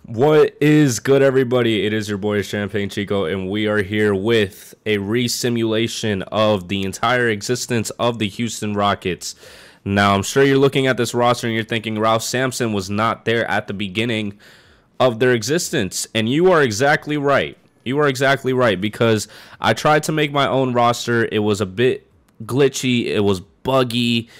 What is good, everybody? It is your boy Champagne Chico, and we are here with a re-simulation of the entire existence of the Houston Rockets. Now, I'm sure you're looking at this roster and you're thinking Ralph Sampson was not there at the beginning of their existence, and you are exactly right. You are exactly right, because I tried to make my own roster. It was a bit glitchy. It was buggy.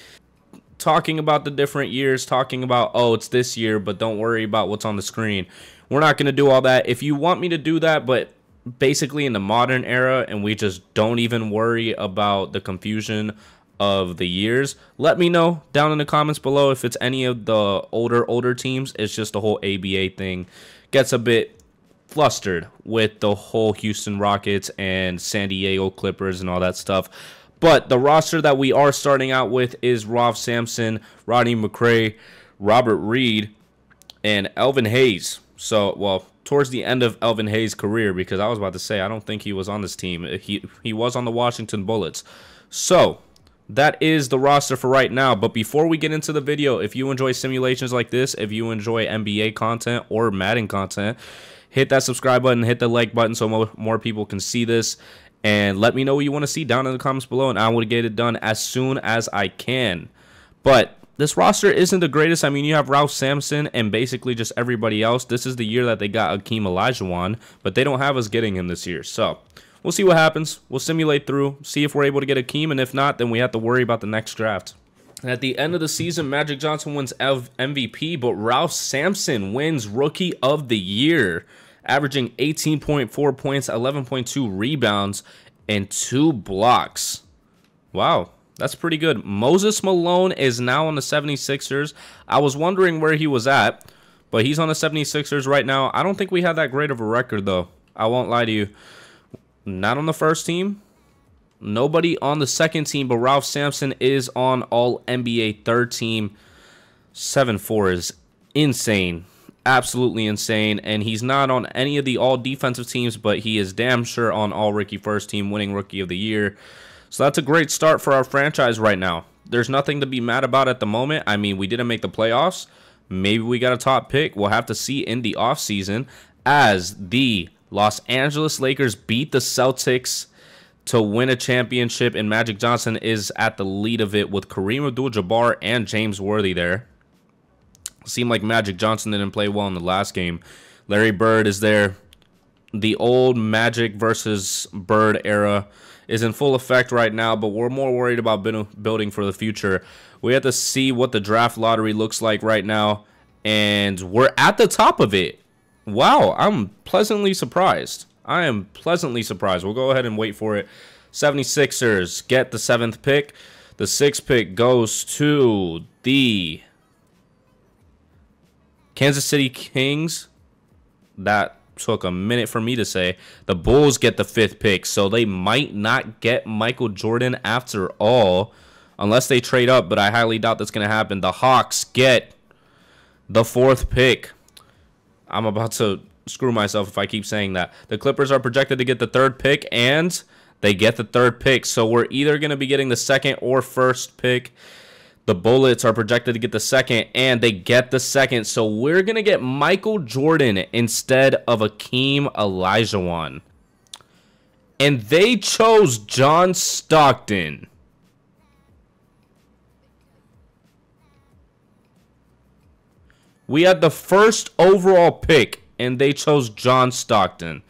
Talking about the different years, talking about, oh, it's this year, but don't worry about what's on the screen. We're not going to do all that. If you want me to do that, but basically in the modern era, and we just don't even worry about the confusion of the years, let me know down in the comments below if it's any of the older teams. It's just the whole ABA thing gets a bit flustered with the whole Houston Rockets and San Diego Clippers and all that stuff. But the roster that we are starting out with is Ralph Sampson, Rodney McCray, Robert Reed, and Elvin Hayes. So, well, towards the end of Elvin Hayes' career, because I was about to say, I don't think he was on this team. He was on the Washington Bullets. So, that is the roster for right now. But before we get into the video, if you enjoy simulations like this, if you enjoy NBA content or Madden content, hit that subscribe button, hit the like button so more people can see this. And let me know what you want to see down in the comments below, and I will get it done as soon as I can. But this roster isn't the greatest. I mean, you have Ralph Sampson and basically just everybody else. This is the year that they got Akeem Olajuwon, but they don't have us getting him this year. So we'll see what happens. We'll simulate through, see if we're able to get Akeem, and if not, then we have to worry about the next draft. And at the end of the season, Magic Johnson wins MVP, but Ralph Sampson wins Rookie of the Year, averaging 18.4 points, 11.2 rebounds, and 2 blocks. Wow, that's pretty good. Moses Malone is now on the 76ers. I was wondering where he was at, but he's on the 76ers right now. I don't think we had that great of a record, though. I won't lie to you. Not on the first team. Nobody on the second team, but Ralph Sampson is on All-NBA third team. 7'4" is insane. Absolutely insane, and he's not on any of the all defensive teams, but he is damn sure on all rookie first team, winning Rookie of the Year. So that's a great start for our franchise right now. There's nothing to be mad about at the moment. I mean, we didn't make the playoffs. Maybe we got a top pick. We'll have to see in the offseason, as the Los Angeles Lakers beat the Celtics to win a championship, and Magic Johnson is at the lead of it with Kareem Abdul-Jabbar and James Worthy there. Seemed like Magic Johnson didn't play well in the last game. Larry Bird is there. The old Magic versus Bird era is in full effect right now, but we're more worried about building for the future. We have to see what the draft lottery looks like right now, and we're at the top of it. Wow, I'm pleasantly surprised. I am pleasantly surprised. We'll go ahead and wait for it. 76ers get the 7th pick. The 6th pick goes to the Kansas City Kings. That took a minute for me to say. The Bulls get the 5th pick, so they might not get Michael Jordan after all, unless they trade up, but I highly doubt that's going to happen. The Hawks get the 4th pick. I'm about to screw myself if I keep saying that. The Clippers are projected to get the 3rd pick, and they get the 3rd pick, so we're either going to be getting the 2nd or 1st pick. The Bullets are projected to get the 2nd, and they get the 2nd. So we're going to get Michael Jordan instead of Akeem Olajuwon. And they chose John Stockton. We had the 1st overall pick, and they chose John Stockton.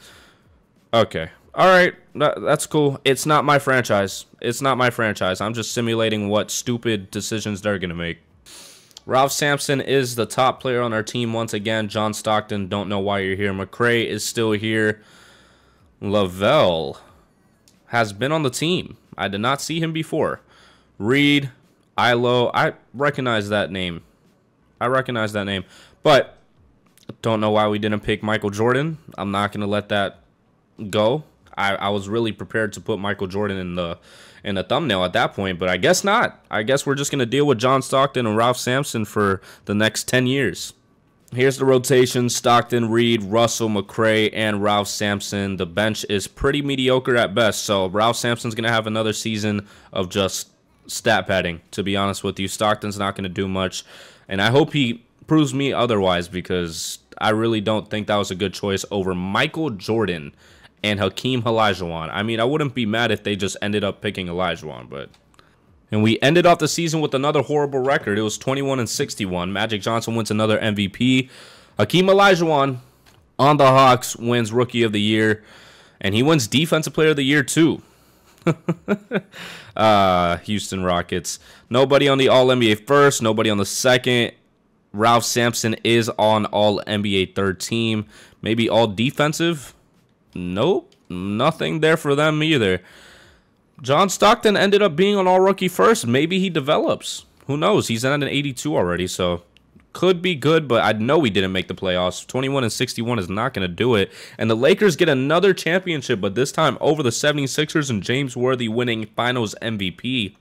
Okay. All right, that's cool. It's not my franchise. It's not my franchise. I'm just simulating what stupid decisions they're going to make. Ralph Sampson is the top player on our team once again. John Stockton, don't know why you're here. McCray is still here. Lavelle has been on the team. I did not see him before. Reed, Ilo, I recognize that name. But don't know why we didn't pick Michael Jordan. I'm not going to let that go. I was really prepared to put Michael Jordan in the thumbnail at that point, but I guess not. I guess we're just going to deal with John Stockton and Ralph Sampson for the next 10 years. Here's the rotation: Stockton, Reed, Russell, McCray, and Ralph Sampson. The bench is pretty mediocre at best, so Ralph Sampson's going to have another season of just stat padding, to be honest with you. Stockton's not going to do much, and I hope he proves me otherwise, because I really don't think that was a good choice over Michael Jordan and Hakeem Olajuwon. I mean, I wouldn't be mad if they just ended up picking Olajuwon, but... And we ended off the season with another horrible record. It was 21-61. Magic Johnson wins another MVP. Hakeem Olajuwon on the Hawks wins Rookie of the Year. And he wins Defensive Player of the Year, too. Houston Rockets. Nobody on the All-NBA first. Nobody on the second. Ralph Sampson is on All-NBA third team. Maybe All-Defensive? Nope. Nothing there for them either. John Stockton ended up being on All-Rookie first. Maybe he develops. Who knows? He's at an 82 already, so could be good, but I know he didn't make the playoffs. 21-61 is not going to do it. And the Lakers get another championship, but this time over the 76ers and James Worthy winning Finals MVP.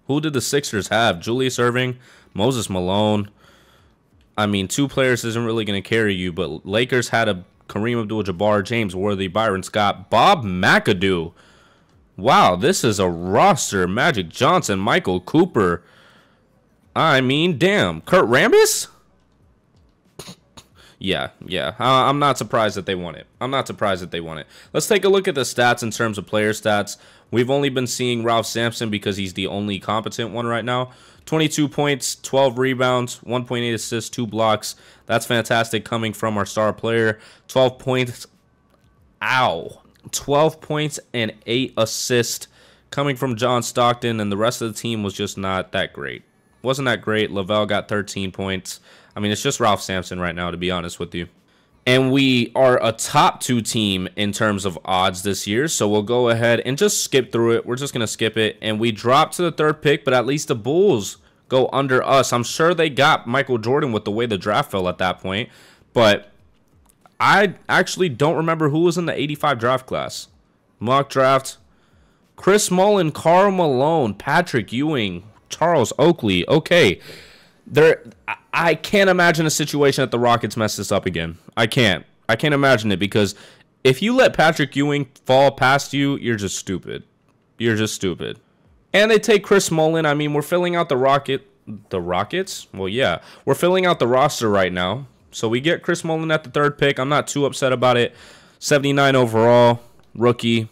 Who did the Sixers have? Julius Erving, Moses Malone. I mean, two players isn't really going to carry you, but Lakers had a Kareem Abdul-Jabbar, James Worthy, Byron Scott, Bob McAdoo. Wow, this is a roster. Magic Johnson, Michael Cooper. I mean, damn. Kurt Rambis? Yeah. I'm not surprised that they won it. Let's take a look at the stats in terms of player stats. We've only been seeing Ralph Sampson because he's the only competent one right now. 22 points, 12 rebounds, 1.8 assists, 2 blocks. That's fantastic coming from our star player. 12 points. Ow. 12 points and 8 assists coming from John Stockton, and the rest of the team was just not that great. Wasn't that great. Lavelle got 13 points. I mean, it's just Ralph Sampson right now, to be honest with you. And we are a top 2 team in terms of odds this year, so we'll go ahead and just skip through it. We're just going to skip it, and we drop to the 3rd pick, but at least the Bulls go under us. I'm sure they got Michael Jordan with the way the draft fell at that point, but I actually don't remember who was in the 85 draft class. Mock draft. Chris Mullin, Karl Malone, Patrick Ewing, Charles Oakley. Okay. I can't imagine a situation that the Rockets mess this up again. I can't imagine it, because if you let Patrick Ewing fall past you, you're just stupid. And they take Chris Mullin. I mean, we're filling out the Rockets? Well, yeah. We're filling out the roster right now. So we get Chris Mullin at the 3rd pick. I'm not too upset about it. 79 overall, rookie.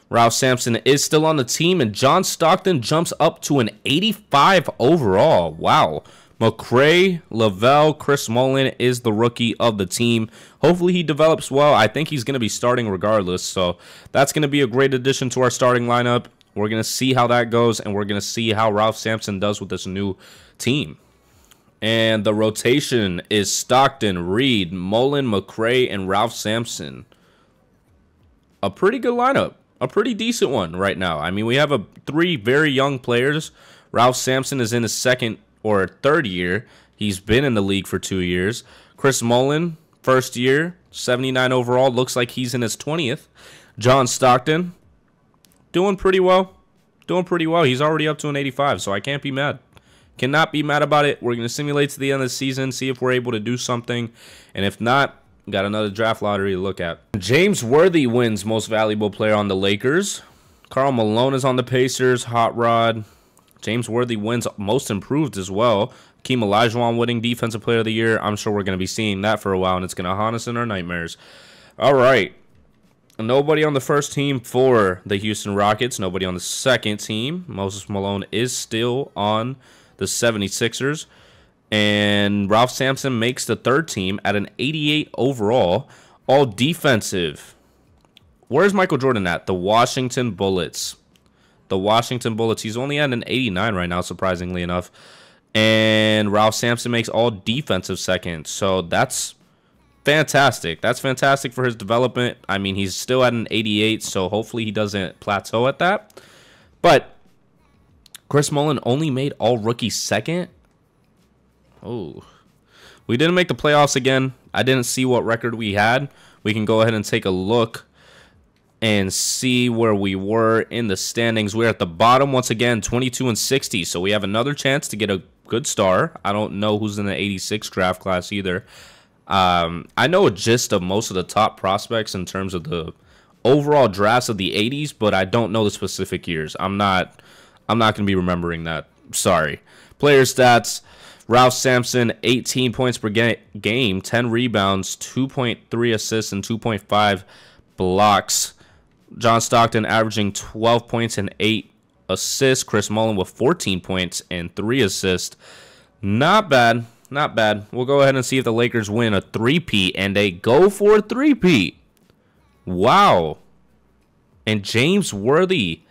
Ralph Sampson is still on the team, and John Stockton jumps up to an 85 overall. Wow. McRae, Lavelle, Chris Mullin is the rookie of the team. Hopefully he develops well. I think he's going to be starting regardless, so that's going to be a great addition to our starting lineup. We're going to see how that goes, and we're going to see how Ralph Sampson does with this new team. And the rotation is Stockton, Reed, Mullin, McRae, and Ralph Sampson. A pretty good lineup. A pretty decent one right now. I mean, we have 3 very young players. Ralph Sampson is in his 2nd or 3rd year. He's been in the league for 2 years. Chris Mullin, 1st year, 79 overall. Looks like he's in his 20th. John Stockton, doing pretty well. He's already up to an 85, so I can't be mad. Cannot be mad about it. We're going to simulate to the end of the season, see if we're able to do something. And if not, got another draft lottery to look at. James Worthy wins Most Valuable Player on the Lakers. Karl Malone is on the Pacers. Hot Rod. James Worthy wins Most Improved as well. Hakeem Olajuwon winning Defensive Player of the Year. I'm sure we're going to be seeing that for a while, and it's going to haunt us in our nightmares. All right. Nobody on the 1st team for the Houston Rockets. Nobody on the 2nd team. Moses Malone is still on the 76ers. And Ralph Sampson makes the 3rd team at an 88 overall. All defensive. Where's Michael Jordan at? The Washington Bullets. He's only at an 89 right now, surprisingly enough. And Ralph Sampson makes all defensive 2nd. So that's fantastic. That's fantastic for his development. I mean, he's still at an 88, so hopefully he doesn't plateau at that. But Chris Mullin only made all rookie 2nd. Oh, we didn't make the playoffs again. I didn't see what record we had. We can go ahead and take a look and see where we were in the standings. We're at the bottom once again, 22-60. So we have another chance to get a good star. I don't know who's in the 86 draft class either. I know a gist of most of the top prospects in terms of the overall drafts of the 80s, but I don't know the specific years. I'm not going to be remembering that. Sorry. Player stats. Ralph Sampson, 18 points per game, 10 rebounds, 2.3 assists, and 2.5 blocks. John Stockton averaging 12 points and 8 assists. Chris Mullin with 14 points and 3 assists. Not bad. Not bad. We'll go ahead and see if the Lakers win a three-peat, and they go for a three-peat. Wow. And James Worthy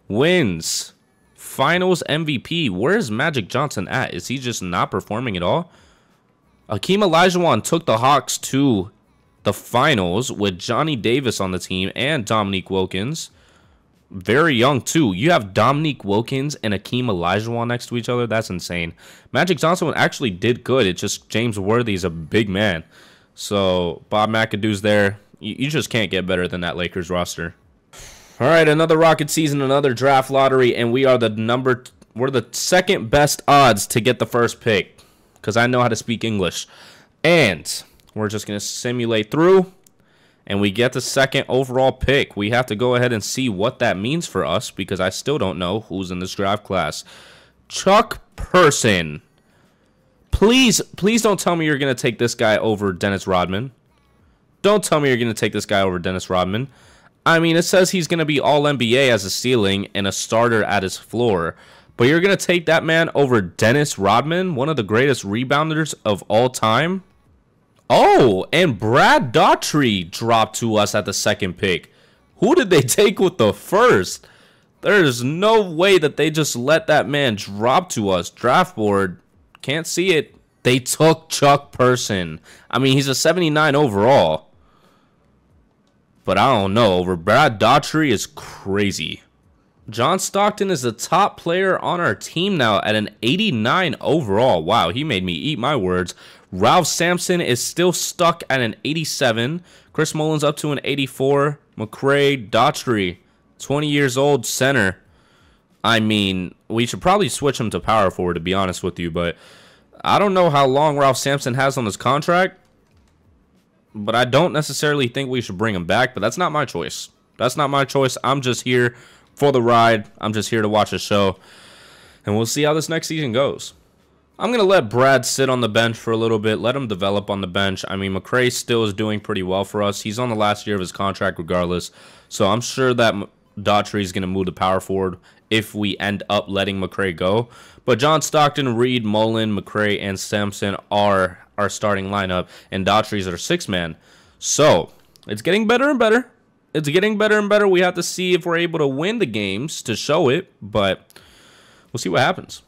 wins Finals MVP. Where is Magic Johnson at? Is he just not performing at all? Hakeem Olajuwon took the Hawks to the finals with Johnny Davis on the team and Dominique Wilkins. Very young, too. You have Dominique Wilkins and Hakeem Olajuwon next to each other. That's insane. Magic Johnson actually did good. It's just James Worthy is a big man. So Bob McAdoo's there. You just can't get better than that Lakers roster. All right, another Rocket season, another draft lottery, and we're the second best odds to get the first pick because I know how to speak English. And we're just going to simulate through, and we get the second overall pick. We have to go ahead and see what that means for us because I still don't know who's in this draft class. Chuck Person. Please don't tell me you're going to take this guy over Dennis Rodman. Don't tell me you're going to take this guy over Dennis Rodman. I mean, it says he's going to be all-NBA as a ceiling and a starter at his floor. But you're going to take that man over Dennis Rodman, one of the greatest rebounders of all time? Oh, and Brad Daughtry dropped to us at the second pick. Who did they take with the first? There's no way that they just let that man drop to us. Draft board, can't see it. They took Chuck Person. I mean, he's a 79 overall. But I don't know. Over Brad Daughtry is crazy. John Stockton is the top player on our team now at an 89 overall. Wow, he made me eat my words. Ralph Sampson is still stuck at an 87. Chris Mullin's up to an 84. McRae, Daughtry, 20 years old, center. I mean, we should probably switch him to power forward, to be honest with you. But I don't know how long Ralph Sampson has on his contract. But I don't necessarily think we should bring him back. But that's not my choice. That's not my choice. I'm just here for the ride. I'm just here to watch a show. And we'll see how this next season goes. I'm going to let Brad sit on the bench for a little bit. Let him develop on the bench. I mean, McRae still is doing pretty well for us. He's on the last year of his contract regardless. So I'm sure that Daughtry is going to move to power forward if we end up letting McRae go. But John Stockton, Reed, Mullin, McRae, and Sampson are our starting lineup. And Daughtry's our sixth man. So it's getting better and better. It's getting better and better. We have to see if we're able to win the games to show it. But we'll see what happens.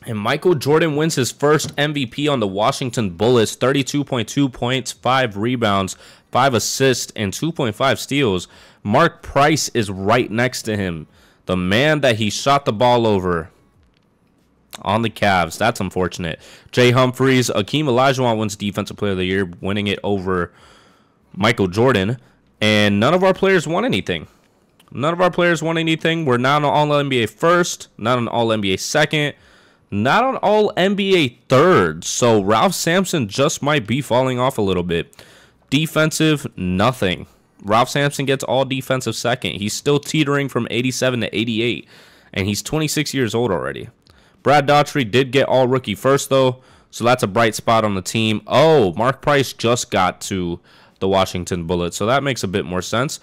And Michael Jordan wins his first MVP on the Washington Bullets. 32.2 points, 5 rebounds, 5 assists, and 2.5 steals. Mark Price is right next to him. The man that he shot the ball over on the Cavs. That's unfortunate. Jay Humphries, Hakeem Olajuwon wins Defensive Player of the Year, winning it over Michael Jordan. And none of our players won anything. None of our players won anything. We're not an All-NBA first, not an All-NBA second, not an All-NBA third. So Ralph Sampson just might be falling off a little bit. Defensive, nothing. Ralph Sampson gets all defensive second. He's still teetering from 87 to 88. And he's 26 years old already. Brad Daughtry did get all rookie first, though. So that's a bright spot on the team. Oh, Mark Price just got to the Washington Bullets. So that makes a bit more sense.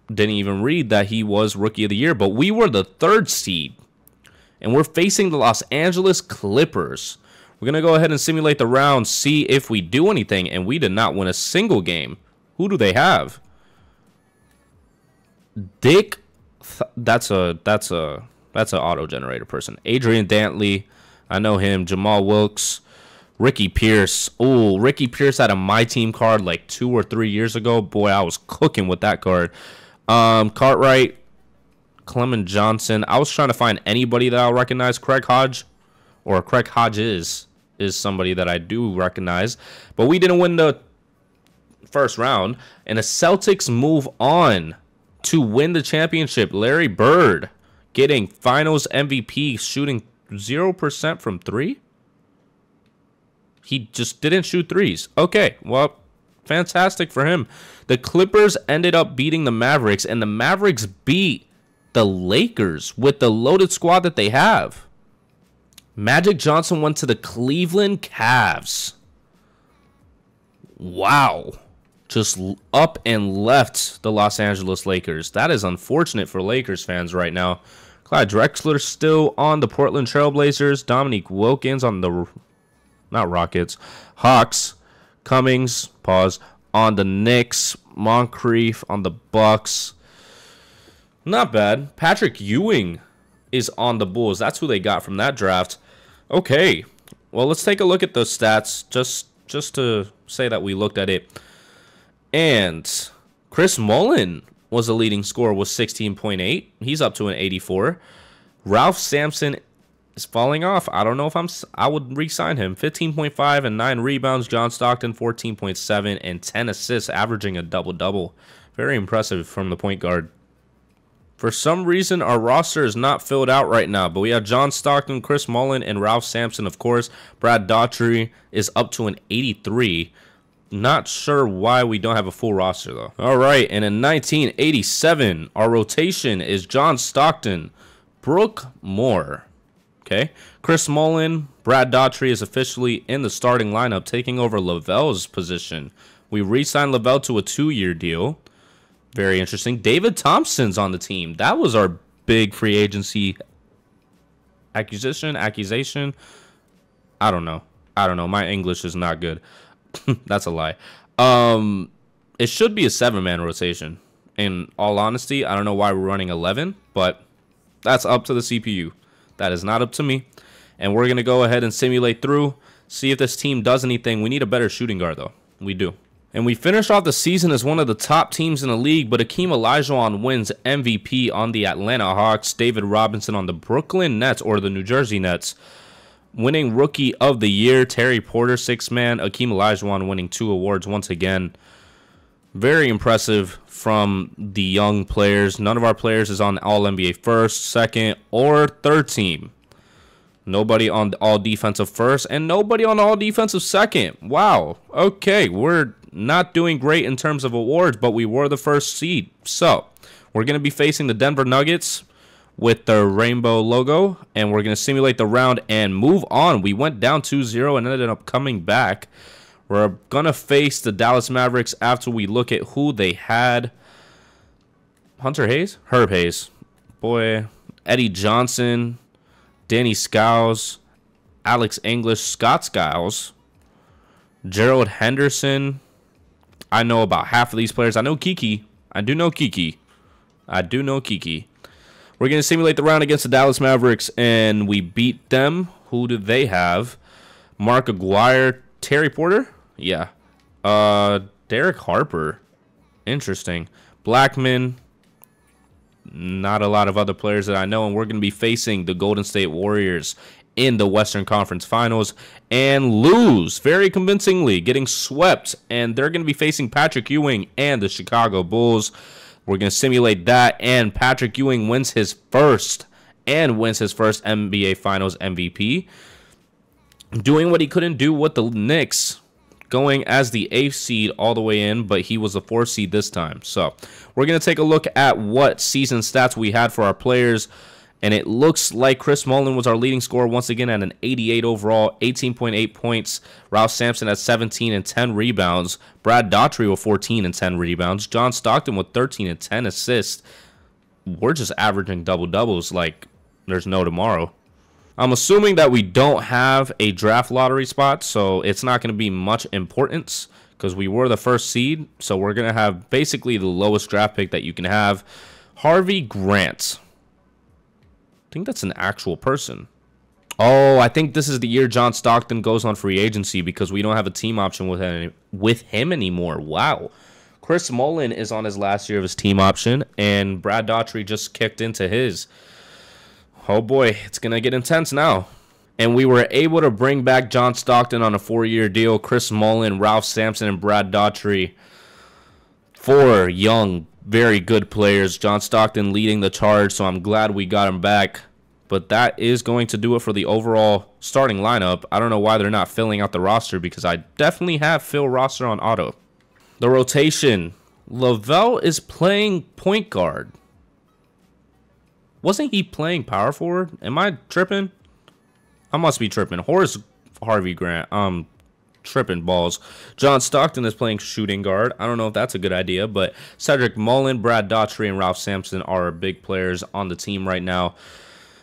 Didn't even read that he was rookie of the year. But we were the 3rd seed. And we're facing the Los Angeles Clippers. We're going to go ahead and simulate the round, see if we do anything. And we did not win a single game. Who do they have? Dick, that's an auto generator person. Adrian Dantley, I know him. Jamal Wilkes, Ricky Pierce. Oh, Ricky Pierce had a My Team card like 2 or 3 years ago. Boy, I was cooking with that card. Cartwright, Clement Johnson. I was trying to find anybody that I'll recognize. Craig Hodges is somebody that I do recognize, but we didn't win the first round. And the Celtics move on to win the championship. Larry Bird getting Finals MVP, shooting 0% from 3. He just didn't shoot threes. Okay, well, fantastic for him. The Clippers ended up beating the Mavericks, and the Mavericks beat the Lakers with the loaded squad that they have. Magic Johnson went to the Cleveland Cavs. Wow. Just up and left the Los Angeles Lakers. That is unfortunate for Lakers fans right now. Clyde Drexler still on the Portland Trailblazers. Dominique Wilkins on the, not Rockets, Hawks. Cummings, pause, on the Knicks. Moncrief on the Bucks. Not bad. Patrick Ewing is on the Bulls. That's who they got from that draft. Okay. Well, let's take a look at the stats just to say that we looked at it. And Chris Mullin was the leading scorer with 16.8. He's up to an 84. Ralph Sampson is falling off. I don't know if I would re-sign him. 15.5 and 9 rebounds. John Stockton 14.7 and 10 assists, averaging a double-double. Very impressive from the point guard. For some reason, our roster is not filled out right now, but we have John Stockton, Chris Mullin, and Ralph Sampson, of course. Brad Daugherty is up to an 83. Not sure why we don't have a full roster, though. All right, and in 1987, our rotation is John Stockton, Brooke Moore. Okay, Chris Mullin, Brad Daugherty is officially in the starting lineup, taking over Lavelle's position. We re-signed Lavelle to a 2-year deal. Very interesting. David Thompson's on the team. That was our big free agency accusation. I don't know. My English is not good. That's a lie. It should be a 7-man rotation. In all honesty, I don't know why we're running 11, but that's up to the CPU. That is not up to me. And we're going to go ahead and simulate through, see if this team does anything. We need a better shooting guard, though. We do. And we finished off the season as one of the top teams in the league, but Akeem Olajuwon wins MVP on the Atlanta Hawks, David Robinson on the Brooklyn Nets, or the New Jersey Nets, winning Rookie of the Year, Terry Porter, 6-man, Akeem Olajuwon winning 2 awards once again. Very impressive from the young players. None of our players is on All-NBA first, second, or third team. Nobody on the All-Defensive first, and nobody on All-Defensive second. Wow. Okay, we're not doing great in terms of awards, but we were the first seed. So, we're going to be facing the Denver Nuggets with the rainbow logo, and we're going to simulate the round and move on. We went down 2-0 and ended up coming back. We're going to face the Dallas Mavericks after we look at who they had. Hunter Hayes? Herb Hayes. Boy. Eddie Johnson. Danny Skiles. Alex English. Scott Skiles. Gerald Henderson. I know about half of these players. I know Kiki. I do know Kiki. We're going to simulate the round against the Dallas Mavericks, and we beat them. Who do they have? Mark Aguirre. Terry Porter? Yeah. Derek Harper. Interesting. Blackman. Not a lot of other players that I know, and we're going to be facing the Golden State Warriors in the Western Conference Finals and lose very convincingly, getting swept, and they're going to be facing Patrick Ewing and the Chicago Bulls. We're going to simulate that, and Patrick Ewing wins his first NBA Finals MVP, doing what he couldn't do with the Knicks, going as the 8th seed all the way in, but he was the 4th seed this time. So we're going to take a look at what season stats we had for our players, and it looks like Chris Mullin was our leading scorer once again at an 88 overall, 18.8 points. Ralph Sampson at 17 and 10 rebounds. Brad Daugherty with 14 and 10 rebounds. John Stockton with 13 and 10 assists. We're just averaging double-doubles like there's no tomorrow. I'm assuming that we don't have a draft lottery spot, so it's not going to be much importance because we were the first seed. So we're going to have basically the lowest draft pick that you can have. Harvey Grant. I think that's an actual person. Oh, I think this is the year John Stockton goes on free agency because we don't have a team option with him anymore. Wow. Chris Mullin is on his last year of his team option, and Brad Daugherty just kicked into his. Oh boy, it's going to get intense now. And we were able to bring back John Stockton on a 4-year deal. Chris Mullin, Ralph Sampson, and Brad Daugherty. 4 young, very good players. John Stockton leading the charge, so I'm glad we got him back. But that is going to do it for the overall starting lineup. I don't know why they're not filling out the roster because I definitely have Phil roster on auto. The rotation. Lavelle is playing point guard. Wasn't he playing power forward? Am I tripping? I must be tripping. Horace Harvey Grant. Tripping balls. John Stockton is playing shooting guard. I don't know if that's a good idea, but Cedric Mullen, Brad Daughtry, and Ralph Sampson are big players on the team right now.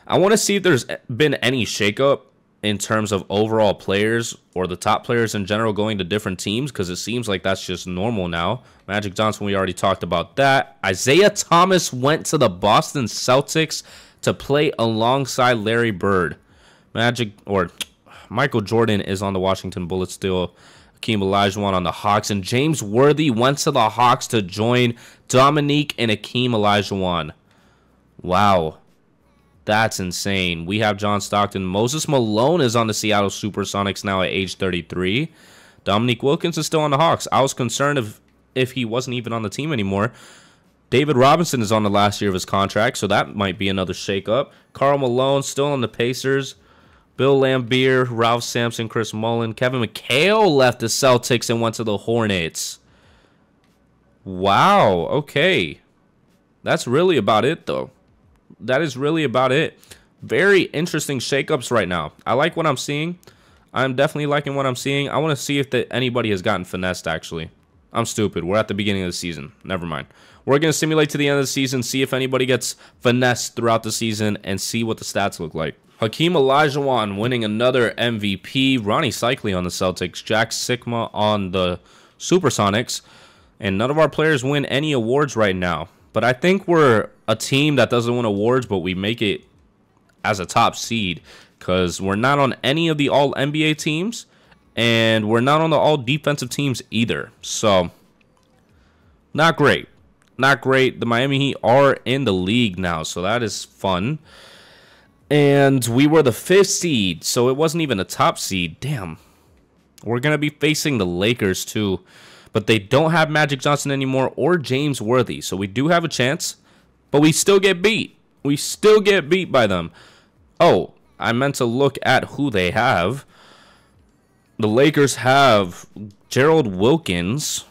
I want to see if there's been any shakeup in terms of overall players or the top players in general going to different teams, because it seems like that's just normal now. Magic Johnson, we already talked about that. Isaiah Thomas went to the Boston Celtics to play alongside Larry Bird. Michael Jordan is on the Washington Bullets still. Hakeem Olajuwon on the Hawks. And James Worthy went to the Hawks to join Dominique and Hakeem Olajuwon. Wow. That's insane. We have John Stockton. Moses Malone is on the Seattle Supersonics now at age 33. Dominique Wilkins is still on the Hawks. I was concerned if he wasn't even on the team anymore. David Robinson is on the last year of his contract, so that might be another shakeup. Karl Malone still on the Pacers. Bill Laimbeer, Ralph Sampson, Chris Mullin. Kevin McHale left the Celtics and went to the Hornets. Wow, okay. That's really about it, though. That is really about it. Very interesting shakeups right now. I like what I'm seeing. I'm definitely liking what I'm seeing. I want to see if anybody has gotten finessed, actually. I'm stupid. We're at the beginning of the season. Never mind. We're going to simulate to the end of the season, see if anybody gets finessed throughout the season, and see what the stats look like. Hakeem Olajuwon winning another MVP. Ronnie Cycli on the Celtics. Jack Sikma on the Supersonics. And none of our players win any awards right now. But I think we're a team that doesn't win awards, but we make it as a top seed. Because we're not on any of the All-NBA teams. And we're not on the All-Defensive teams either. So, not great. Not great. The Miami Heat are in the league now, so that is fun. And we were the 5th seed, so it wasn't even a top seed. Damn. We're going to be facing the Lakers, too. But they don't have Magic Johnson anymore or James Worthy, so we do have a chance. But we still get beat. We still get beat by them. Oh, I meant to look at who they have. The Lakers have Gerald Wilkins,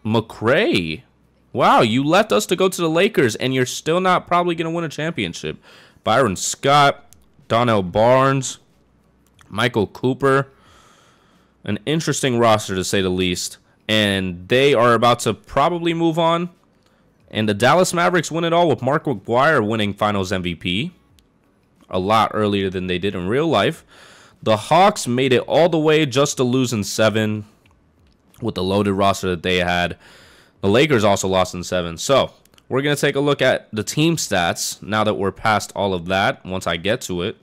McRae. Wow, you left us to go to the Lakers, and you're still not probably going to win a championship. Byron Scott, Donnell Barnes, Michael Cooper. An interesting roster, to say the least. And they are about to probably move on. And the Dallas Mavericks win it all with Mark McGwire winning Finals MVP. A lot earlier than they did in real life. The Hawks made it all the way just to lose in 7 with the loaded roster that they had. The Lakers also lost in 7. So, we're going to take a look at the team stats now that we're past all of that once I get to it.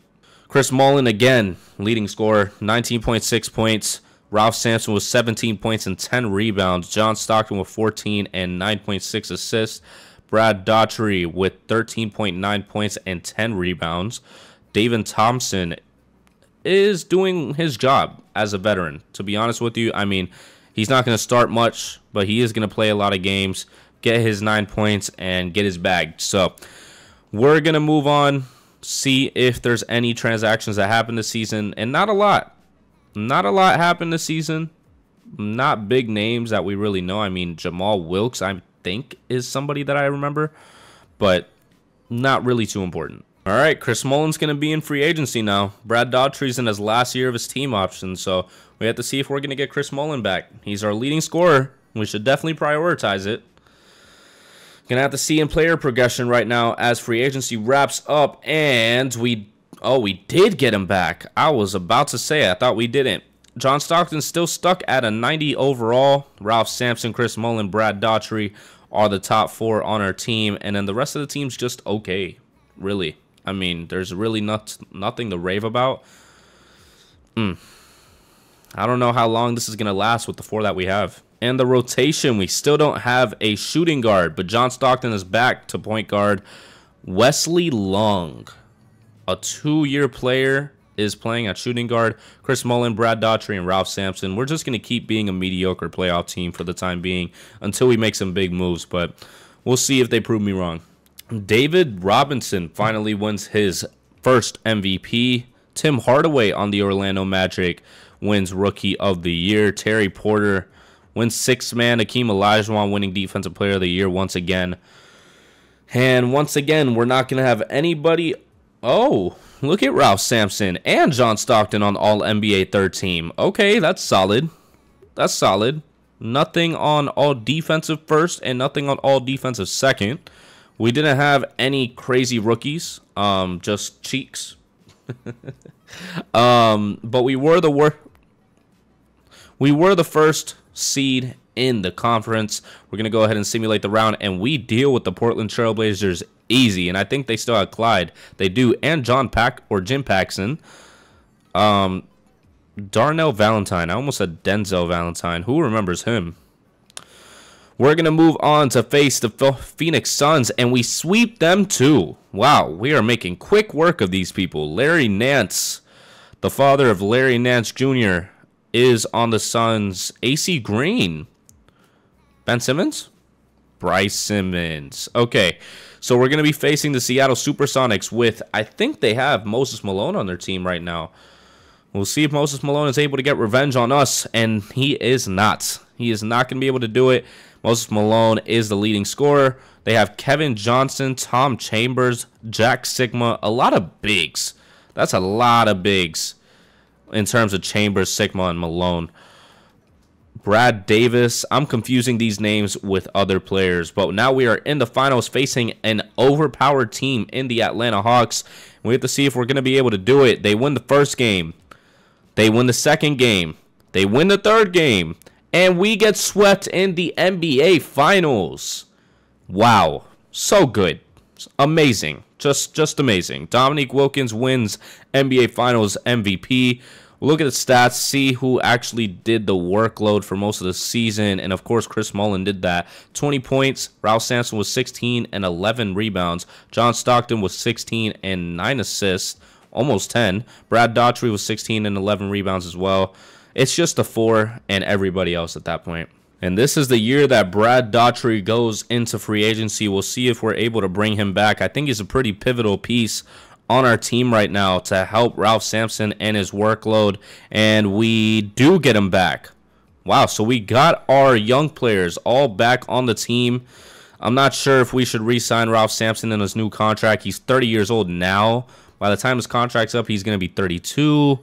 Chris Mullin, again, leading scorer, 19.6 points. Ralph Sampson with 17 points and 10 rebounds. John Stockton with 14 and 9.6 assists. Brad Daughtry with 13.9 points and 10 rebounds. David Thompson is doing his job as a veteran. To be honest with you, I mean, he's not going to start much, but he is going to play a lot of games, get his 9 points, and get his bag. So we're going to move on, see if there's any transactions that happen this season, and not a lot. Not a lot happened this season. Not big names that we really know. I mean, Jamal Wilkes, I think, is somebody that I remember, but not really too important. All right, Chris Mullin's going to be in free agency now. Brad Daughtry's in his last year of his team option, so we have to see if we're going to get Chris Mullin back. He's our leading scorer. We should definitely prioritize it. Going to have to see in player progression right now as free agency wraps up, and we did get him back. I was about to say, I thought we didn't. John Stockton's still stuck at a 90 overall. Ralph Sampson, Chris Mullin, Brad Daughtry are the top 4 on our team, and then the rest of the team's just okay, really. I mean, there's really nothing to rave about. I don't know how long this is going to last with the 4 that we have. And the rotation, we still don't have a shooting guard, but John Stockton is back to point guard. Wesley Long, a 2-year player, is playing at shooting guard. Chris Mullin, Brad Daughtry, and Ralph Sampson. We're just going to keep being a mediocre playoff team for the time being until we make some big moves, but we'll see if they prove me wrong. David Robinson finally wins his first MVP. Tim Hardaway on the Orlando Magic wins Rookie of the Year. Terry Porter wins 6th man. Hakeem Olajuwon winning Defensive Player of the Year once again. And once again, we're not going to have anybody Oh, look at Ralph Sampson and John Stockton on All NBA third team. Okay, that's solid. That's solid. Nothing on All Defensive first and nothing on All Defensive second. We didn't have any crazy rookies. Just cheeks. But we were the first seed in the conference. We're gonna go ahead and simulate the round, and we deal with the Portland Trailblazers easy. And I think they still have Clyde. They do, and Jim Paxson. Darnell Valentine. I almost said Denzel Valentine. Who remembers him? We're going to move on to face the Phoenix Suns, and we sweep them too. Wow, we are making quick work of these people. Larry Nance, the father of Larry Nance Jr., is on the Suns. AC Green. Ben Simmons? Bryce Simmons. Okay, so we're going to be facing the Seattle Supersonics with, I think they have Moses Malone on their team right now. We'll see if Moses Malone is able to get revenge on us, and he is not. He is not going to be able to do it. Moses Malone is the leading scorer. They have Kevin Johnson, Tom Chambers, Jack Sigma, a lot of bigs. That's a lot of bigs in terms of Chambers, Sigma, and Malone. Brad Davis. I'm confusing these names with other players, but now we are in the finals facing an overpowered team in the Atlanta Hawks. We have to see if we're going to be able to do it. They win the first game. They win the second game. They win the third game. And we get swept in the NBA Finals. Wow. So good. Amazing. Just amazing. Dominique Wilkins wins NBA Finals MVP. Look at the stats. See who actually did the workload for most of the season. And, of course, Chris Mullin did that. 20 points. Ralph Sampson was 16 and 11 rebounds. John Stockton was 16 and 9 assists. Almost 10. Brad Daughtry was 16 and 11 rebounds as well. It's just the four and everybody else at that point. And this is the year that Brad Daughtry goes into free agency. We'll see if we're able to bring him back. I think he's a pretty pivotal piece on our team right now to help Ralph Sampson and his workload. And we do get him back. Wow, so we got our young players all back on the team. I'm not sure if we should re-sign Ralph Sampson in his new contract. He's 30 years old now. By the time his contract's up, he's going to be 32.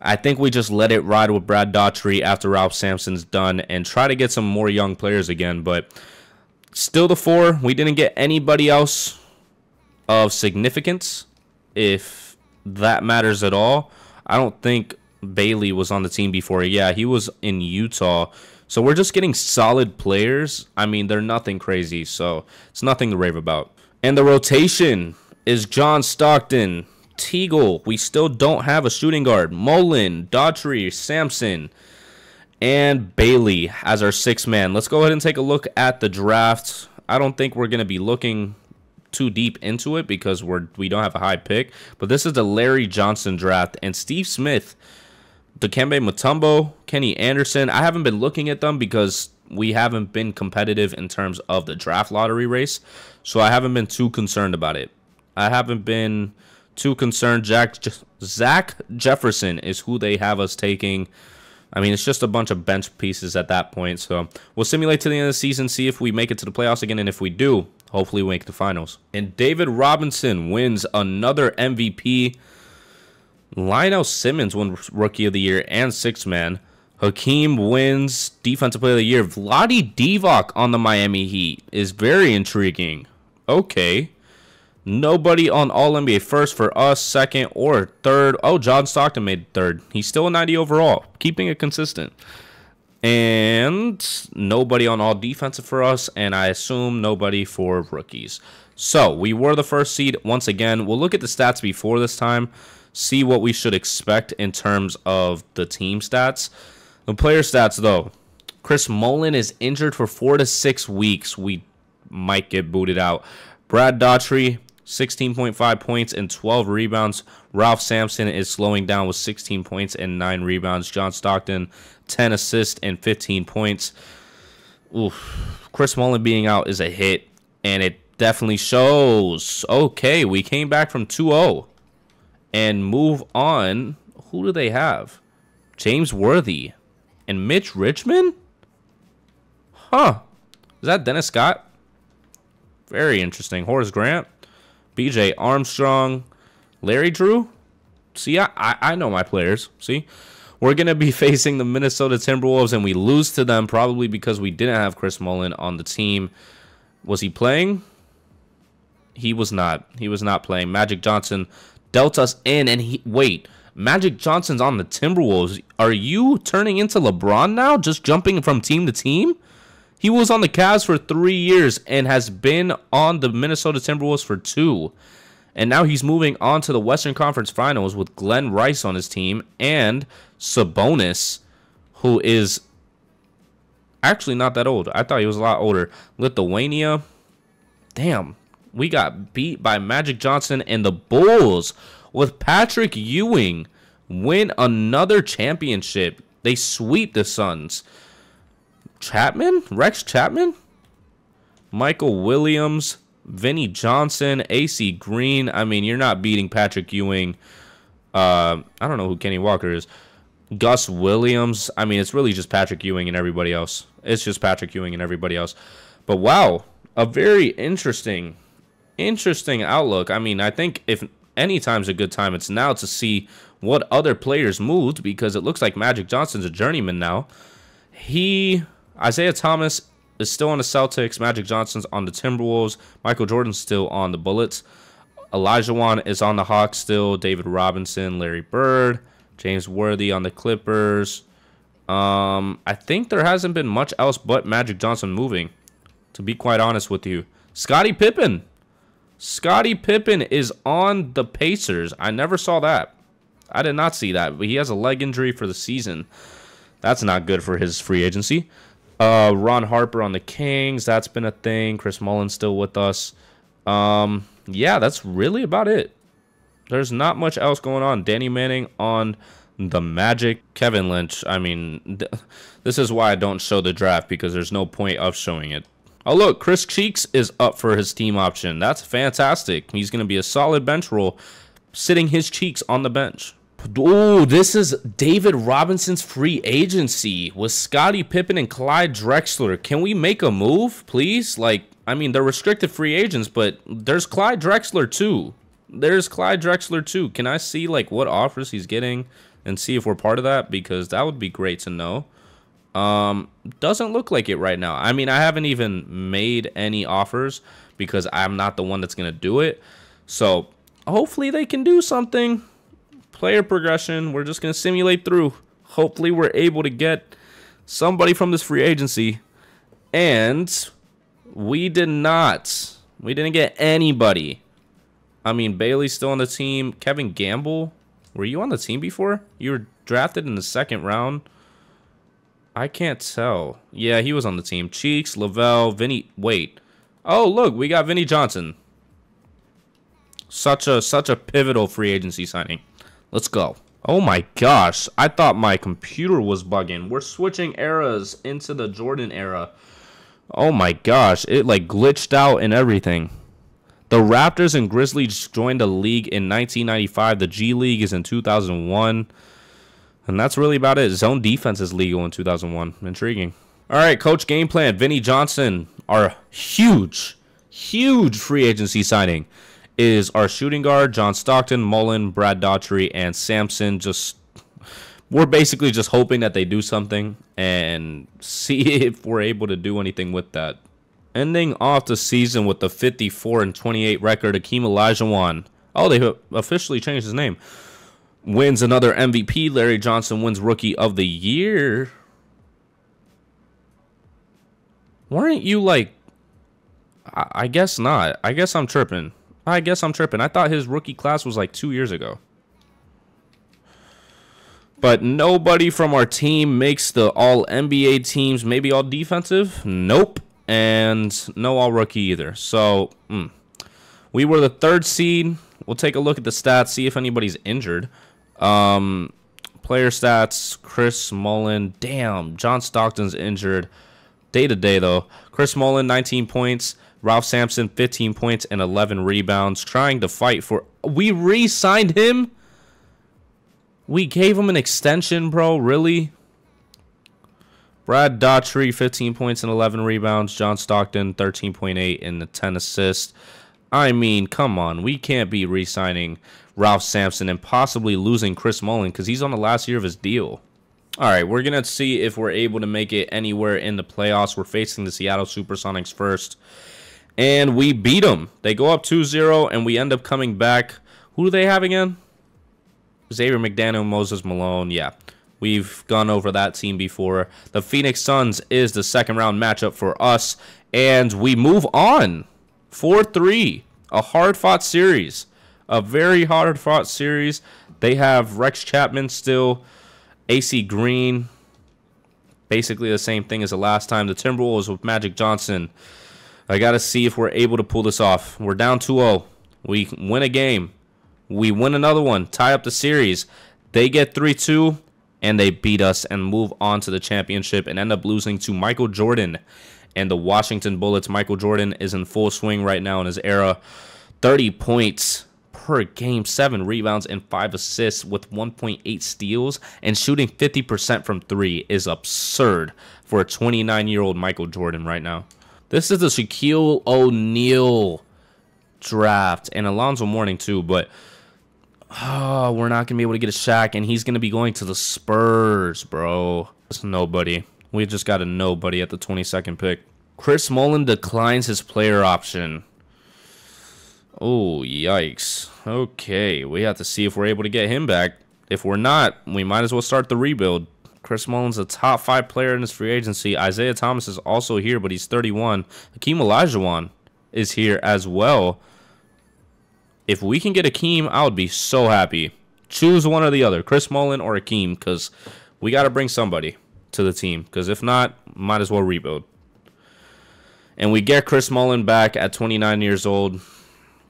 I think we just let it ride with Brad Daughtry after Ralph Sampson's done and try to get some more young players again. But still the four. We didn't get anybody else of significance, if that matters at all. I don't think Bailey was on the team before. Yeah, he was in Utah. So we're just getting solid players. I mean, they're nothing crazy, so it's nothing to rave about. And the rotation is John Stockton, Teagle. We still don't have a shooting guard. Mullen, Daughtry, Sampson, and Bailey as our sixth man. Let's go ahead and take a look at the draft. I don't think we're going to be looking too deep into it because we don't have a high pick. But this is the Larry Johnson draft. And Steve Smith, Dikembe Mutombo, Kenny Anderson. I haven't been looking at them because we haven't been competitive in terms of the draft lottery race. So I haven't been too concerned about it. I haven't been too concerned. Zach Jefferson is who they have us taking. I mean, it's just a bunch of bench pieces at that point. So we'll simulate to the end of the season, see if we make it to the playoffs again. And if we do, hopefully we make the finals. And David Robinson wins another MVP. Lionel Simmons won Rookie of the Year and Sixth Man. Hakeem wins Defensive Player of the Year. Vlade Divac on the Miami Heat is very intriguing. Okay. Nobody on All-NBA first for us, second or third. Oh, John Stockton made third. He's still a 90 overall, keeping it consistent. And nobody on All Defensive for us, and I assume nobody for rookies. So we were the first seed once again. We'll look at the stats before this time, see what we should expect in terms of the team stats. The player stats, though. Chris Mullin is injured for 4 to 6 weeks. We might get booted out. Brad Daughtry, 16.5 points and 12 rebounds. Ralph Sampson is slowing down with 16 points and 9 rebounds. John Stockton, 10 assists and 15 points. Oof. Chris Mullin being out is a hit, and it definitely shows. Okay, we came back from 2-0 and move on. Who do they have? James Worthy and Mitch Richmond? Huh. Is that Dennis Scott? Very interesting. Horace Grant. BJ Armstrong. Larry Drew? See, I know my players. See? We're going to be facing the Minnesota Timberwolves, and we lose to them probably because we didn't have Chris Mullin on the team. Was he playing? He was not. He was not playing. Magic Johnson dealt us in, and wait. Magic Johnson's on the Timberwolves. Are you turning into LeBron now? Just jumping from team to team? He was on the Cavs for 3 years and has been on the Minnesota Timberwolves for 2. And now he's moving on to the Western Conference Finals with Glenn Rice on his team and Sabonis, who is actually not that old. I thought he was a lot older. Lithuania. Damn. We got beat by Magic Johnson, and the Bulls with Patrick Ewing win another championship. They sweep the Suns. Chapman? Rex Chapman? Michael Williams, Vinny Johnson, AC Green. I mean, you're not beating Patrick Ewing. I don't know who Kenny Walker is. Gus Williams. I mean, it's really just Patrick Ewing and everybody else. It's just Patrick Ewing and everybody else. But wow, a very interesting outlook. I mean, I think if any time's a good time, it's now to see what other players moved, because it looks like Magic Johnson's a journeyman now. Isaiah Thomas is still on the Celtics. Magic Johnson's on the Timberwolves. Michael Jordan's still on the Bullets. Olajuwon is on the Hawks still. David Robinson, Larry Bird, James Worthy on the Clippers. I think there hasn't been much else but Magic Johnson moving, to be quite honest with you. Scottie Pippen. Scottie Pippen is on the Pacers. I never saw that. I did not see that, but he has a leg injury for the season. That's not good for his free agency. Ron Harper on the Kings. That's been a thing. Chris Mullin's still with us. Yeah, that's really about it. There's not much else going on. Danny Manning on the Magic. Kevin Lynch. I mean, this is why I don't show the draft, because there's no point of showing it. Oh, look, Chris Cheeks is up for his team option. That's fantastic. He's going to be a solid bench role, sitting his cheeks on the bench. Oh, this is David Robinson's free agency with Scottie Pippen and Clyde Drexler. Can we make a move, please? Like, I mean, they're restricted free agents, but there's Clyde Drexler too. There's Clyde Drexler too. Can I see like what offers he's getting and see if we're part of that? Because that would be great to know. Doesn't look like it right now. I mean, I haven't even made any offers because I'm not the one that's going to do it. So hopefully they can do something. Player progression. We're just going to simulate through. Hopefully we're able to get somebody from this free agency. And we did not. We didn't get anybody. I mean, Bailey's still on the team. Kevin Gamble, were you on the team before? You were drafted in the 2nd round. I can't tell. Yeah, he was on the team. Cheeks, Lavelle, Vinny. Wait. Oh, look, we got Vinny Johnson. Such a pivotal free agency signing. Let's go. Oh my gosh. I thought my computer was bugging. We're switching eras into the Jordan era. Oh my gosh. It like glitched out and everything. The Raptors and Grizzlies joined the league in 1995. The G League is in 2001. And that's really about it. Zone defense is legal in 2001. Intriguing. All right, coach game plan. Vinny Johnson, our huge free agency signing, is our shooting guard. John Stockton, Mullen, Brad Daughtry, and Sampson. We're basically just hoping that they do something and see if we're able to do anything with that. Ending off the season with the 54-28 record, Akeem Olajuwon. Oh, they officially changed his name. Wins another MVP. Larry Johnson wins Rookie of the Year. Weren't you like... I guess not. I guess I'm tripping. I thought his rookie class was like 2 years ago. But nobody from our team makes the all-NBA teams. Maybe all defensive? Nope. And no all-rookie either. So, we were the 3rd seed. We'll take a look at the stats, see if anybody's injured. Player stats, Chris Mullin. Damn, John Stockton's injured. Day-to-day, though. Chris Mullin, 19 points. Ralph Sampson, 15 points and 11 rebounds. Trying to fight for... We re-signed him? We gave him an extension, bro? Really? Brad Daughtry, 15 points and 11 rebounds. John Stockton, 13.8 and 10 assists. I mean, come on. We can't be re-signing Ralph Sampson, and possibly losing Chris Mullin because he's on the last year of his deal. All right, we're going to see if we're able to make it anywhere in the playoffs. We're facing the Seattle Supersonics first, and we beat them. They go up 2-0, and we end up coming back. Who do they have again? Xavier McDaniel, Moses Malone. Yeah, we've gone over that team before. The Phoenix Suns is the second round matchup for us, and we move on. 4-3, a hard-fought series. A very hard-fought series. They have Rex Chapman still. AC Green, basically the same thing as the last time. The Timberwolves with Magic Johnson. I got to see if we're able to pull this off. We're down 2-0. We win a game. We win another one. Tie up the series. They get 3-2, and they beat us and move on to the championship and end up losing to Michael Jordan and the Washington Bullets. Michael Jordan is in full swing right now in his era. 30 points per game, 7 rebounds and 5 assists with 1.8 steals, and shooting 50% from 3 is absurd for a 29-year-old Michael Jordan right now. This is the Shaquille O'Neal draft, and Alonzo Mourning too, but we're not going to be able to get a Shaq, and he's going to be going to the Spurs, bro. It's nobody. We just got a nobody at the 22nd pick. Chris Mullin declines his player option. Oh, yikes. Okay, we have to see if we're able to get him back. If we're not, we might as well start the rebuild. Chris Mullin's a top 5 player in his free agency. Isaiah Thomas is also here, but he's 31. Hakeem Olajuwon is here as well. If we can get Hakeem, I would be so happy. Choose one or the other, Chris Mullin or Hakeem, because we got to bring somebody to the team. Because if not, might as well rebuild. And we get Chris Mullin back at 29 years old.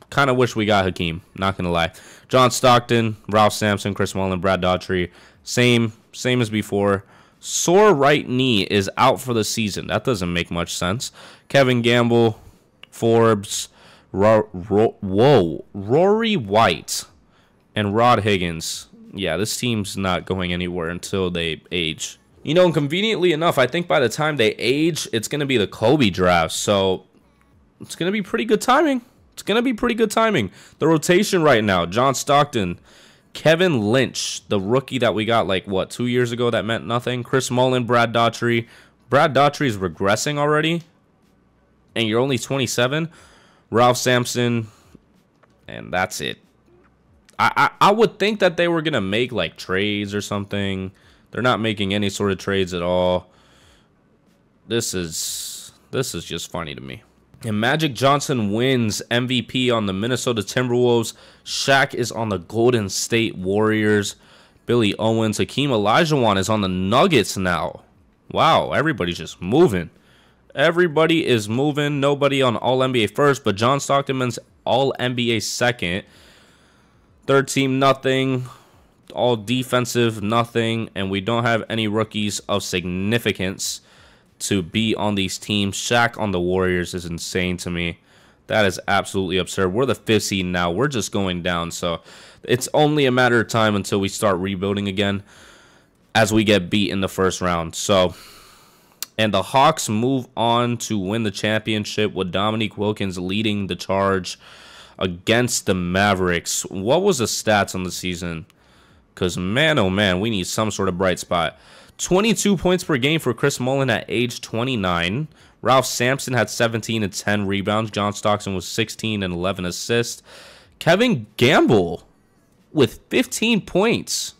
Kind of wish we got Hakeem, not going to lie. John Stockton, Ralph Sampson, Chris Mullin, Brad Daughtry. Same as before. Sore right knee is out for the season. That doesn't make much sense. Kevin Gamble, Forbes, Rory White, and Rod Higgins. Yeah, this team's not going anywhere until they age. You know, and conveniently enough, I think by the time they age, it's going to be the Kobe draft. So it's going to be pretty good timing. It's going to be pretty good timing. The rotation right now, John Stockton, Kevin Lynch, the rookie that we got like, what, 2 years ago that meant nothing. Chris Mullin, Brad Daughtry. Brad Daughtry is regressing already, and you're only 27. Ralph Sampson, and that's it. I would think that they were going to make like trades or something. They're not making any sort of trades at all. This is just funny to me. And Magic Johnson wins MVP on the Minnesota Timberwolves. Shaq is on the Golden State Warriors. Billy Owens. Hakeem Olajuwon is on the Nuggets now. Wow, everybody's just moving. Everybody is moving. Nobody on All-NBA first, but John Stockton's All-NBA second. Third team, nothing. All defensive, nothing. And we don't have any rookies of significance to be on these teams. Shaq on the Warriors is insane to me. That is absolutely absurd. We're the 5th seed now. We're just going down. So it's only a matter of time until we start rebuilding again as we get beat in the first round. So, and the Hawks move on to win the championship with Dominique Wilkins leading the charge against the Mavericks. What was the stats on the season? Because, man, oh, man, we need some sort of bright spot. 22 points per game for Chris Mullin at age 29. Ralph Sampson had 17 and 10 rebounds. John Stockton was 16 and 11 assists. Kevin Gamble with 15 points.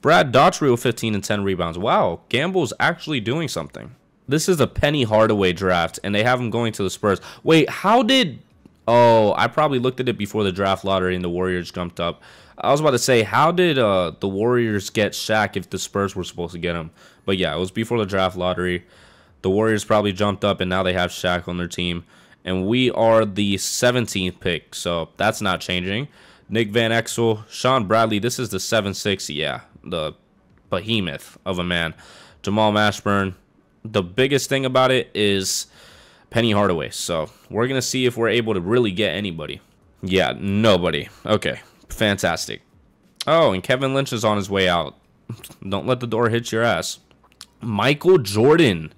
Brad Daughtry with 15 and 10 rebounds. Wow, Gamble's actually doing something. This is a Penny Hardaway draft, and they have him going to the Spurs. Wait, how did... Oh, I probably looked at it before the draft lottery and the Warriors jumped up. I was about to say, how did the Warriors get Shaq if the Spurs were supposed to get him? But yeah, it was before the draft lottery. The Warriors probably jumped up, and now they have Shaq on their team. And we are the 17th pick, so that's not changing. Nick Van Exel, Sean Bradley, this is the 7-6, yeah, the behemoth of a man. Jamal Mashburn. The biggest thing about it is Penny Hardaway. So we're going to see if we're able to really get anybody. Yeah, nobody. Okay, fantastic. Oh, and Kevin Lynch is on his way out. Don't let the door hit your ass. Michael Jordan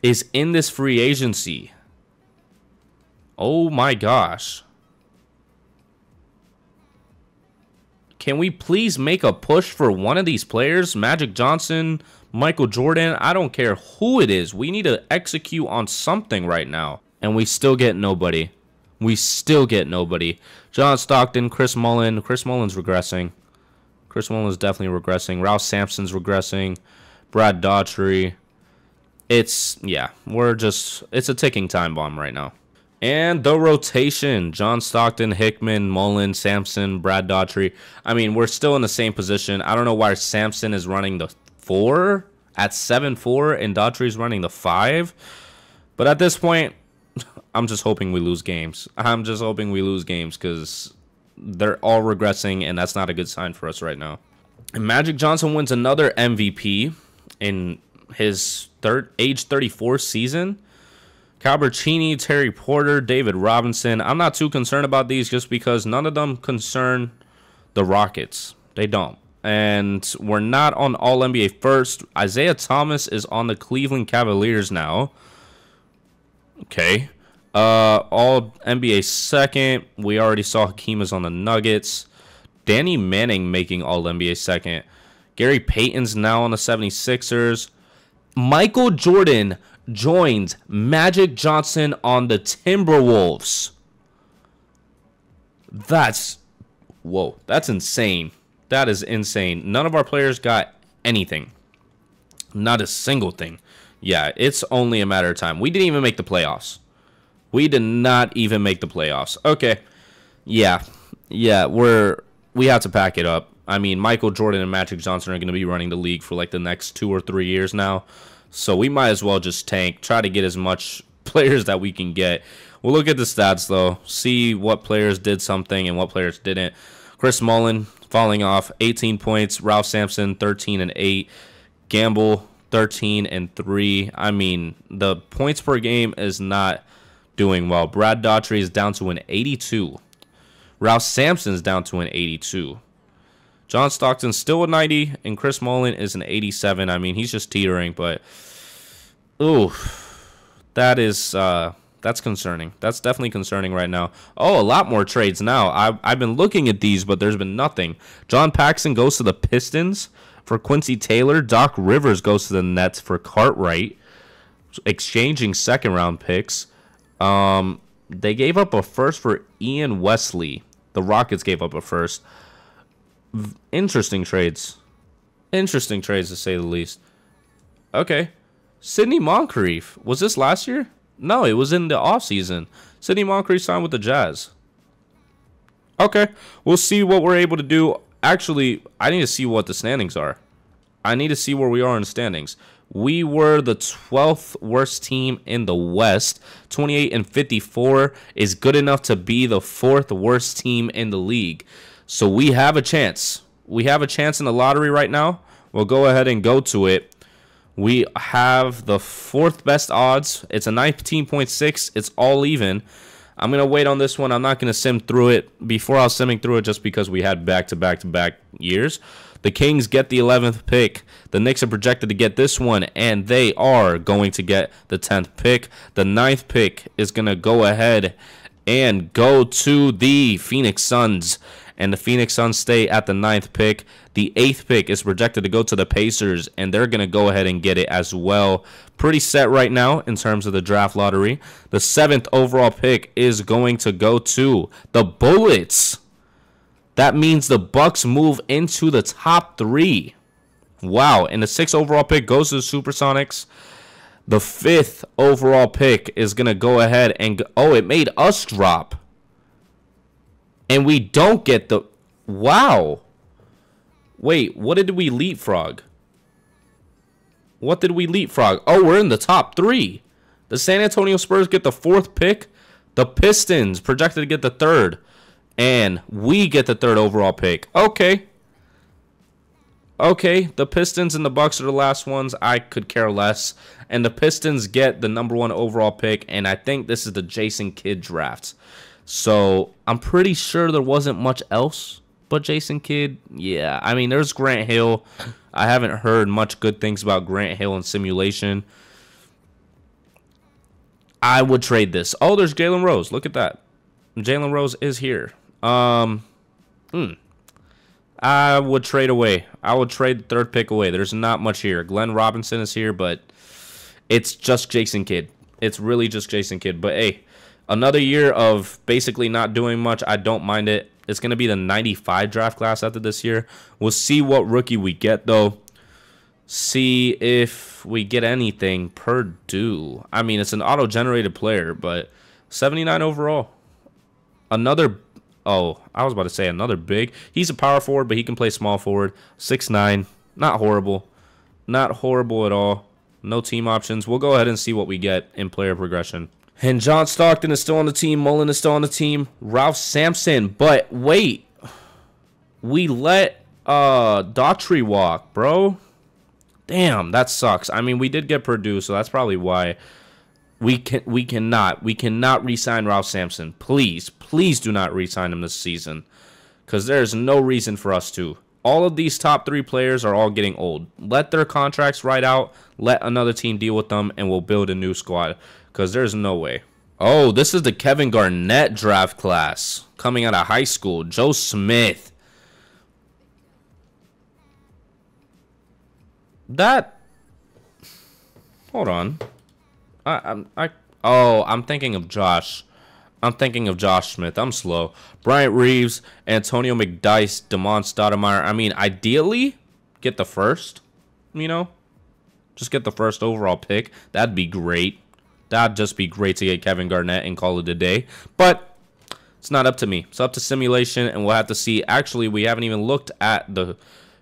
is in this free agency. Oh my gosh. Can we please make a push for one of these players? Magic Johnson, Michael Jordan, I don't care who it is. We need to execute on something right now. And we still get nobody. We still get nobody. John Stockton, Chris Mullin. Chris Mullin's regressing. Chris Mullin's definitely regressing. Ralph Sampson's regressing. Brad Daughtry. It's a ticking time bomb right now. And the rotation, John Stockton, Hickman, Mullin, Sampson, Brad Daughtry. I mean, we're still in the same position. I don't know why Sampson is running the 4 at 7-4 and Daughtry's running the 5. But at this point, I'm just hoping we lose games. I'm just hoping we lose games because they're all regressing, and that's not a good sign for us right now. And Magic Johnson wins another MVP in his age 34 season. Calbertini, Terry Porter, David Robinson. I'm not too concerned about these just because none of them concern the Rockets. They don't. And we're not on All-NBA first. Isaiah Thomas is on the Cleveland Cavaliers now. Okay. All-NBA second. We already saw Hakeem is on the Nuggets. Danny Manning making All-NBA second. Gary Payton's now on the 76ers. Michael Jordan joins Magic Johnson on the Timberwolves. That's insane. That is insane. None of our players got anything. Not a single thing. Yeah, it's only a matter of time. We didn't even make the playoffs. We did not even make the playoffs. Okay. Yeah, we have to pack it up. I mean, Michael Jordan and Magic Johnson are going to be running the league for like the next 2 or 3 years now. So we might as well just tank, try to get as much players that we can get. We'll look at the stats, though, see what players did something and what players didn't. Chris Mullin falling off, 18 points. Ralph Sampson, 13 and 8. Gamble, 13 and 3. I mean, the points per game is not doing well. Brad Daughtry is down to an 82. Ralph Sampson's down to an 82. John Stockton's still a 90, and Chris Mullin is an 87. I mean, he's just teetering, but ooh, that's concerning. That's definitely concerning right now. Oh, a lot more trades now. I've been looking at these, but there's been nothing. John Paxson goes to the Pistons for Quincy Taylor. Doc Rivers goes to the Nets for Cartwright, exchanging second-round picks. They gave up a first for Ian Wesley. The Rockets gave up a first. Interesting trades. Interesting trades, to say the least. Okay. Sidney Moncrief. Was this last year? No, it was in the offseason. Sidney Moncrief signed with the Jazz. Okay. We'll see what we're able to do. Actually, I need to see what the standings are. I need to see where we are in the standings. We were the 12th worst team in the West. 28 and 54 is good enough to be the 4th worst team in the league. So we have a chance. We have a chance in the lottery right now. We'll go ahead and go to it. We have the 4th best odds. It's a 19.6. It's all even. I'm going to wait on this one. I'm not going to sim through it. Before I was simming through it just because we had back-to-back-to-back years. The Kings get the 11th pick. The Knicks are projected to get this one, and they are going to get the 10th pick. The 9th pick is going to go ahead and go to the Phoenix Suns. And the Phoenix Suns stay at the 9th pick. The 8th pick is projected to go to the Pacers, and they're going to go ahead and get it as well. Pretty set right now in terms of the draft lottery. The 7th overall pick is going to go to the Bullets. That means the Bucks move into the top 3. Wow, and the 6th overall pick goes to the Supersonics. The 5th overall pick is going to go ahead and... Oh, it made us drop. And we don't get the... Wow. Wait, what did we leapfrog? What did we leapfrog? Oh, we're in the top 3. The San Antonio Spurs get the 4th pick. The Pistons projected to get the 3rd. And we get the 3rd overall pick. Okay. Okay, the Pistons and the Bucks are the last ones. I could care less. And the Pistons get the number 1 overall pick. And I think this is the Jason Kidd draft. So I'm pretty sure there wasn't much else but Jason Kidd. Yeah, I mean, there's Grant Hill. I haven't heard much good things about Grant Hill in simulation. I would trade this. Oh, there's Jalen Rose. Look at that. Jalen Rose is here. I would trade away. I would trade the third pick away. There's not much here. Glenn Robinson is here, but it's just Jason Kidd. It's really just Jason Kidd. But hey, another year of basically not doing much. I don't mind it. It's going to be the 95 draft class after this year. We'll see what rookie we get, though. See if we get anything. Purdue. I mean, it's an auto-generated player, but 79 overall. Another... Oh, I was about to say another big. He's a power forward, but he can play small forward. 6'9". Not horrible. Not horrible at all. No team options. We'll go ahead and see what we get in player progression. And John Stockton is still on the team. Mullen is still on the team. Ralph Sampson. But wait. We let Daughtry walk, bro. Damn, that sucks. I mean, we did get Purdue, so that's probably why. We cannot re-sign Ralph Sampson. Please do not re-sign him this season, because there's no reason for us to. All of these top 3 players are all getting old. Let their contracts ride out. Let another team deal with them, and we'll build a new squad, because there's no way. Oh, this is the Kevin Garnett draft class coming out of high school. Joe Smith. That. Hold on. I'm thinking of Josh. I'm thinking of Josh Smith. I'm slow. Bryant Reeves, Antonio McDyess, Damon Stoudemire. I mean, ideally, get the first. You know, just get the first overall pick. That'd be great. That'd just be great to get Kevin Garnett and call it a day. But it's not up to me. It's up to simulation, and we'll have to see. Actually, we haven't even looked at the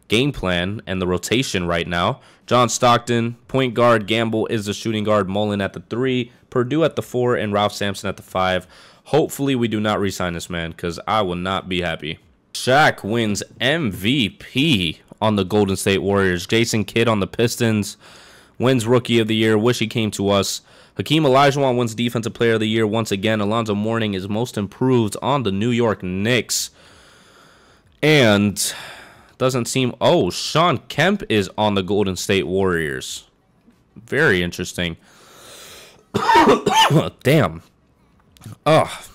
game plan and the rotation right now. John Stockton, point guard. Gamble is the shooting guard. Mullen at the 3. Purdue at the 4. And Ralph Sampson at the 5. Hopefully we do not re-sign this man, because I will not be happy. Shaq wins MVP on the Golden State Warriors. Jason Kidd on the Pistons wins Rookie of the Year. Wish he came to us. Hakeem Olajuwon wins Defensive Player of the Year once again. Alonzo Mourning is most improved on the New York Knicks. And... doesn't seem... Oh, Shawn Kemp is on the Golden State Warriors. Very interesting. Damn. Oh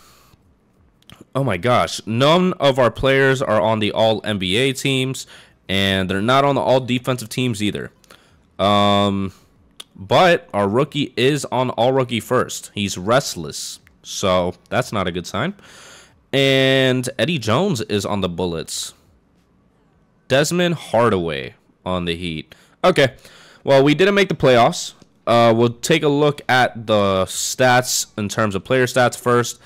my gosh. None of our players are on the All-NBA teams, and they're not on the All-Defensive teams either. But our rookie is on All-Rookie first. He's restless, so that's not a good sign. And Eddie Jones is on the Bullets. Desmond Hardaway on the Heat. Okay, well, we didn't make the playoffs. We'll take a look at the stats in terms of player stats first.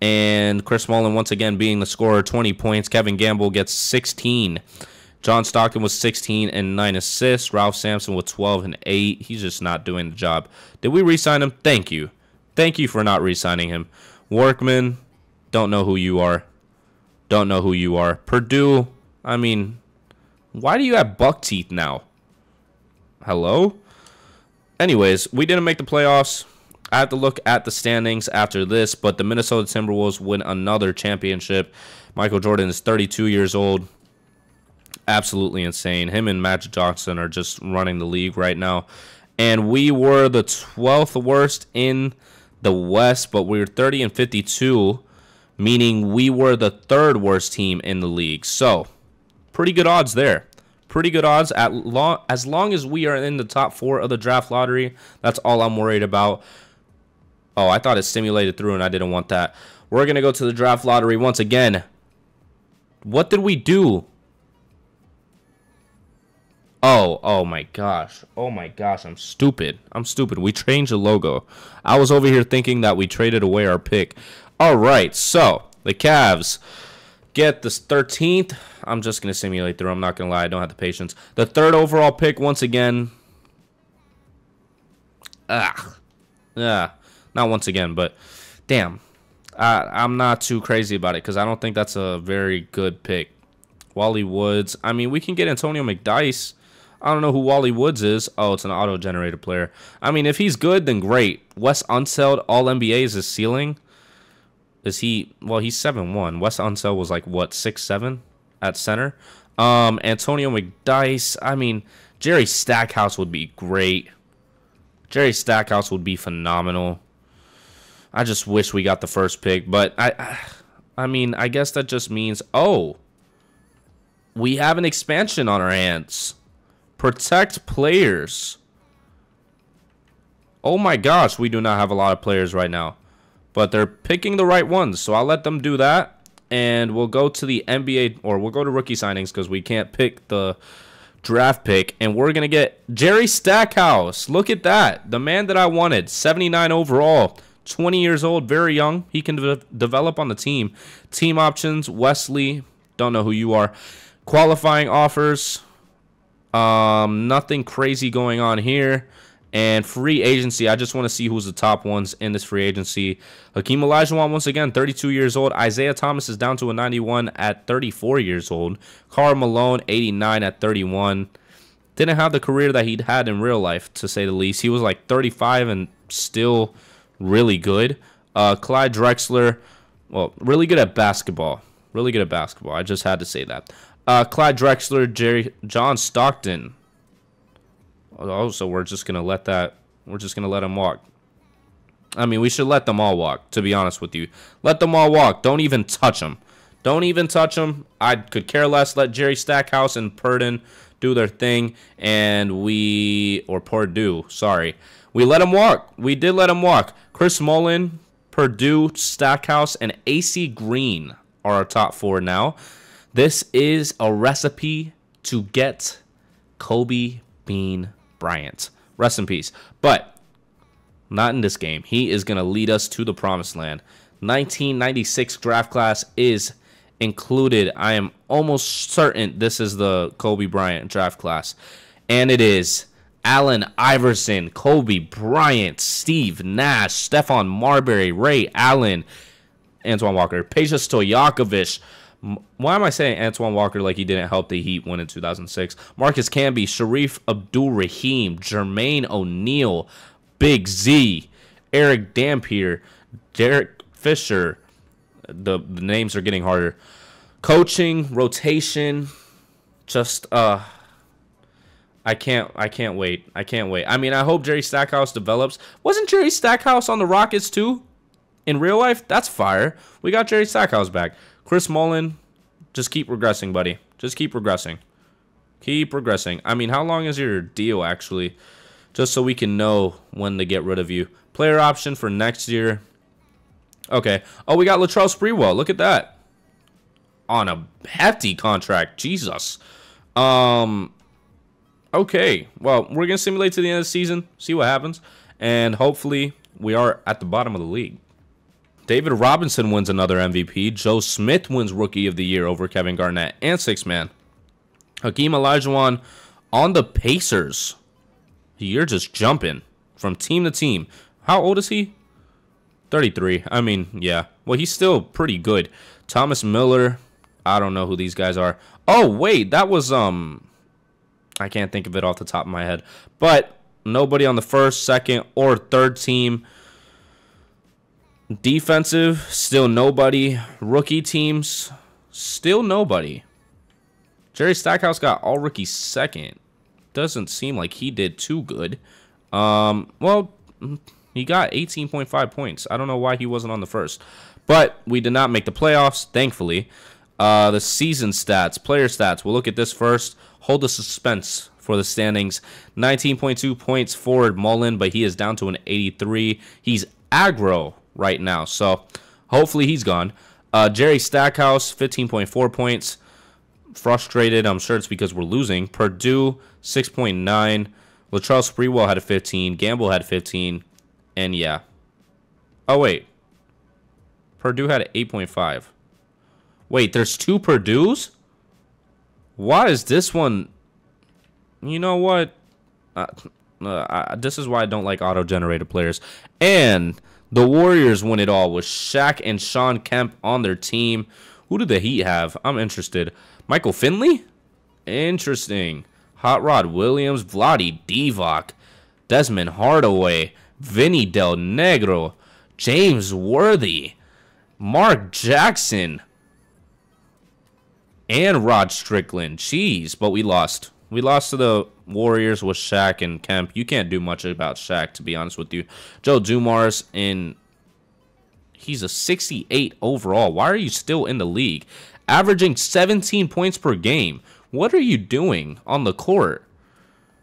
And Chris Mullin, once again, being the scorer, 20 points. Kevin Gamble gets 16. John Stockton was 16 and 9 assists. Ralph Sampson with 12 and 8. He's just not doing the job. Did we re-sign him? Thank you. Thank you for not re-signing him. Workman, don't know who you are. Don't know who you are. Purdue, I mean... why do you have buck teeth now? Hello? Anyways, we didn't make the playoffs. I have to look at the standings after this, but the Minnesota Timberwolves win another championship. Michael Jordan is 32 years old. Absolutely insane. Him and Magic Johnson are just running the league right now. And we were the 12th worst in the West, but we were 30 and 52, meaning we were the 3rd worst team in the league. So... pretty good odds there. Pretty good odds. As long as we are in the top 4 of the draft lottery, that's all I'm worried about. Oh, I thought it simulated through, and I didn't want that. We're going to go to the draft lottery once again. What did we do? Oh my gosh. Oh my gosh, I'm stupid. I'm stupid. We changed the logo. I was over here thinking that we traded away our pick. All right, so the Cavs... get this 13th. I'm just going to simulate through. I'm not going to lie. I don't have the patience. The 3rd overall pick once again. Yeah. Not once again, but damn. I'm not too crazy about it because I don't think that's a very good pick. Wally Woods. I mean, we can get Antonio McDyess. I don't know who Wally Woods is. Oh, it's an auto-generated player. I mean, if he's good, then great. Wes Unseld, All-NBA is his ceiling. Is he... well, he's 7'1". Wes Unseld was like, what, 6'7" at center? Antonio McDyess. I mean, Jerry Stackhouse would be great. Jerry Stackhouse would be phenomenal. I just wish we got the first pick. But, I mean, I guess that just means... oh. we have an expansion on our hands. Protect players. Oh my gosh, we do not have a lot of players right now. But they're picking the right ones, so I'll let them do that. And we'll go to the NBA, or we'll go to rookie signings because we can't pick the draft pick. And we're going to get Jerry Stackhouse. Look at that. The man that I wanted. 79 overall. 20 years old. Very young. He can develop on the team. Team options. Wesley. Don't know who you are. Qualifying offers. Nothing crazy going on here. And free agency, I just want to see who's the top ones in this free agency. Hakeem Olajuwon, once again, 32 years old. Isaiah Thomas is down to a 91 at 34 years old. Karl Malone, 89 at 31. Didn't have the career that he'd had in real life, to say the least. He was like 35 and still really good. Clyde Drexler, well, really good at basketball. Really good at basketball. I just had to say that. Clyde Drexler, John Stockton. Oh, so we're just going to let him walk. I mean, we should let them all walk, to be honest with you. Let them all walk. Don't even touch them. Don't even touch them. I could care less. Let Jerry Stackhouse and Purdue do their thing. And or Purdue, sorry. We let them walk. We did let them walk. Chris Mullin, Purdue, Stackhouse, and AC Green are our top 4 now. This is a recipe to get Kobe Bean Bryant. Rest in peace. But not in this game. He is going to lead us to the promised land. 1996 draft class is included. I am almost certain this is the Kobe Bryant draft class. And it is Allen Iverson, Kobe Bryant, Steve Nash, Stephon Marbury, Ray Allen, Antoine Walker, Peja Stojakovic. Why am I saying Antoine Walker like he didn't help the Heat win in 2006? Marcus Camby, Sharif Abdul-Rahim, Jermaine O'Neal, Big Z, Eric Dampier, Derek Fisher. The names are getting harder. Coaching, rotation, just I can't wait. I can't wait. I mean, I hope Jerry Stackhouse develops. Wasn't Jerry Stackhouse on the Rockets too? In real life? That's fire. We got Jerry Stackhouse back. Chris Mullin, just keep regressing, buddy. Just keep regressing. Keep regressing. I mean, how long is your deal, actually? Just so we can know when to get rid of you. Player option for next year. Okay. Oh, we got Latrell Sprewell. Look at that. On a hefty contract. Jesus. Okay. Well, we're going to simulate to the end of the season. See what happens. And hopefully we are at the bottom of the league. David Robinson wins another MVP. Joe Smith wins Rookie of the Year over Kevin Garnett and Sixth Man. Hakeem Olajuwon on the Pacers. You're just jumping from team to team. How old is he? 33. I mean, yeah. Well, he's still pretty good. Thomas Miller. I don't know who these guys are. Oh, wait. That was, I can't think of it off the top of my head. But nobody on the first, second, or third team. Defensive, still nobody. Rookie teams, still nobody. Jerry Stackhouse got all rookie second. Doesn't seem like he did too good. Well, he got 18.5 points. I don't know why he wasn't on the first. But we did not make the playoffs, thankfully. The season stats, player stats. We'll look at this first. Hold the suspense for the standings. 19.2 points for Mullin, but he is down to an 83. He's aggro right now, so hopefully he's gone. Jerry Stackhouse, 15.4 points. Frustrated. I'm sure it's because we're losing. Purdue, 6.9. Latrell Sprewell had a 15. Gamble had 15. And yeah. Oh, wait. Purdue had an 8.5. Wait, there's 2 Purdues? Why is this one? You know what? This is why I don't like auto-generated players. And the Warriors win it all with Shaq and Shawn Kemp on their team. Who do the Heat have? I'm interested. Michael Finley? Interesting. Hot Rod Williams, Vlade Divac, Desmond Hardaway, Vinny Del Negro, James Worthy, Mark Jackson, and Rod Strickland. Jeez, but we lost. We lost to the Warriors with Shaq and Kemp. You can't do much about Shaq, to be honest with you. Joe Dumars, and he's a 68 overall. Why are you still in the league? averaging 17 points per game. What are you doing on the court?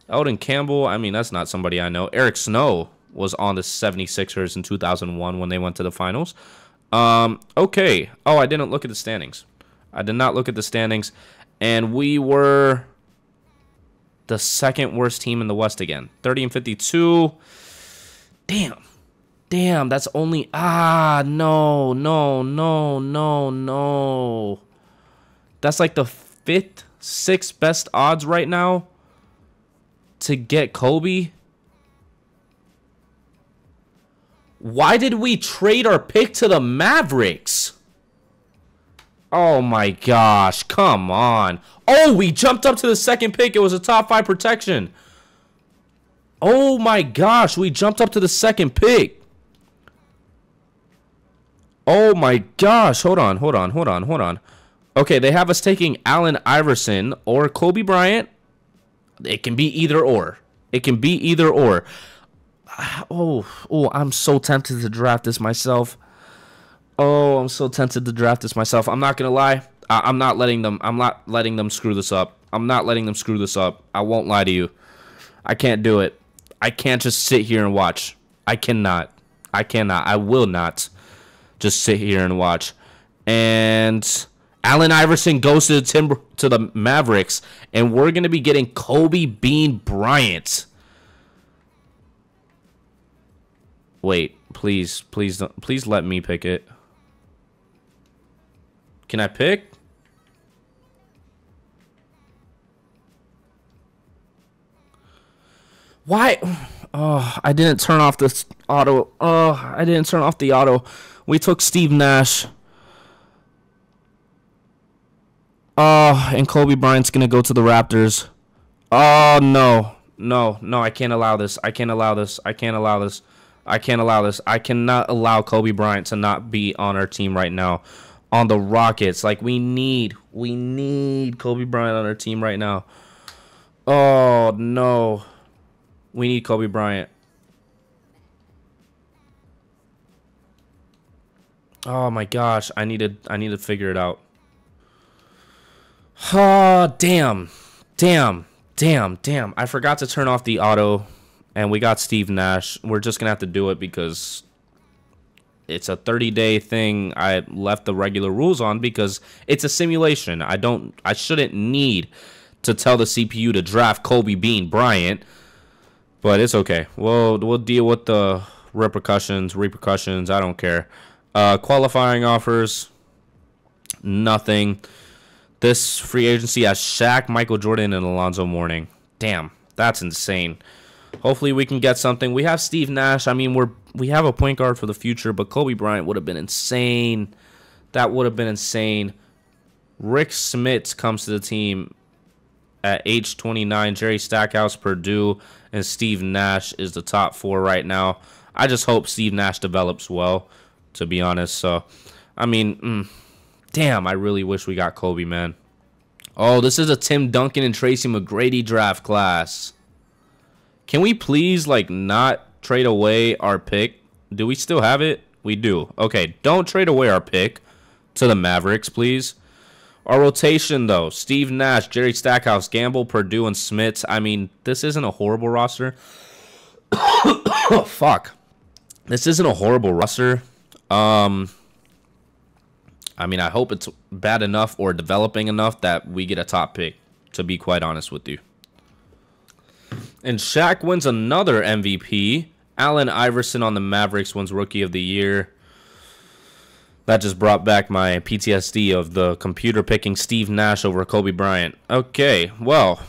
Elden Campbell, I mean, that's not somebody I know. Eric Snow was on the 76ers in 2001 when they went to the finals. Okay. Oh, I didn't look at the standings. I did not look at the standings. And we were the second worst team in the West again. 30-52. Damn, that's only... no. That's like the 5th, 6th best odds right now to get Kobe. Why did we trade our pick to the Mavericks? Oh my gosh, come on. Oh, we jumped up to the second pick. It was a top 5 protection. Oh my gosh, we jumped up to the second pick. Oh my gosh, hold on. Okay, they have us taking Allen Iverson or Kobe Bryant. It can be either or. Oh, I'm so tempted to draft this myself. I'm not gonna lie. I'm not letting them screw this up. I won't lie to you. I can't do it. I can't just sit here and watch. I cannot. I will not just sit here and watch. And Allen Iverson goes to the Mavericks, and we're gonna be getting Kobe Bean Bryant. Wait, please let me pick it. Can I pick? Why? Oh, I didn't turn off this auto. We took Steve Nash. And Kobe Bryant's gonna go to the Raptors. Oh, no, I can't allow this. I cannot allow Kobe Bryant to not be on our team right now. On the Rockets. Like, we need Kobe Bryant on our team right now. Oh, no. We need Kobe Bryant. Oh, my gosh. I need to figure it out. Oh, damn. I forgot to turn off the auto. And we got Steve Nash. We're just going to have to do it because it's a 30-day thing. I left the regular rules on because it's a simulation. I shouldn't need to tell the CPU to draft Kobe Bean Bryant. But it's okay. We'll deal with the repercussions. I don't care. Qualifying offers. Nothing. This free agency has Shaq, Michael Jordan, and Alonzo Mourning. Damn, that's insane. Hopefully we can get something. We have Steve Nash. I mean, we have a point guard for the future, but Kobe Bryant would have been insane. That would have been insane. Rick Smits comes to the team at age 29. Jerry Stackhouse, Purdue, and Steve Nash is the top 4 right now. I just hope Steve Nash develops well, to be honest. So, I mean, damn, I really wish we got Kobe, man. Oh, this is a Tim Duncan and Tracy McGrady draft class. Can we please, like, not trade away our pick? Do we still have it? We do. Okay, don't trade away our pick to the Mavericks, please. Our rotation, though. Steve Nash, Jerry Stackhouse, Gamble, Purdue, and Smits. I mean, this isn't a horrible roster. Oh, fuck. This isn't a horrible roster. I mean, I hope it's bad enough or developing enough that we get a top pick, to be quite honest with you. And Shaq wins another MVP. Allen Iverson on the Mavericks wins Rookie of the Year. That just brought back my PTSD of the computer picking Steve Nash over Kobe Bryant. Okay, well,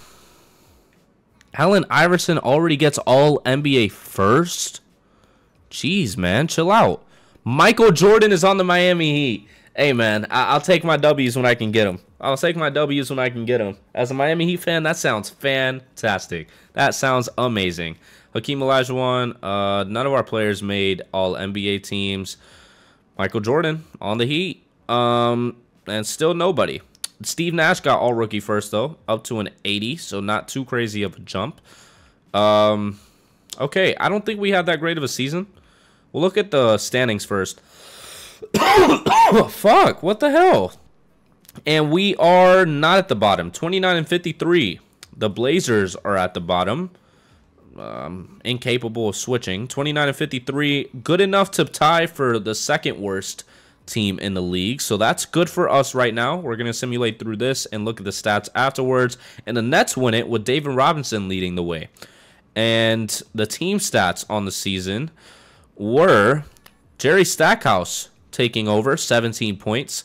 Allen Iverson already gets all NBA first? Jeez, man, chill out. Michael Jordan is on the Miami Heat. Hey, man, I'll take my W's when I can get them. As a Miami Heat fan, that sounds fantastic. That sounds amazing. Hakeem Olajuwon, none of our players made all NBA teams. Michael Jordan on the Heat. And still nobody. Steve Nash got all rookie first, though, up to an 80, so not too crazy of a jump. Okay, I don't think we had that great of a season. We'll look at the standings first. Oh, fuck, what the hell? And we are not at the bottom. 29 and 53. The Blazers are at the bottom. Incapable of switching. 29 and 53. Good enough to tie for the second worst team in the league. So that's good for us right now. We're going to simulate through this and look at the stats afterwards. And the Nets win it with David Robinson leading the way. And the team stats on the season were Jerry Stackhouse taking over, 17 points.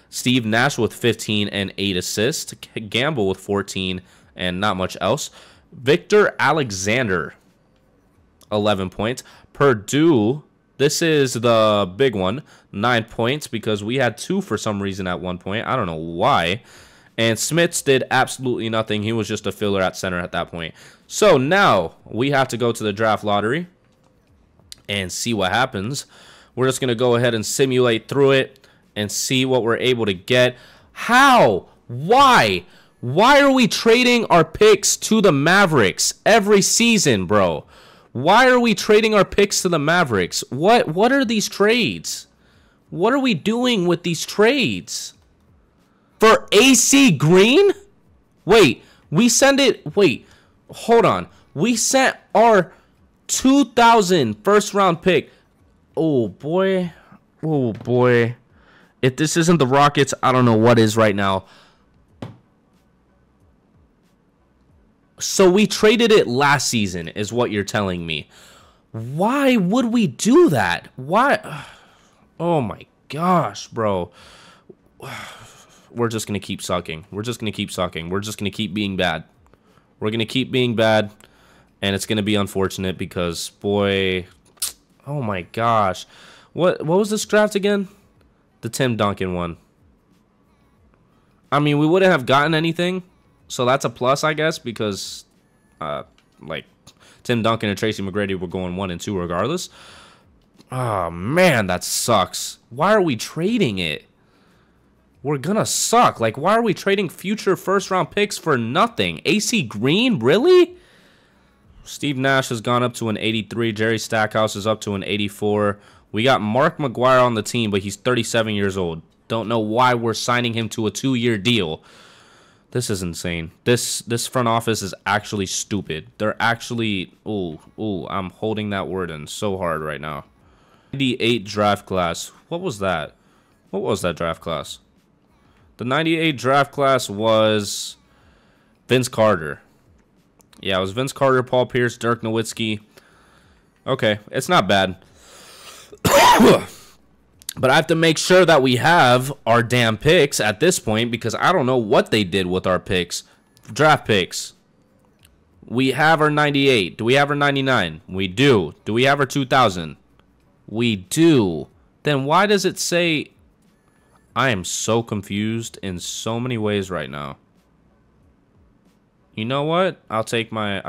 Steve Nash with 15 and 8 assists. Gamble with 14 and not much else. Victor Alexander, 11 points. Purdue, this is the big one, 9 points because we had 2 for some reason at one point. I don't know why. And Smits did absolutely nothing. He was just a filler at center at that point. So now we have to go to the draft lottery and see what happens. We're just going to go ahead and simulate through it and see what we're able to get. How? Why? Why are we trading our picks to the Mavericks every season, bro? Why are we trading our picks to the Mavericks? What are these trades? What are we doing with these trades? For AC Green? Wait, we send it. Wait, hold on. We sent our 2000 first round pick. Oh, boy. Oh, boy. If this isn't the Rockets, I don't know what is right now. So we traded it last season, is what you're telling me. Why would we do that? Why? Oh, my gosh, bro. We're just going to keep sucking. We're just going to keep sucking. We're just going to keep being bad. We're going to keep being bad. And it's going to be unfortunate because, boy, oh, my gosh. What was this draft again? The Tim Duncan one. I mean, we wouldn't have gotten anything, so that's a plus, I guess, because, like, Tim Duncan and Tracy McGrady were going 1 and 2 regardless. Oh, man, that sucks. Why are we trading it? We're gonna suck. Like, why are we trading future first-round picks for nothing? AC Green? Really? Steve Nash has gone up to an 83. Jerry Stackhouse is up to an 84. We got Mark McGuire on the team, but he's 37 years old. Don't know why we're signing him to a 2-year deal. This is insane. This front office is actually stupid. They're actually... Ooh, I'm holding that word in so hard right now. 98 draft class. What was that? What was that draft class? The 98 draft class was Vince Carter. Yeah, it was Vince Carter, Paul Pierce, Dirk Nowitzki. Okay, it's not bad. But I have to make sure that we have our damn picks at this point because I don't know what they did with our picks. Draft picks. We have our 98. Do we have our 99? We do. Do we have our 2000? We do. Then why does it say... I am so confused in so many ways right now. You know what? I'll take my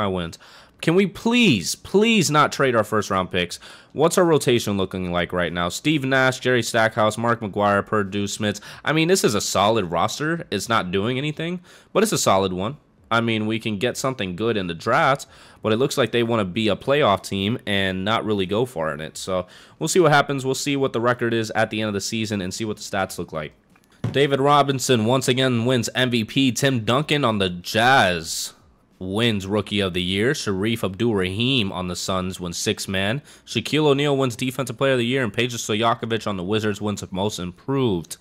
wins. Can we please not trade our first round picks? What's our rotation looking like right now? Steve Nash, Jerry Stackhouse, Mark McGuire, Purdue Smits. I mean, this is a solid roster. It's not doing anything, but it's a solid one. I mean, we can get something good in the draft, but it looks like they want to be a playoff team and not really go far in it. So we'll see what happens. We'll see what the record is at the end of the season and see what the stats look like. David Robinson once again wins MVP. Tim Duncan on the Jazz wins Rookie of the Year. Sharif Abdul-Rahim on the Suns wins Sixth Man. Shaquille O'Neal wins Defensive Player of the Year. And Peja Stojakovic on the Wizards wins Most Improved.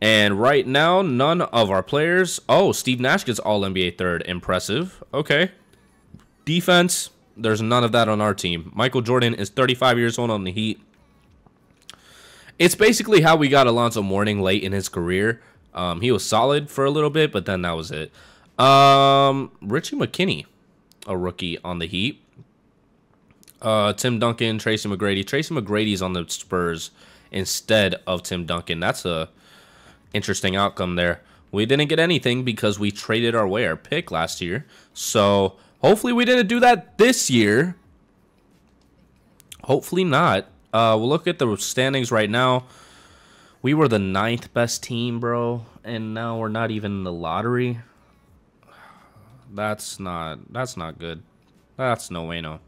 And right now, none of our players... Oh, Steve Nash gets All-NBA third. Impressive. Okay. Defense, there's none of that on our team. Michael Jordan is 35 years old on the Heat. It's basically how we got Alonzo Mourning late in his career. He was solid for a little bit, but then that was it. Richie McKinney, a rookie on the Heat. Tim Duncan, Tracy McGrady. Tracy McGrady's on the Spurs instead of Tim Duncan. That's a interesting outcome there. We didn't get anything because we traded our pick last year. So hopefully we didn't do that this year. Hopefully not. We'll look at the standings right now. We were the 9th best team, bro, and now we're not even in the lottery. That's not good. That's no way no.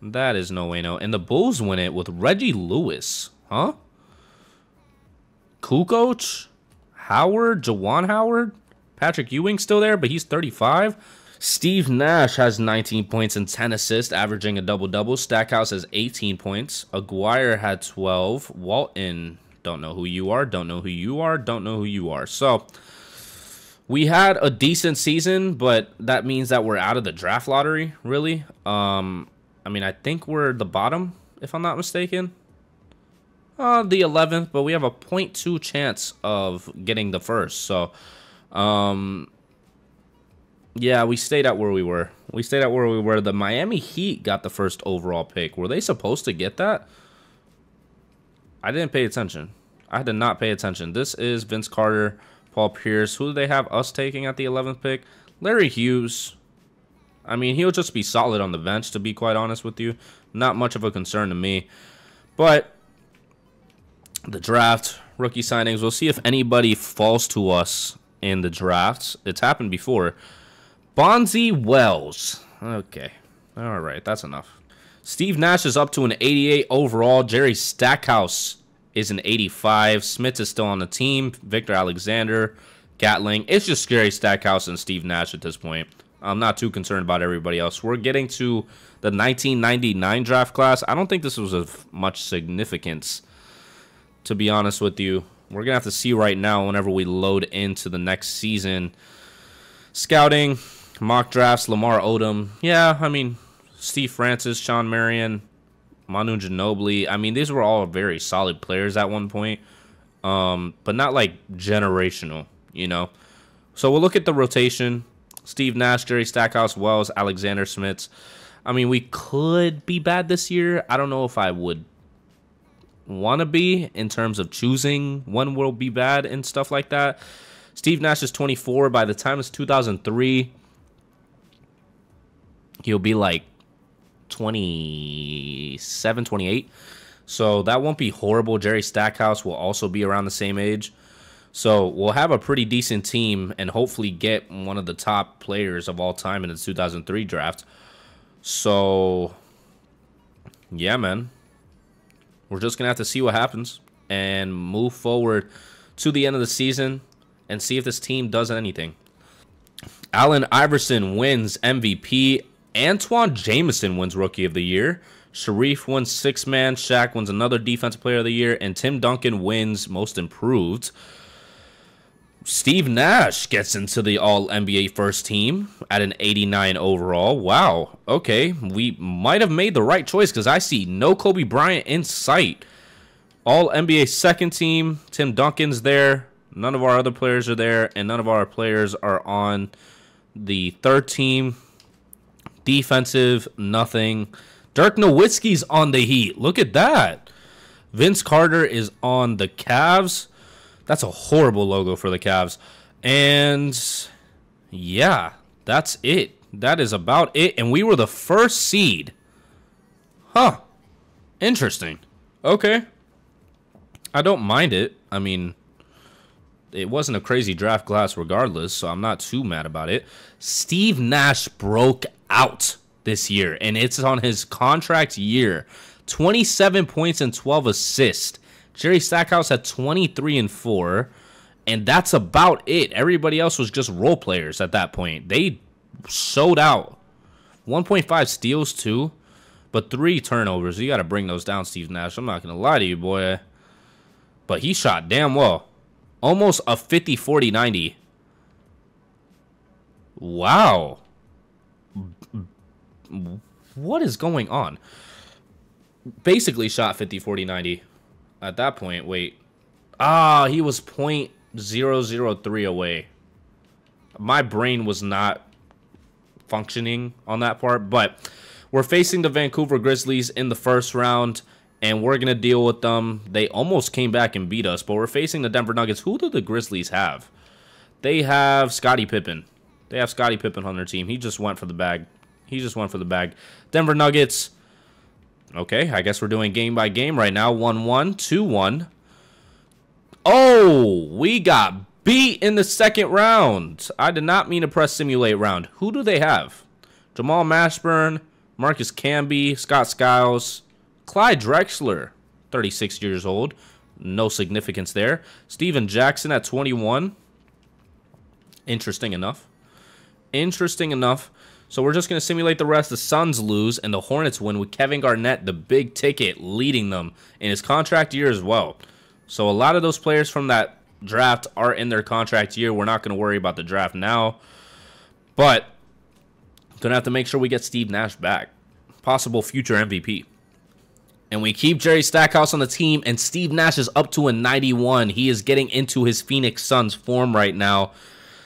That is no way no. And the Bulls win it with Reggie Lewis, huh? Kukoc? Howard, Jawan Howard, Patrick Ewing still there, but he's 35. Steve Nash has 19 points and 10 assists, averaging a double-double. Stackhouse has 18 points. Aguirre had 12. Walton, don't know who you are, don't know who you are, don't know who you are. So we had a decent season, but that means that we're out of the draft lottery, really. I mean, I think we're the bottom, if I'm not mistaken. The 11th, but we have a 0.2 chance of getting the first. So, yeah, we stayed at where we were. We stayed at where we were. The Miami Heat got the first overall pick. Were they supposed to get that? I didn't pay attention. I did not pay attention. This is Vince Carter, Paul Pierce. Who do they have us taking at the 11th pick? Larry Hughes. I mean, he'll just be solid on the bench, to be quite honest with you. Not much of a concern to me. But the draft, rookie signings, we'll see if anybody falls to us in the drafts. It's happened before. Bonzi Wells. Okay. All right. That's enough. Steve Nash is up to an 88 overall. Jerry Stackhouse is an 85. Smith is still on the team. Victor Alexander, Gatling. It's just Jerry Stackhouse and Steve Nash at this point. I'm not too concerned about everybody else. We're getting to the 1999 draft class. I don't think this was of much significance, to be honest with you. We're going to have to see right now whenever we load into the next season. Scouting, mock drafts, Lamar Odom. Yeah, I mean, Steve Francis, Sean Marion, Manu Ginobili. I mean, these were all very solid players at one point, but not like generational, you know. So we'll look at the rotation. Steve Nash, Jerry Stackhouse, Wells, Alexander Smith. I mean, we could be bad this year. I don't know if I would want to be in terms of choosing when we'll be bad and stuff like that. Steve Nash is 24. By the time it's 2003, he'll be like 27, 28. So that won't be horrible. Jerry Stackhouse will also be around the same age. So we'll have a pretty decent team and hopefully get one of the top players of all time in the 2003 draft. So, yeah, man. We're just going to have to see what happens and move forward to the end of the season and see if this team does anything. Allen Iverson wins MVP. Antoine Jameson wins Rookie of the Year. Sharif wins Sixth Man. Shaq wins another Defensive Player of the Year. And Tim Duncan wins Most Improved. Steve Nash gets into the All-NBA First Team at an 89 overall. Wow. Okay. We might have made the right choice because I see no Kobe Bryant in sight. All-NBA Second Team. Tim Duncan's there. None of our other players are there. And none of our players are on the third team. Defensive, nothing. Dirk Nowitzki's on the Heat. Look at that. Vince Carter is on the Cavs. That's a horrible logo for the Cavs. And yeah, that's it. That is about it. And we were the first seed. Huh. Interesting. Okay. I don't mind it. I mean, it wasn't a crazy draft class regardless, so I'm not too mad about it. Steve Nash broke out this year, and it's on his contract year. 27 points and 12 assists. Jerry Stackhouse had 23 and 4, and that's about it. Everybody else was just role players at that point. They showed out. 1.5 steals too, but 3 turnovers. You got to bring those down, Steve Nash. I'm not going to lie to you, boy. But he shot damn well. Almost a 50, 40, 90. Wow. What is going on? Basically shot 50, 40, 90. At that point, wait. He was .003 away. My brain was not functioning on that part. But we're facing the Vancouver Grizzlies in the first round, and we're going to deal with them. They almost came back and beat us, but we're facing the Denver Nuggets. Who do the Grizzlies have? They have Scottie Pippen. They have Scottie Pippen on their team. He just went for the bag. Denver Nuggets. Okay, I guess we're doing game by game right now. 1-1, 2-1. Oh, we got beat in the second round. I did not mean to press simulate round. Who do they have? Jamal Mashburn, Marcus Camby, Scott Skiles, Clyde Drexler, 36 years old. no significance there. Steven Jackson at 21. Interesting enough. Interesting enough. So we're just going to simulate the rest. The Suns lose and the Hornets win with Kevin Garnett, the big ticket, leading them in his contract year as well. So a lot of those players from that draft are in their contract year. We're not going to worry about the draft now. But going to have to make sure we get Steve Nash back. Possible future MVP. And we keep Jerry Stackhouse on the team, and Steve Nash is up to a 91. He is getting into his Phoenix Suns form right now.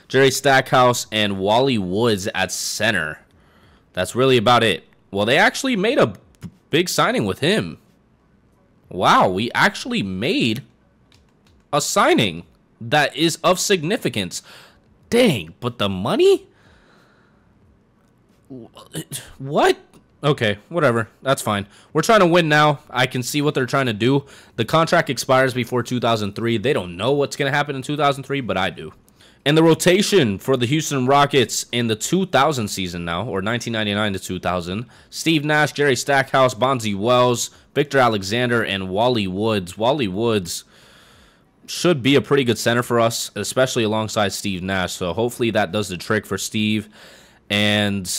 Jerry Stackhouse and Wally Woods at center. That's really about it. Well, they actually made a big signing with him. Wow, we actually made a signing that is of significance. Dang, but the money? What? Okay, whatever. That's fine. We're trying to win now. I can see what they're trying to do. The contract expires before 2003. They don't know what's going to happen in 2003, but I do. And the rotation for the Houston Rockets in the 2000 season now, or 1999 to 2000, Steve Nash, Jerry Stackhouse, Bonzi Wells, Victor Alexander, and Wally Woods. Wally Woods should be a pretty good center for us, especially alongside Steve Nash. So hopefully that does the trick for Steve. And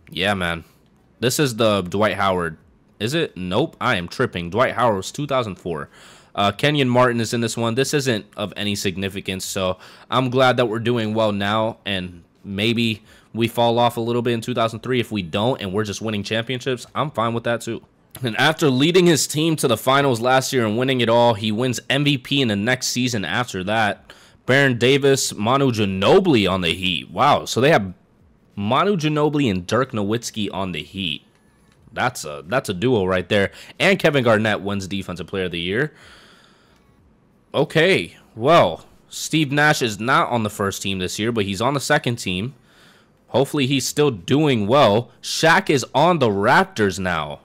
yeah, man. This is the Dwight Howard. Is it? Nope. I am tripping. Dwight Howard was 2004. Kenyon Martin is in this one. This isn't of any significance, so I'm glad that we're doing well now, and maybe we fall off a little bit in 2003. If we don't and we're just winning championships, I'm fine with that too. And after leading his team to the finals last year and winning it all, he wins MVP in the next season after that. Baron Davis, Manu Ginobili on the Heat. Wow, so they have Manu Ginobili and Dirk Nowitzki on the Heat. That's a duo right there. And Kevin Garnett wins Defensive Player of the Year. Okay, well, Steve Nash is not on the first team this year, but he's on the second team. Hopefully he's still doing well. Shaq is on the Raptors now.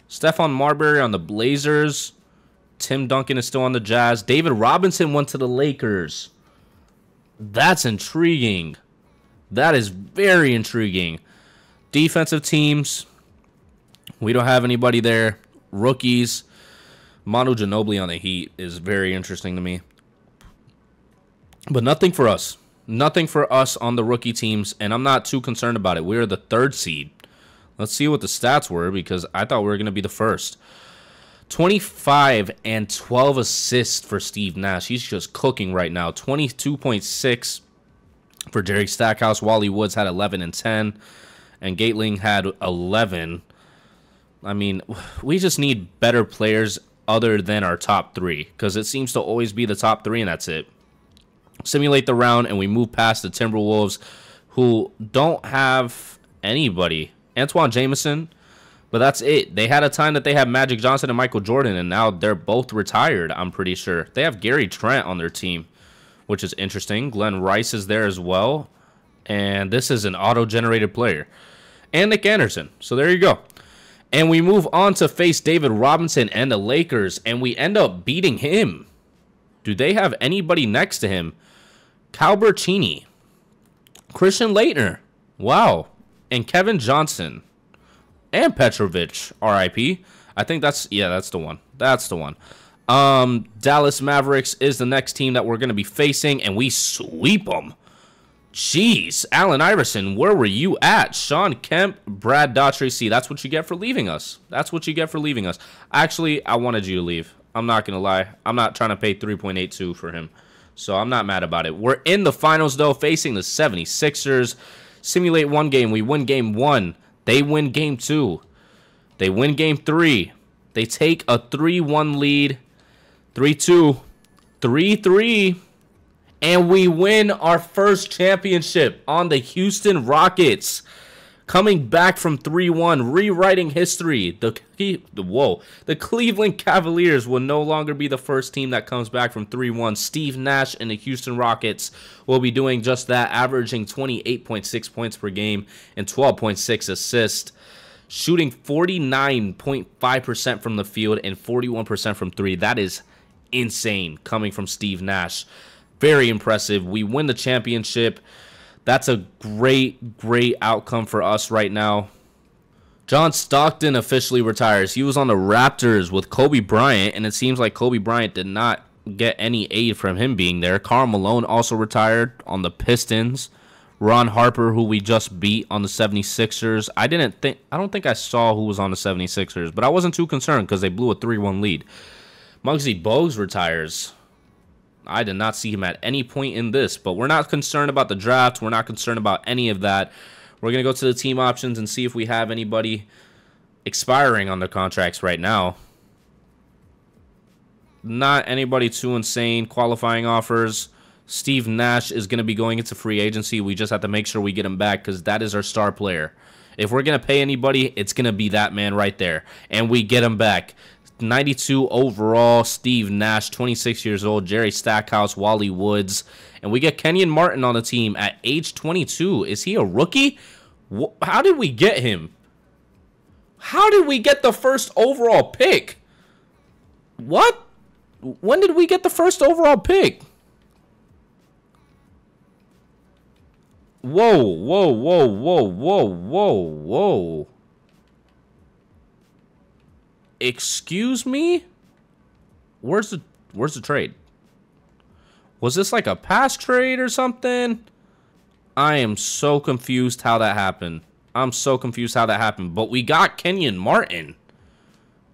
Stephon Marbury on the Blazers. Tim Duncan is still on the Jazz. David Robinson went to the Lakers. That's intriguing. That is very intriguing. Defensive teams. We don't have anybody there. Rookies. Manu Ginobili on the Heat is very interesting to me. But nothing for us. Nothing for us on the rookie teams, and I'm not too concerned about it. We are the 3rd seed. Let's see what the stats were, because I thought we were going to be the first. 25 and 12 assists for Steve Nash. He's just cooking right now. 22.6 for Jerry Stackhouse. Wally Woods had 11 and 10, and Gatling had 11. I mean, we just need better players other than our top 3, because it seems to always be the top 3, and that's it. Simulate the round, and we move past the Timberwolves, who don't have anybody. Antoine Jameson, but that's it. They had a time that they had Magic Johnson and Michael Jordan, and now they're both retired, I'm pretty sure. They have Gary Trent on their team, which is interesting. Glenn Rice is there as well, and this is an auto-generated player. And Nick Anderson, so there you go. And we move on to face David Robinson and the Lakers, and we end up beating him. Do they have anybody next to him? Cal Bertini, Christian Laettner, wow, and Kevin Johnson, and Petrovic, RIP. I think that's the one. That's the one. Dallas Mavericks is the next team that we're going to be facing, and we sweep them. Jeez, Allen Iverson, where were you at? Sean Kemp, Brad Daughtry. See, that's what you get for leaving us. That's what you get for leaving us. Actually, I wanted you to leave. I'm not going to lie. I'm not trying to pay $3.82 for him, so I'm not mad about it. We're in the finals, though, facing the 76ers. Simulate one game. We win game 1. They win game 2. They win game 3. They take a 3-1 lead. 3-2. 3-3. And we win our first championship on the Houston Rockets. Coming back from 3-1, rewriting history. The Cleveland Cavaliers will no longer be the first team that comes back from 3-1. Steve Nash and the Houston Rockets will be doing just that, averaging 28.6 points per game and 12.6 assists. Shooting 49.5% from the field and 41% from 3. That is insane coming from Steve Nash. Very impressive. We win the championship. That's a great outcome for us right now. John Stockton officially retires. He was on the Raptors with Kobe Bryant, and it seems like Kobe Bryant did not get any aid from him being there. Karl Malone also retired on the Pistons. Ron Harper, who we just beat on the 76ers. I don't think I saw who was on the 76ers, but I wasn't too concerned because they blew a 3-1 lead. Muggsy Bogues retires. I did not see him at any point in this, but we're not concerned about the draft. We're not concerned about any of that. We're going to go to the team options and see if we have anybody expiring on their contracts right now. Not anybody too insane. Qualifying offers. Steve Nash is going to be going into free agency. We just have to make sure we get him back because that is our star player. If we're going to pay anybody, it's going to be that man right there. And we get him back. 92 overall, Steve Nash, 26 years old, Jerry Stackhouse, Wally Woods. And we get Kenyon Martin on the team at age 22. Is he a rookie? How did we get him? How did we get the first overall pick? What? When did we get the first overall pick? Whoa, whoa, whoa, whoa, whoa, whoa, whoa. Excuse me? Where's the trade? Was this like a past trade or something? I am so confused how that happened. I'm so confused how that happened. But we got Kenyon Martin.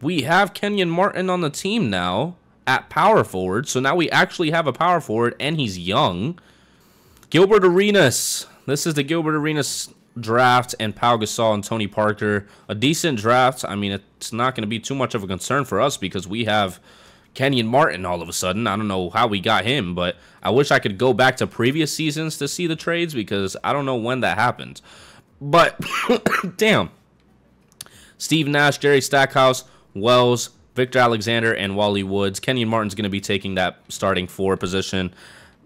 We have Kenyon Martin on the team now at power forward. So now we actually have a power forward and he's young. Gilbert Arenas. This is the Gilbert Arenas draft and Pau Gasol and Tony Parker. A decent draft. I mean, it's not going to be too much of a concern for us because we have Kenyon Martin all of a sudden. I don't know how we got him, but I wish I could go back to previous seasons to see the trades because I don't know when that happened. But, damn. Steve Nash, Jerry Stackhouse, Wells, Victor Alexander, and Wally Woods. Kenyon Martin's going to be taking that starting 4 position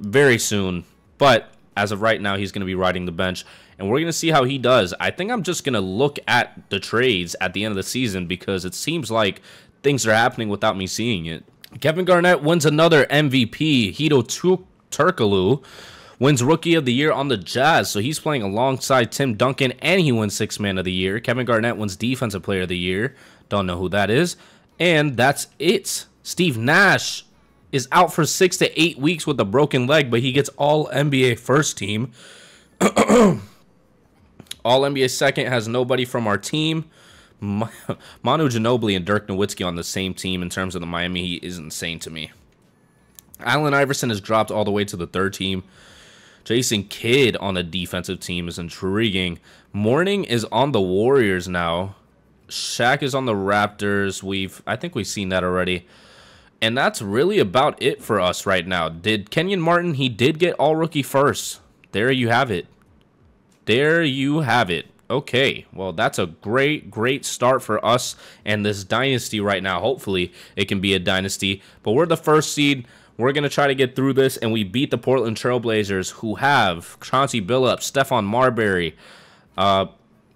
very soon. But as of right now, he's going to be riding the bench. And we're going to see how he does. I think I'm just going to look at the trades at the end of the season because it seems like things are happening without me seeing it. Kevin Garnett wins another MVP. Hedo Turkoglu wins Rookie of the Year on the Jazz. So he's playing alongside Tim Duncan, and he wins Sixth Man of the Year. Kevin Garnett wins Defensive Player of the Year. Don't know who that is. And that's it. Steve Nash is out for 6 to 8 weeks with a broken leg, but he gets All-NBA First Team. All-NBA Second has nobody from our team. Manu Ginobili and Dirk Nowitzki on the same team in terms of the Miami Heat is insane to me. Allen Iverson has dropped all the way to the 3rd team. Jason Kidd on the defensive team is intriguing. Mourning is on the Warriors now. Shaq is on the Raptors. I think we've seen that already. And that's really about it for us right now. Did Kenyon Martin, he did get All-Rookie First. There you have it. There you have it. Okay, well, that's a great, great start for us and this dynasty right now. Hopefully, it can be a dynasty. But we're the 1st seed. We're going to try to get through this, and we beat the Portland Trailblazers, who have Chauncey Billups, Stephon Marbury,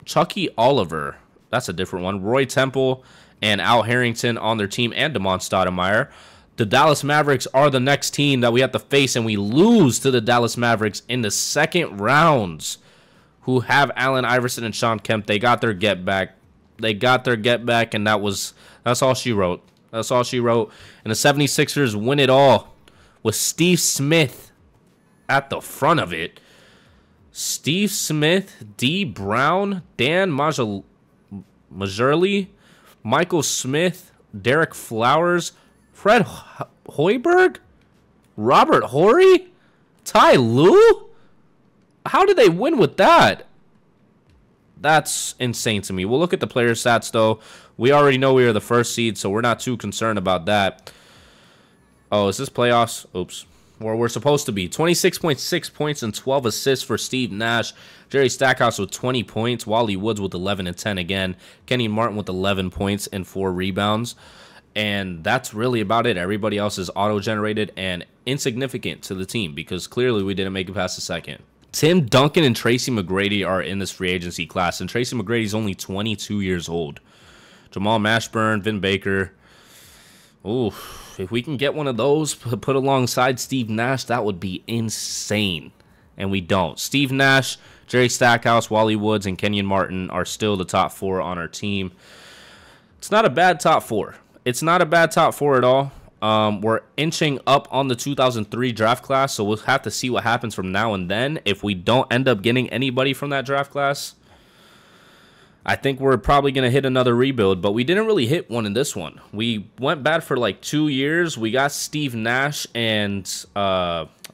Chucky Oliver. That's a different one. Roy Temple and Al Harrington on their team, and Damon Stoudemire. The Dallas Mavericks are the next team that we have to face, and we lose to the Dallas Mavericks in the 2nd rounds, who have Allen Iverson and Shawn Kemp. They got their get back. They got their get back, and that's all she wrote. That's all she wrote. And the 76ers win it all with Steve Smith at the front of it. Steve Smith, D. Brown, Dan Majerle, Michael Smith, Derek Flowers, Fred Hoiberg, Robert Horry, Ty Lue? How did they win with that? That's insane to me. We'll look at the player stats, though. We already know we are the 1st seed, so we're not too concerned about that. Oh, is this playoffs? Oops. Where we're supposed to be. 26.6 points and 12 assists for Steve Nash. Jerry Stackhouse with 20 points. Wally Woods with 11 and 10 again. Kenyon Martin with 11 points and 4 rebounds. And that's really about it. Everybody else is auto-generated and insignificant to the team because clearly we didn't make it past the 2nd. Tim Duncan and Tracy McGrady are in this free agency class, and Tracy McGrady's only 22 years old. Jamal Mashburn, Vin Baker. Ooh, if we can get one of those put alongside Steve Nash, that would be insane. and we don't. Steve Nash, Jerry Stackhouse, Wally Woods, and Kenyon Martin are still the top 4 on our team. It's not a bad top 4. It's not a bad top 4 at all. We're inching up on the 2003 draft class, so we'll have to see what happens from now and then. If we don't end up getting anybody from that draft class, I think we're probably going to hit another rebuild, but we didn't really hit one in this one. We went bad for like 2 years. We got Steve Nash and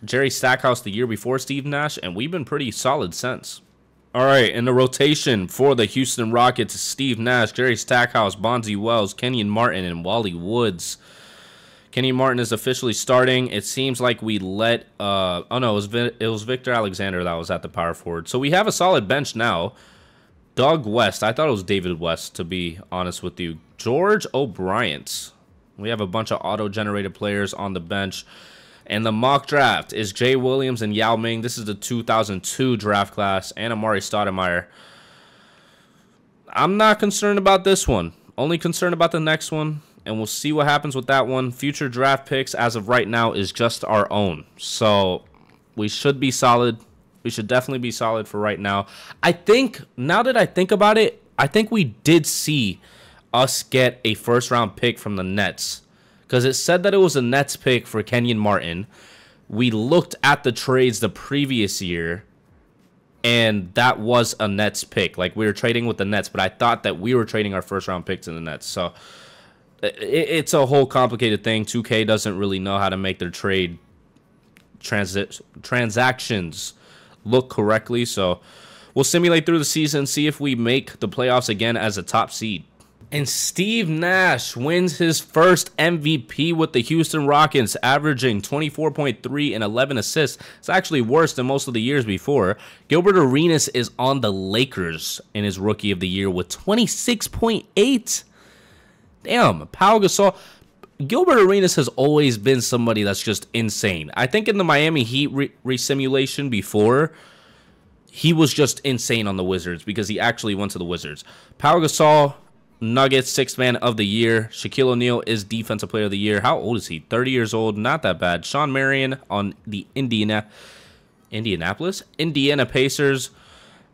Jerry Stackhouse the year before Steve Nash, and we've been pretty solid since. All right, in the rotation for the Houston Rockets, Steve Nash, Jerry Stackhouse, Bonzi Wells, Kenyon Martin, and Wally Woods. Kenyon Martin is officially starting. It seems like we let oh no, it was Victor Alexander that was at the power forward. So we have a solid bench now. Doug West. I thought it was David West, to be honest with you. George O'Brien. We have a bunch of auto-generated players on the bench. And the mock draft is Jay Williams and Yao Ming. This is the 2002 draft class. And Amari Stoudemire. I'm not concerned about this one. Only concerned about the next one. And we'll see what happens with that one. Future draft picks, as of right now, is just our own. So we should be solid. We should definitely be solid for right now. I think, now that I think about it, I think we did see us get a first-round pick from the Nets. Because it said that it was a Nets pick for Kenyon Martin. We looked at the trades the previous year, and that was a Nets pick. Like, we were trading with the Nets, but I thought that we were trading our first-round pick to the Nets. So it's a whole complicated thing. 2K doesn't really know how to make their trade transactions look correctly, so we'll simulate through the season, see if we make the playoffs again as a top seed. And Steve Nash wins his first MVP with the Houston Rockets, averaging 24.3 and 11 assists. It's actually worse than most of the years before. Gilbert Arenas is on the Lakers in his Rookie of the Year with 26.8. Damn, Pau Gasol. Gilbert Arenas has always been somebody that's just insane. I think in the Miami Heat re-simulation before, he was just insane on the Wizards because he actually went to the Wizards. Pau Gasol, Nuggets, 6th man of the year. Shaquille O'Neal is Defensive Player of the Year. How old is he? 30 years old. Not that bad. Sean Marion on the Indiana Pacers.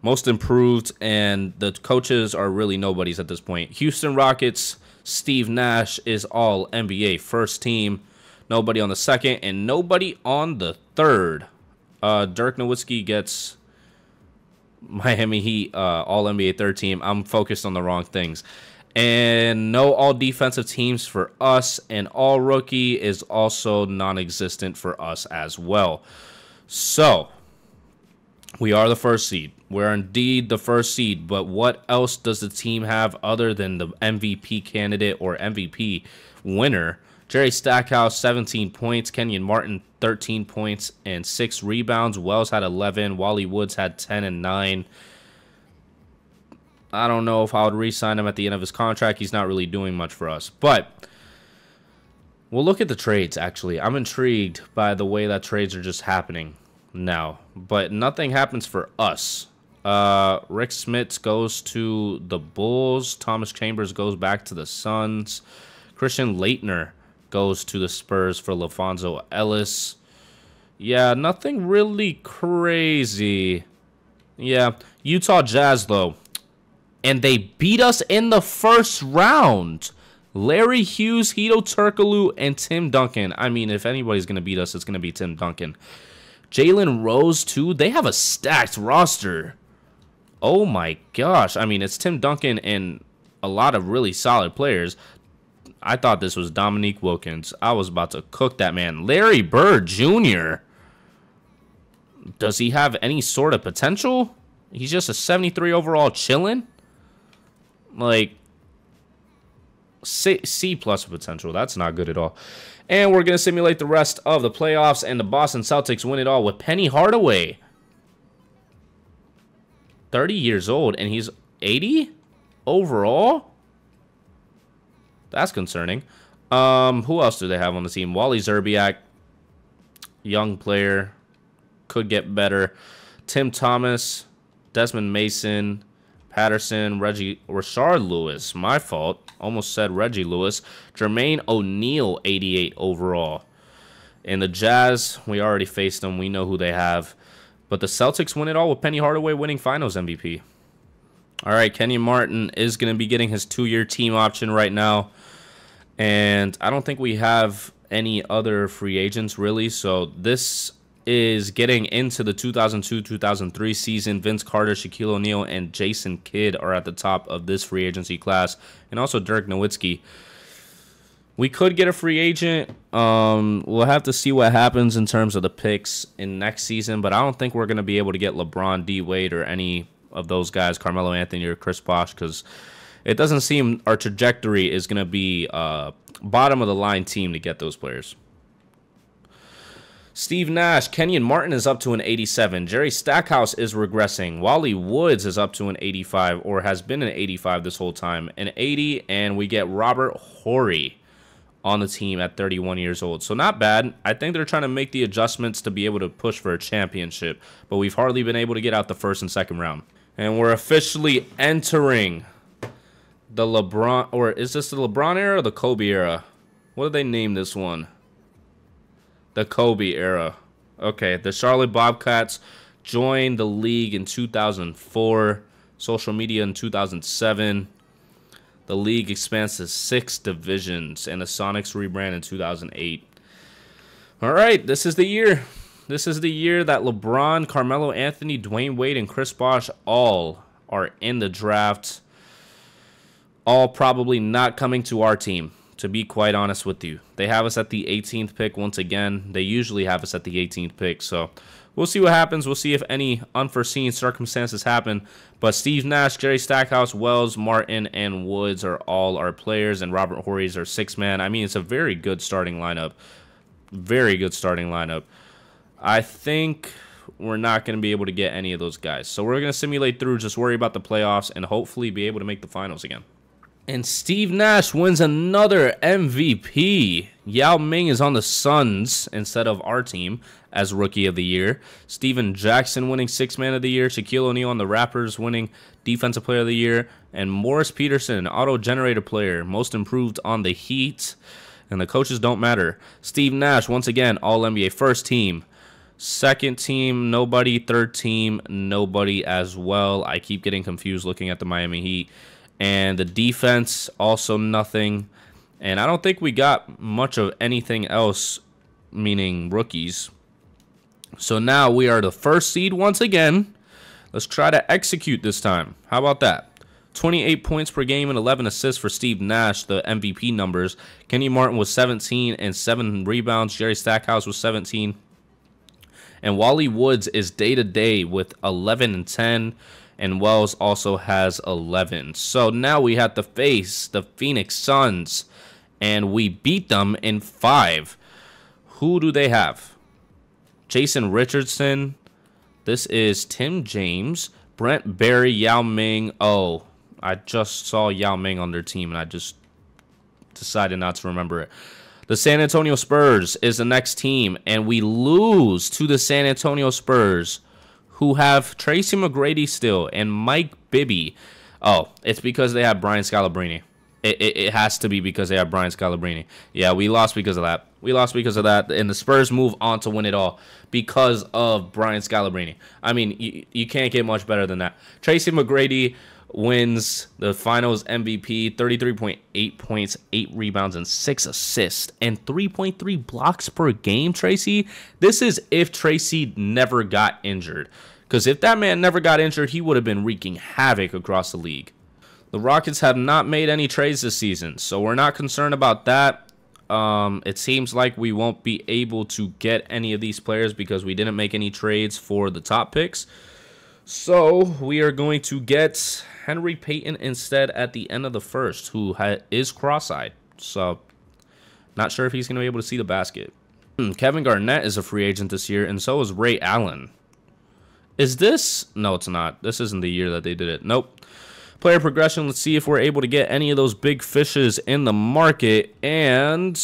Most improved, and the coaches are really nobodies at this point. Houston Rockets, Steve Nash is all NBA first team. Nobody on the second and nobody on the third. Dirk Nowitzki gets Miami Heat all NBA third team. I'm focused on the wrong things. And no all defensive teams for us. And all rookie is also non-existent for us as well. So we are the first seed. We're indeed the first seed, but what else does the team have other than the MVP candidate or MVP winner? Jerry Stackhouse, 17 points. Kenyon Martin, 13 points and 6 rebounds. Wells had 11. Wally Woods had 10 and 9. I don't know if I would re-sign him at the end of his contract. He's not really doing much for us, but we'll look at the trades, actually. I'm intrigued by the way that trades are just happening now, but nothing happens for us. Rick Smits goes to the Bulls. Thomas Chambers goes back to the Suns. Christian Laettner goes to the Spurs for LaFonso Ellis. Yeah, nothing really crazy. Yeah, Utah Jazz, though. And they beat us in the first round. Larry Hughes, Hedo Turkoglu, and Tim Duncan. I mean, if anybody's going to beat us, it's going to be Tim Duncan. Jalen Rose, too. They have a stacked roster. Oh, my gosh. I mean, it's Tim Duncan and a lot of really solid players. I thought this was Dominique Wilkins. I was about to cook that man. Larry Bird Jr. Does he have any sort of potential? He's just a 73 overall chilling. Like, C plus potential. That's not good at all. And we're going to simulate the rest of the playoffs, and the Boston Celtics win it all with Penny Hardaway. 30 years old, and he's 80 overall? That's concerning. Who else do they have on the team? Wally Szczerbiak, young player, could get better. Tim Thomas, Desmond Mason, Patterson, Rashard Lewis, my fault. Almost said Reggie Lewis. Jermaine O'Neal, 88 overall. And the Jazz, we already faced them. We know who they have. But the Celtics win it all with Penny Hardaway winning Finals MVP. All right, Kenyon Martin is going to be getting his 2-year team option right now. And I don't think we have any other free agents, really. So this is getting into the 2002-2003 season. Vince Carter, Shaquille O'Neal, and Jason Kidd are at the top of this free agency class. And also Dirk Nowitzki. We could get a free agent. We'll have to see what happens in terms of the picks in next season. But I don't think we're going to be able to get LeBron, D. Wade, or any of those guys, Carmelo Anthony or Chris Bosh, because it doesn't seem our trajectory is going to be bottom of the line team to get those players. Steve Nash, Kenyon Martin is up to an 87. Jerry Stackhouse is regressing. Wally Woods is up to an 85, or has been an 85 this whole time. An 80, and we get Robert Horry on the team at 31 years old. So not bad. I think they're trying to make the adjustments to be able to push for a championship, but we've hardly been able to get out the first and second round. And we're officially entering the LeBron, or is this the LeBron era or the Kobe era? What did they name this one? The Kobe era. Okay, the Charlotte Bobcats joined the league in 2004. Social media in 2007. The league expands to 6 divisions, and the Sonics rebrand in 2008. All right, this is the year. This is the year that LeBron, Carmelo Anthony, Dwayne Wade, and Chris Bosh all are in the draft. All probably not coming to our team, to be quite honest with you. They have us at the 18th pick once again. They usually have us at the 18th pick, so we'll see what happens. We'll see if any unforeseen circumstances happen. But Steve Nash, Jerry Stackhouse, Wells, Martin, and Woods are all our players, and Robert Horry is our 6th man. I mean, it's a very good starting lineup. Very good starting lineup. I think we're not going to be able to get any of those guys. So we're going to simulate through, just worry about the playoffs, and hopefully be able to make the finals again. And Steve Nash wins another MVP. Yao Ming is on the Suns instead of our team as Rookie of the Year. Steven Jackson winning 6th Man of the Year. Shaquille O'Neal on the Raptors winning Defensive Player of the Year. And Morris Peterson, Auto-Generator Player, Most Improved on the Heat. And the coaches don't matter. Steve Nash, once again, All-NBA First Team. Second team, nobody. Third team, nobody as well. I keep getting confused looking at the Miami Heat. And the defense, also nothing. And I don't think we got much of anything else, meaning rookies. So now we are the first seed once again. Let's try to execute this time. How about that? 28 points per game and 11 assists for Steve Nash, the MVP numbers. Kenyon Martin was 17 and 7 rebounds. Jerry Stackhouse was 17. And Wally Woods is day-to-day with 11 and 10. And Wells also has 11. So now we have to face the Phoenix Suns. And we beat them in 5. Who do they have? Jason Richardson. This is Tim James. Brent Barry, Yao Ming. Oh, I just saw Yao Ming on their team, and I just decided not to remember it. The San Antonio Spurs is the next team. And we lose to the San Antonio Spurs, who have Tracy McGrady still and Mike Bibby. Oh, it's because they have Brian Scalabrine. It has to be because they have Brian Scalabrine. Yeah, we lost because of that. We lost because of that, and the Spurs move on to win it all because of Brian Scalabrine. I mean, you can't get much better than that. Tracy McGrady wins the Finals MVP, 33.8 points, 8 rebounds, and 6 assists, and 3.3 blocks per game, Tracy. This is if Tracy never got injured. Because if that man never got injured, he would have been wreaking havoc across the league. The Rockets have not made any trades this season, so we're not concerned about that. It seems like we won't be able to get any of these players because we didn't make any trades for the top picks. So we are going to get Henry Payton instead at the end of the first, who is cross-eyed. So not sure if he's going to be able to see the basket. Kevin Garnett is a free agent this year, and so is Ray Allen. Is this? No, it's not. This isn't the year that they did it. Nope. Player progression. Let's see if we're able to get any of those big fishes in the market. And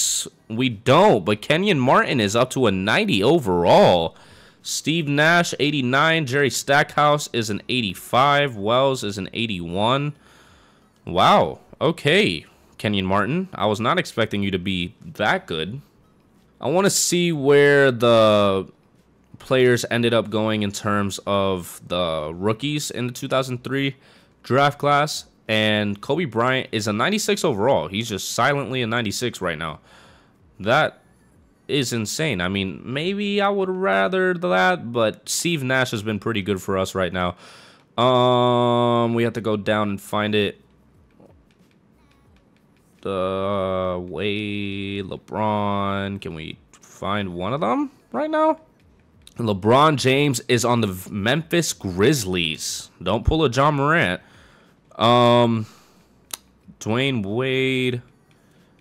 we don't. But Kenyon Martin is up to a 90 overall. Steve Nash, 89. Jerry Stackhouse is an 85. Wells is an 81. Wow. Okay, Kenyon Martin. I was not expecting you to be that good. I want to see where the players ended up going in terms of the rookies in the 2003 draft class. And Kobe Bryant is a 96 overall. He's just silently a 96 right now. That is insane. I mean, maybe I would rather that, but Steve Nash has been pretty good for us right now. We have to go down and find it. The way LeBron, can we find one of them right now? LeBron James is on the Memphis Grizzlies. Don't pull a John Morant. Dwayne Wade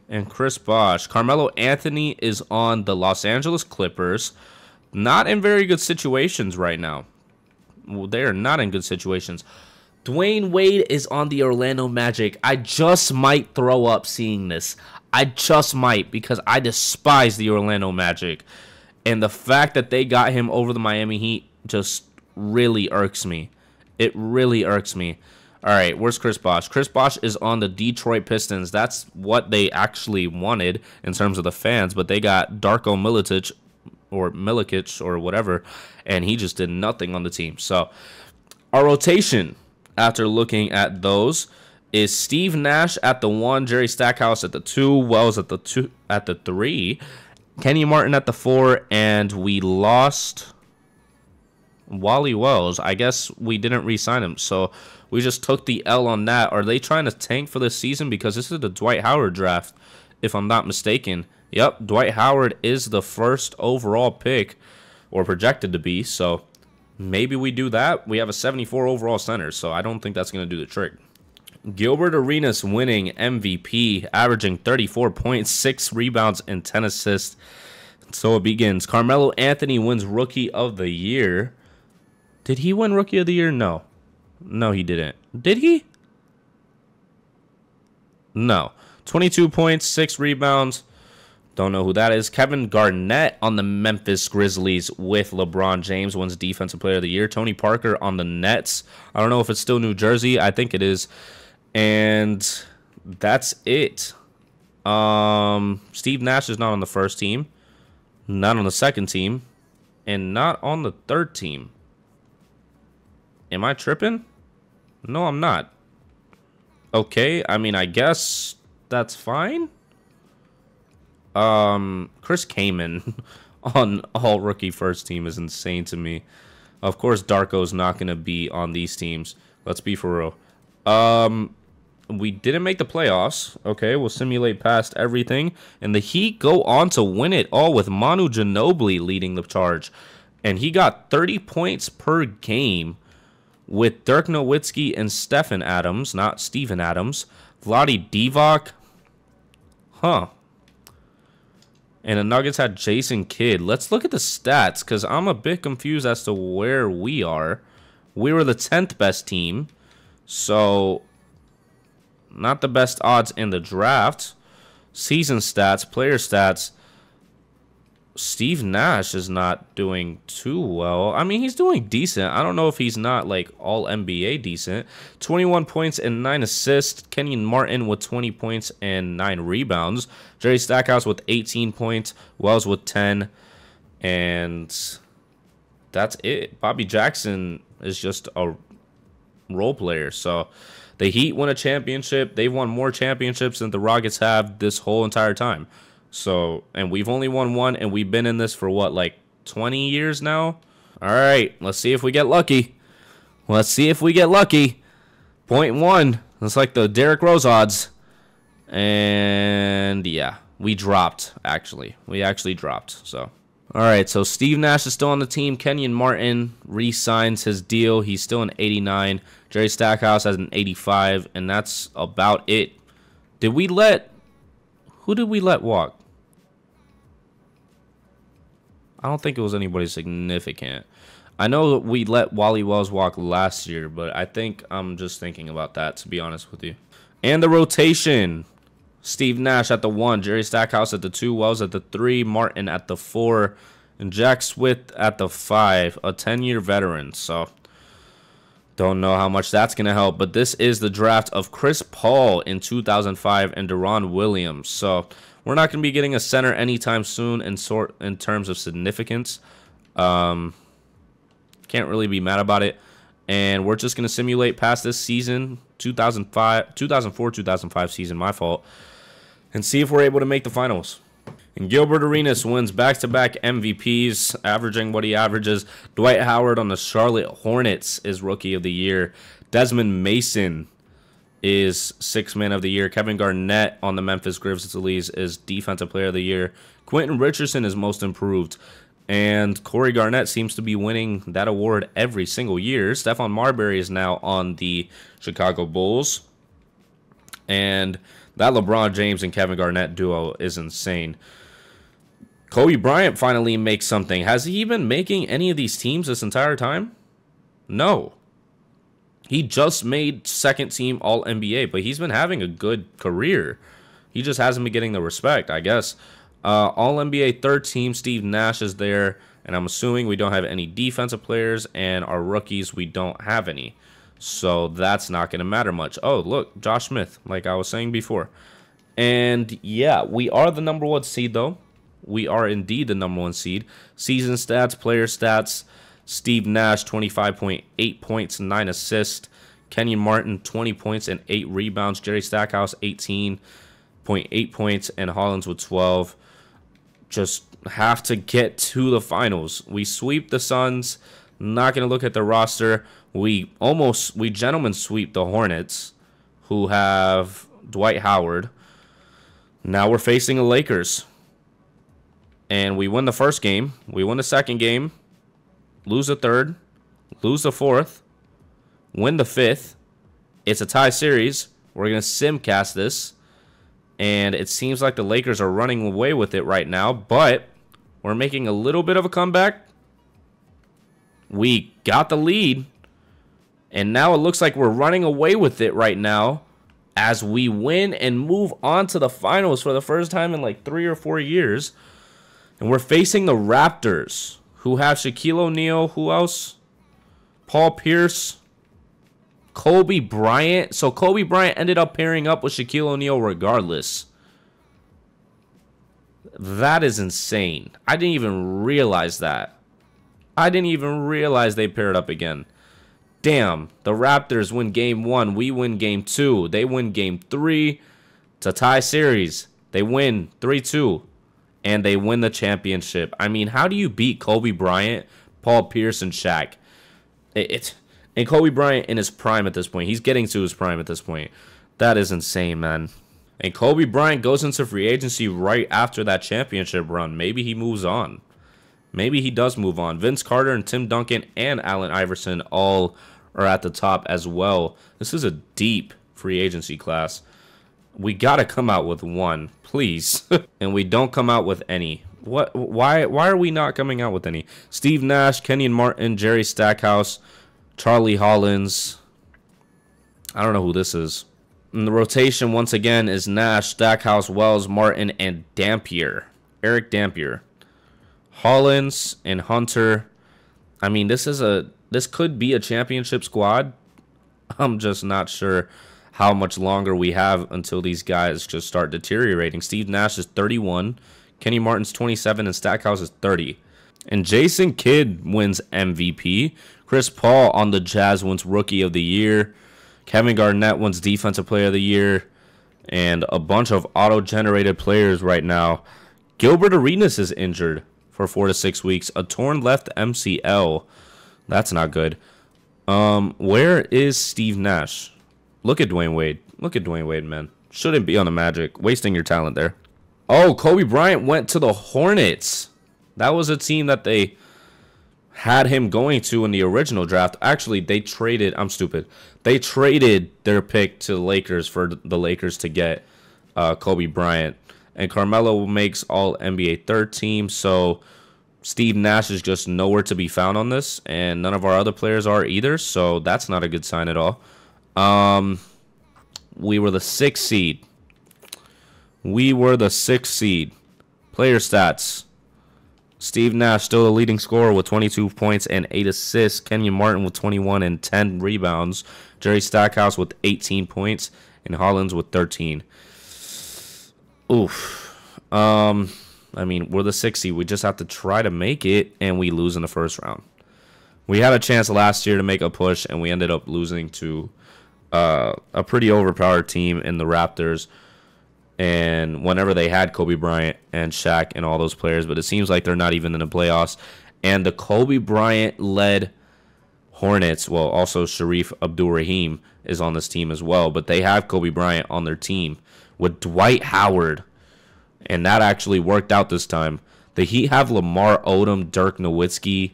and Chris Bosh. Carmelo Anthony is on the Los Angeles Clippers. Not in very good situations right now. Well, they are not in good situations. Dwayne Wade is on the Orlando Magic. I just might throw up seeing this. I just might, because I despise the Orlando Magic. And the fact that they got him over the Miami Heat just really irks me. It really irks me. All right, where's Chris Bosh? Chris Bosh is on the Detroit Pistons. That's what they actually wanted in terms of the fans, but they got Darko Milicic or whatever, and he just did nothing on the team. So our rotation, after looking at those, is Steve Nash at the 1, Jerry Stackhouse at the 2, Wells at the 3, Kenny Martin at the 4, and we lost Wally Wells. I guess we didn't re-sign him, so we just took the L on that. Are they trying to tank for this season? Because this is the Dwight Howard draft, if I'm not mistaken. Yep, Dwight Howard is the first overall pick, or projected to be, so maybe we do that. We have a 74 overall center, so I don't think that's going to do the trick. Gilbert Arenas winning MVP, averaging 34 points, 6 rebounds, and 10 assists. So it begins. Carmelo Anthony wins Rookie of the Year. Did he win Rookie of the Year? No. No, he didn't. Did he? No. 22 points, 6 rebounds. Don't know who that is. Kevin Garnett on the Memphis Grizzlies with LeBron James wins Defensive Player of the Year. Tony Parker on the Nets. I don't know if it's still New Jersey. I think it is. And that's it. Steve Nash is not on the first team, not on the second team, and not on the third team. Am I tripping? No, I'm not. Okay, I mean, I guess that's fine. Chris Kaman on all rookie first team is insane to me. Of course, Darko's not going to be on these teams. Let's be for real. We didn't make the playoffs. Okay, we'll simulate past everything. And the Heat go on to win it all with Manu Ginobili leading the charge. And he got 30 points per game with Dirk Nowitzki and Stephen Adams, not Steven Adams. Vlade Divac. Huh. And the Nuggets had Jason Kidd. Let's look at the stats, because I'm a bit confused as to where we are. We were the 10th best team. So, not the best odds in the draft. Season stats, player stats. Steve Nash is not doing too well. I mean, he's doing decent. I don't know if he's not, like, all NBA decent. 21 points and 9 assists. Kenyon Martin with 20 points and 9 rebounds. Jerry Stackhouse with 18 points. Wells with 10. And that's it. Bobby Jackson is just a role player. So the Heat win a championship. They've won more championships than the Rockets have this whole entire time. So, and we've only won one, and we've been in this for what, like 20 years now? All right, let's see if we get lucky. Let's see if we get lucky. 0.1. That's like the Derrick Rose odds. And yeah, we dropped, actually. We actually dropped, so. All right, so Steve Nash is still on the team. Kenyon Martin re-signs his deal. He's still an 89. Jerry Stackhouse has an 85, and that's about it. Did we let... Who did we let walk? I don't think it was anybody significant. I know that we let Wally Wells walk last year, but I think I'm just thinking about that, to be honest with you. And the rotation. Steve Nash at the 1, Jerry Stackhouse at the 2, Wells at the 3, Martin at the 4, and Jack Swift at the 5, a 10-year veteran. So, don't know how much that's going to help, but this is the draft of Chris Paul in 2005 and Deron Williams. So, we're not going to be getting a center anytime soon in terms of significance. Can't really be mad about it. And we're just going to simulate past this season, 2004-2005 season, my fault, and see if we're able to make the finals. And Gilbert Arenas wins back-to-back MVPs, averaging what he averages. Dwight Howard on the Charlotte Hornets is Rookie of the Year. Desmond Mason is Sixth Man of the Year. Kevin Garnett on the Memphis Grizzlies is Defensive Player of the Year. Quentin Richardson is Most Improved. And Corey Garnett seems to be winning that award every single year. Stephon Marbury is now on the Chicago Bulls. And that LeBron James and Kevin Garnett duo is insane. Kobe Bryant finally makes something. Has he been making any of these teams this entire time? No. He just made second team All-NBA, but he's been having a good career. He just hasn't been getting the respect, I guess. All-NBA third team, Steve Nash is there, and I'm assuming we don't have any defensive players, and our rookies, we don't have any. So that's not going to matter much. Oh, look, Josh Smith, like I was saying before. And yeah, we are the number 1 seed, though. We are indeed the number 1 seed. Season stats, player stats, Steve Nash, 25.8 points, 9 assists. Kenyon Martin, 20 points and 8 rebounds. Jerry Stackhouse, 18.8 points, and Hollins with 12. Just have to get to the finals. We sweep the Suns. Not going to look at the roster. We gentlemen sweep the Hornets, who have Dwight Howard. Now we're facing the Lakers. And we win the first game. We win the second game. Lose the third. Lose the fourth. Win the fifth. It's a tie series. We're going to simcast this. And it seems like the Lakers are running away with it right now. But we're making a little bit of a comeback. We got the lead. And now it looks like we're running away with it right now, as we win and move on to the finals for the first time in like 3 or 4 years. And we're facing the Raptors, who have Shaquille O'Neal. Who else? Paul Pierce. Kobe Bryant. So Kobe Bryant ended up pairing up with Shaquille O'Neal regardless. That is insane. I didn't even realize that. I didn't even realize they paired up again. Damn, the Raptors win game 1. We win game 2. They win game 3. It's a tie series. They win 3-2. And they win the championship. I mean, how do you beat Kobe Bryant, Paul Pierce, and Shaq? And Kobe Bryant in his prime at this point. He's getting to his prime at this point. That is insane, man. And Kobe Bryant goes into free agency right after that championship run. Maybe he moves on. Maybe he does move on. Vince Carter and Tim Duncan and Allen Iverson all are at the top as well. This is a deep free agency class. We got to come out with one, please. And we don't come out with any. What? Why are we not coming out with any? Steve Nash, Kenyon Martin, Jerry Stackhouse, Charlie Hollins. I don't know who this is. And the rotation, once again, is Nash, Stackhouse, Wells, Martin, and Dampier. Eric Dampier. Hollins and Hunter. I mean, this could be a championship squad. I'm just not sure how much longer we have until these guys just start deteriorating. Steve Nash is 31. Kenny Martin's 27, and Stackhouse is 30. And Jason Kidd wins MVP. Chris Paul on the Jazz wins Rookie of the Year. Kevin Garnett wins Defensive Player of the Year. And a bunch of auto-generated players right now. Gilbert Arenas is injured for 4 to 6 weeks. A torn left MCL. That's not good. Where is Steve Nash? Look at Dwayne Wade. Look at Dwayne Wade, man. Shouldn't be on the Magic. Wasting your talent there. Oh, Kobe Bryant went to the Hornets. That was a team that they had him going to in the original draft. Actually, they traded. I'm stupid. They traded their pick to the Lakers for the Lakers to get Kobe Bryant. And Carmelo makes all NBA third team. So Steve Nash is just nowhere to be found on this. And none of our other players are either. So that's not a good sign at all. We were the 6th seed. We were the 6th seed. Player stats. Steve Nash still the leading scorer with 22 points and 8 assists. Kenyon Martin with 21 and 10 rebounds. Jerry Stackhouse with 18 points. And Hollins with 13. Oof. I mean, we're the 6th seed. We just have to try to make it, and we lose in the first round. We had a chance last year to make a push, and we ended up losing to a pretty overpowered team in the Raptors. And whenever they had Kobe Bryant and Shaq and all those players, but it seems like they're not even in the playoffs. And the Kobe Bryant-led Hornets, well, also Sharif Abdul-Rahim is on this team as well, but they have Kobe Bryant on their team with Dwight Howard, and that actually worked out this time. The Heat have Lamar Odom, Dirk Nowitzki,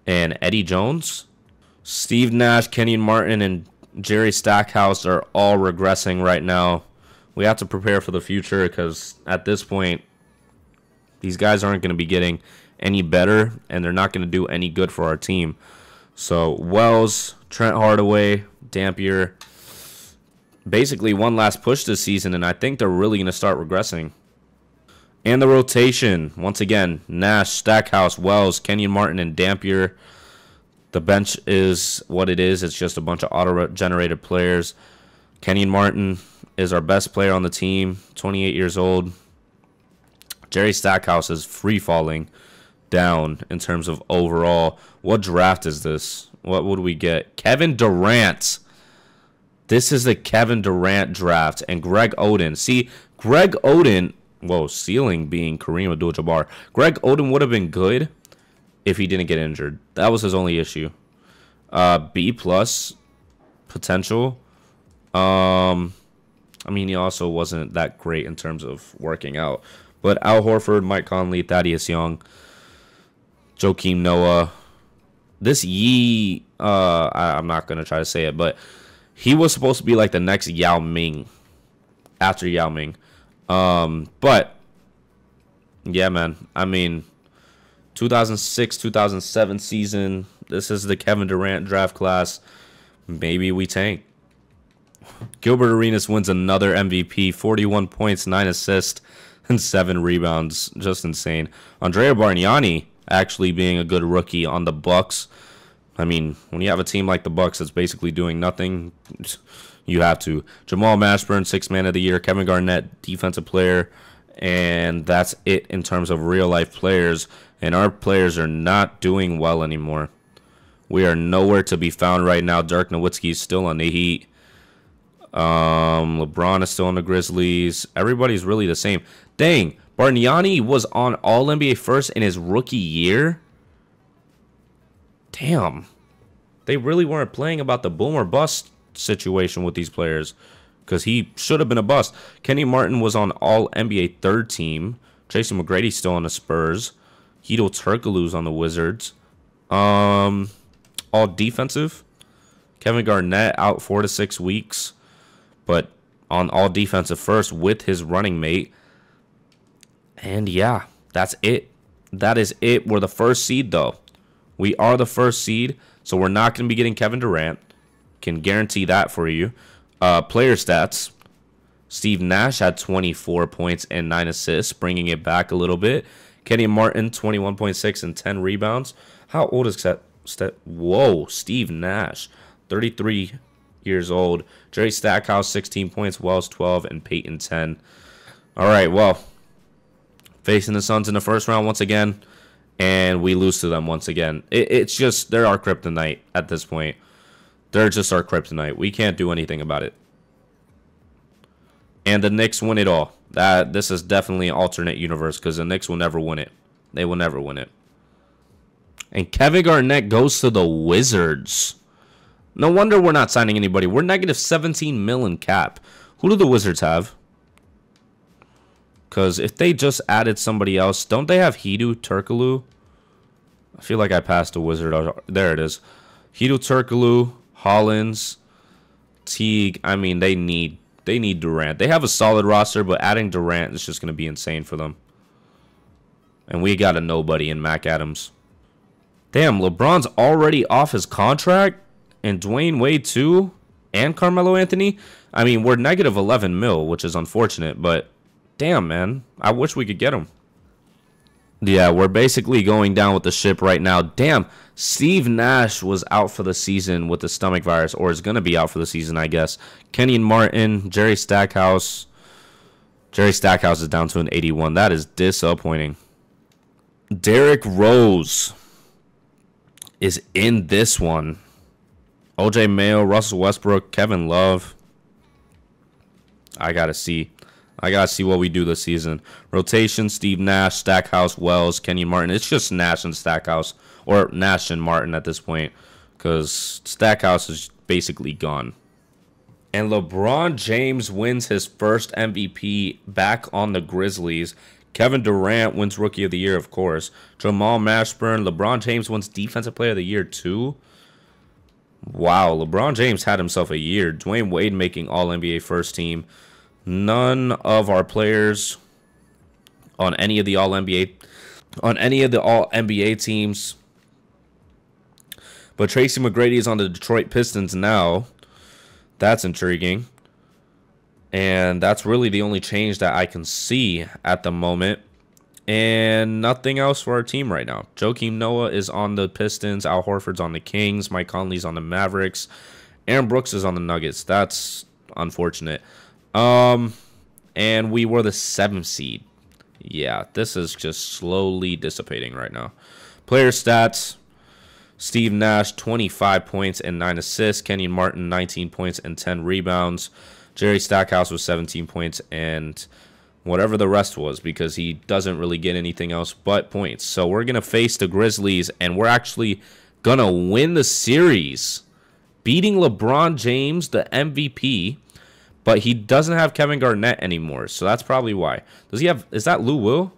and Eddie Jones. Steve Nash, Kenyon Martin, and Jerry Stackhouse are all regressing right now. We have to prepare for the future because at this point, these guys aren't going to be getting any better, and they're not going to do any good for our team. So Wells, Trent Hardaway, Dampier, basically one last push this season, and I think they're really going to start regressing. And the rotation, once again, Nash, Stackhouse, Wells, Kenyon Martin, and Dampier. The bench is what it is. It's just a bunch of auto-generated players. Kenyon Martin is our best player on the team, 28 years old. Jerry Stackhouse is free-falling down in terms of overall. What draft is this? What would we get? Kevin Durant. This is the Kevin Durant draft. And Greg Oden. See, Greg Oden, whoa, ceiling being Kareem Abdul-Jabbar. Greg Oden would have been good if he didn't get injured. That was his only issue. B+ potential. I mean, he also wasn't that great in terms of working out. But Al Horford, Mike Conley, Thaddeus Young, Joakim Noah. This Yee, I'm not going to try to say it, but he was supposed to be like the next Yao Ming after Yao Ming. But, yeah, man. I mean, 2006, 2007 season, this is the Kevin Durant draft class. Maybe we tank. Gilbert Arenas wins another MVP, 41 points, 9 assists, and 7 rebounds. Just insane. Andrea Bargnani actually being a good rookie on the Bucks. I mean, when you have a team like the Bucks that's basically doing nothing, you have to. Jamal Mashburn, 6th man of the year. Kevin Garnett, defensive player. And that's it in terms of real-life players. And our players are not doing well anymore. We are nowhere to be found right now. Dirk Nowitzki is still on the Heat. LeBron is still on the Grizzlies. Everybody's really the same. Dang, Bargnani was on All-NBA first in his rookie year? Damn. They really weren't playing about the boom or bust situation with these players, because he should have been a bust. Kenny Martin was on All-NBA third team. Tracy McGrady's still on the Spurs. Hedo Turkoglu's on the Wizards. All defensive. Kevin Garnett out 4 to 6 weeks, but on all defensive first with his running mate. And yeah, that's it. That is it. We're the first seed, though. We are the first seed, so we're not going to be getting Kevin Durant. Can guarantee that for you. Player stats. Steve Nash had 24 points and 9 assists, bringing it back a little bit. Kenny Martin, 21.6 and 10 rebounds. How old is that? Whoa, Steve Nash, 33 years old. Jerry Stackhouse, 16 points. Wells, 12, and Peyton, 10. All right, well, facing the Suns in the first round once again, and we lose to them once again. It's just, they're our kryptonite at this point. They're just our kryptonite. We can't do anything about it. And the Knicks win it all. This is definitely an alternate universe, because the Knicks will never win it. They will never win it. And Kevin Garnett goes to the Wizards. No wonder we're not signing anybody. We're negative 17 mil in cap. Who do the Wizards have? Because if they just added somebody else, don't they have Hedo Turkoglu? I feel like I passed a Wizard. There it is. Hedo Turkoglu, Hollins, Teague. I mean, they need Durant. They have a solid roster, but adding Durant is just going to be insane for them. And we got a nobody in Mac Adams. Damn, LeBron's already off his contract, and Dwayne Wade too, and Carmelo Anthony. I mean, we're negative 11 mil, which is unfortunate, but damn, man, I wish we could get him. Yeah, we're basically going down with the ship right now. Damn, Steve Nash was out for the season with the stomach virus, or is going to be out for the season, I guess. Kenyon Martin, Jerry Stackhouse, Jerry Stackhouse is down to an 81. That is disappointing. Derrick Rose is in this one. OJ Mayo, Russell Westbrook, Kevin Love. I gotta see what we do this season. Rotation: Steve Nash, Stackhouse, Wells, Kenyon Martin. It's just Nash and Stackhouse, or Nash and Martin at this point, because Stackhouse is basically gone. And LeBron James wins his first MVP back on the Grizzlies. Kevin Durant wins Rookie of the Year, of course. Jamal Mashburn. LeBron James wins Defensive Player of the Year, too. Wow, LeBron James had himself a year. Dwayne Wade making All-NBA first team. None of our players on any of the All-NBA teams. But Tracy McGrady is on the Detroit Pistons now. That's intriguing. And that's really the only change that I can see at the moment. And nothing else for our team right now. Joakim Noah is on the Pistons. Al Horford's on the Kings. Mike Conley's on the Mavericks. Aaron Brooks is on the Nuggets. That's unfortunate. And we were the 7th seed. Yeah, this is just slowly dissipating right now. Player stats. Steve Nash, 25 points and 9 assists. Kenyon Martin, 19 points and 10 rebounds. Jerry Stackhouse was 17 points and whatever the rest was, because he doesn't really get anything else but points. So we're going to face the Grizzlies, and we're actually going to win the series, beating LeBron James, the MVP, but he doesn't have Kevin Garnett anymore, so that's probably why. Does he have, is that Lou Will?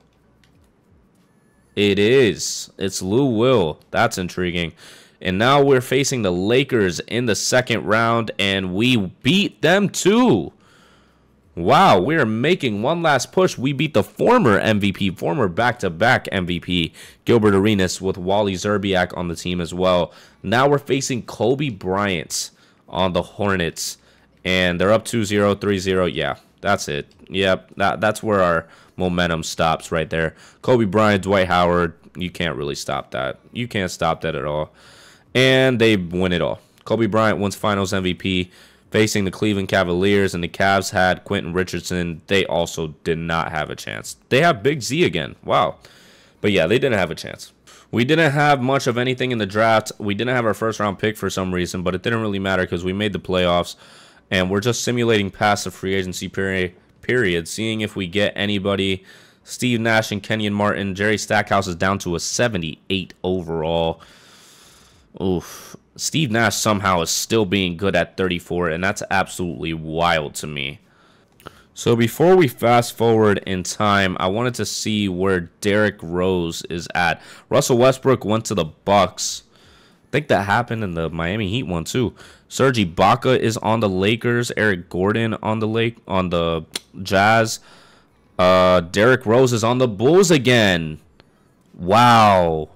It is. It's Lou Will. That's intriguing. And now we're facing the Lakers in the second round, and we beat them too. Wow, we are making one last push. We beat the former MVP, former back-to-back MVP, Gilbert Arenas, with Wally Szczerbiak on the team as well. Now we're facing Kobe Bryant on the Hornets, and they're up 2-0, 3-0. Yeah, that's it. Yep, that's where our momentum stops right there. Kobe Bryant, Dwight Howard, you can't really stop that. You can't stop that at all. And they win it all. Kobe Bryant wins Finals MVP, facing the Cleveland Cavaliers, and the Cavs had Quentin Richardson. They also did not have a chance. They have Big Z again. Wow. But yeah, they didn't have a chance. We didn't have much of anything in the draft. We didn't have our first round pick for some reason, but it didn't really matter because we made the playoffs, and we're just simulating past the free agency period, seeing if we get anybody. Steve Nash and Kenyon Martin. Jerry Stackhouse is down to a 78 overall. Oof. Steve Nash somehow is still being good at 34, and that's absolutely wild to me. So before we fast forward in time, I wanted to see where Derrick Rose is at. Russell Westbrook went to the Bucks. I think that happened in the Miami Heat one too. Serge Ibaka is on the Lakers. Eric Gordon on the Jazz. Derrick Rose is on the Bulls again. Wow.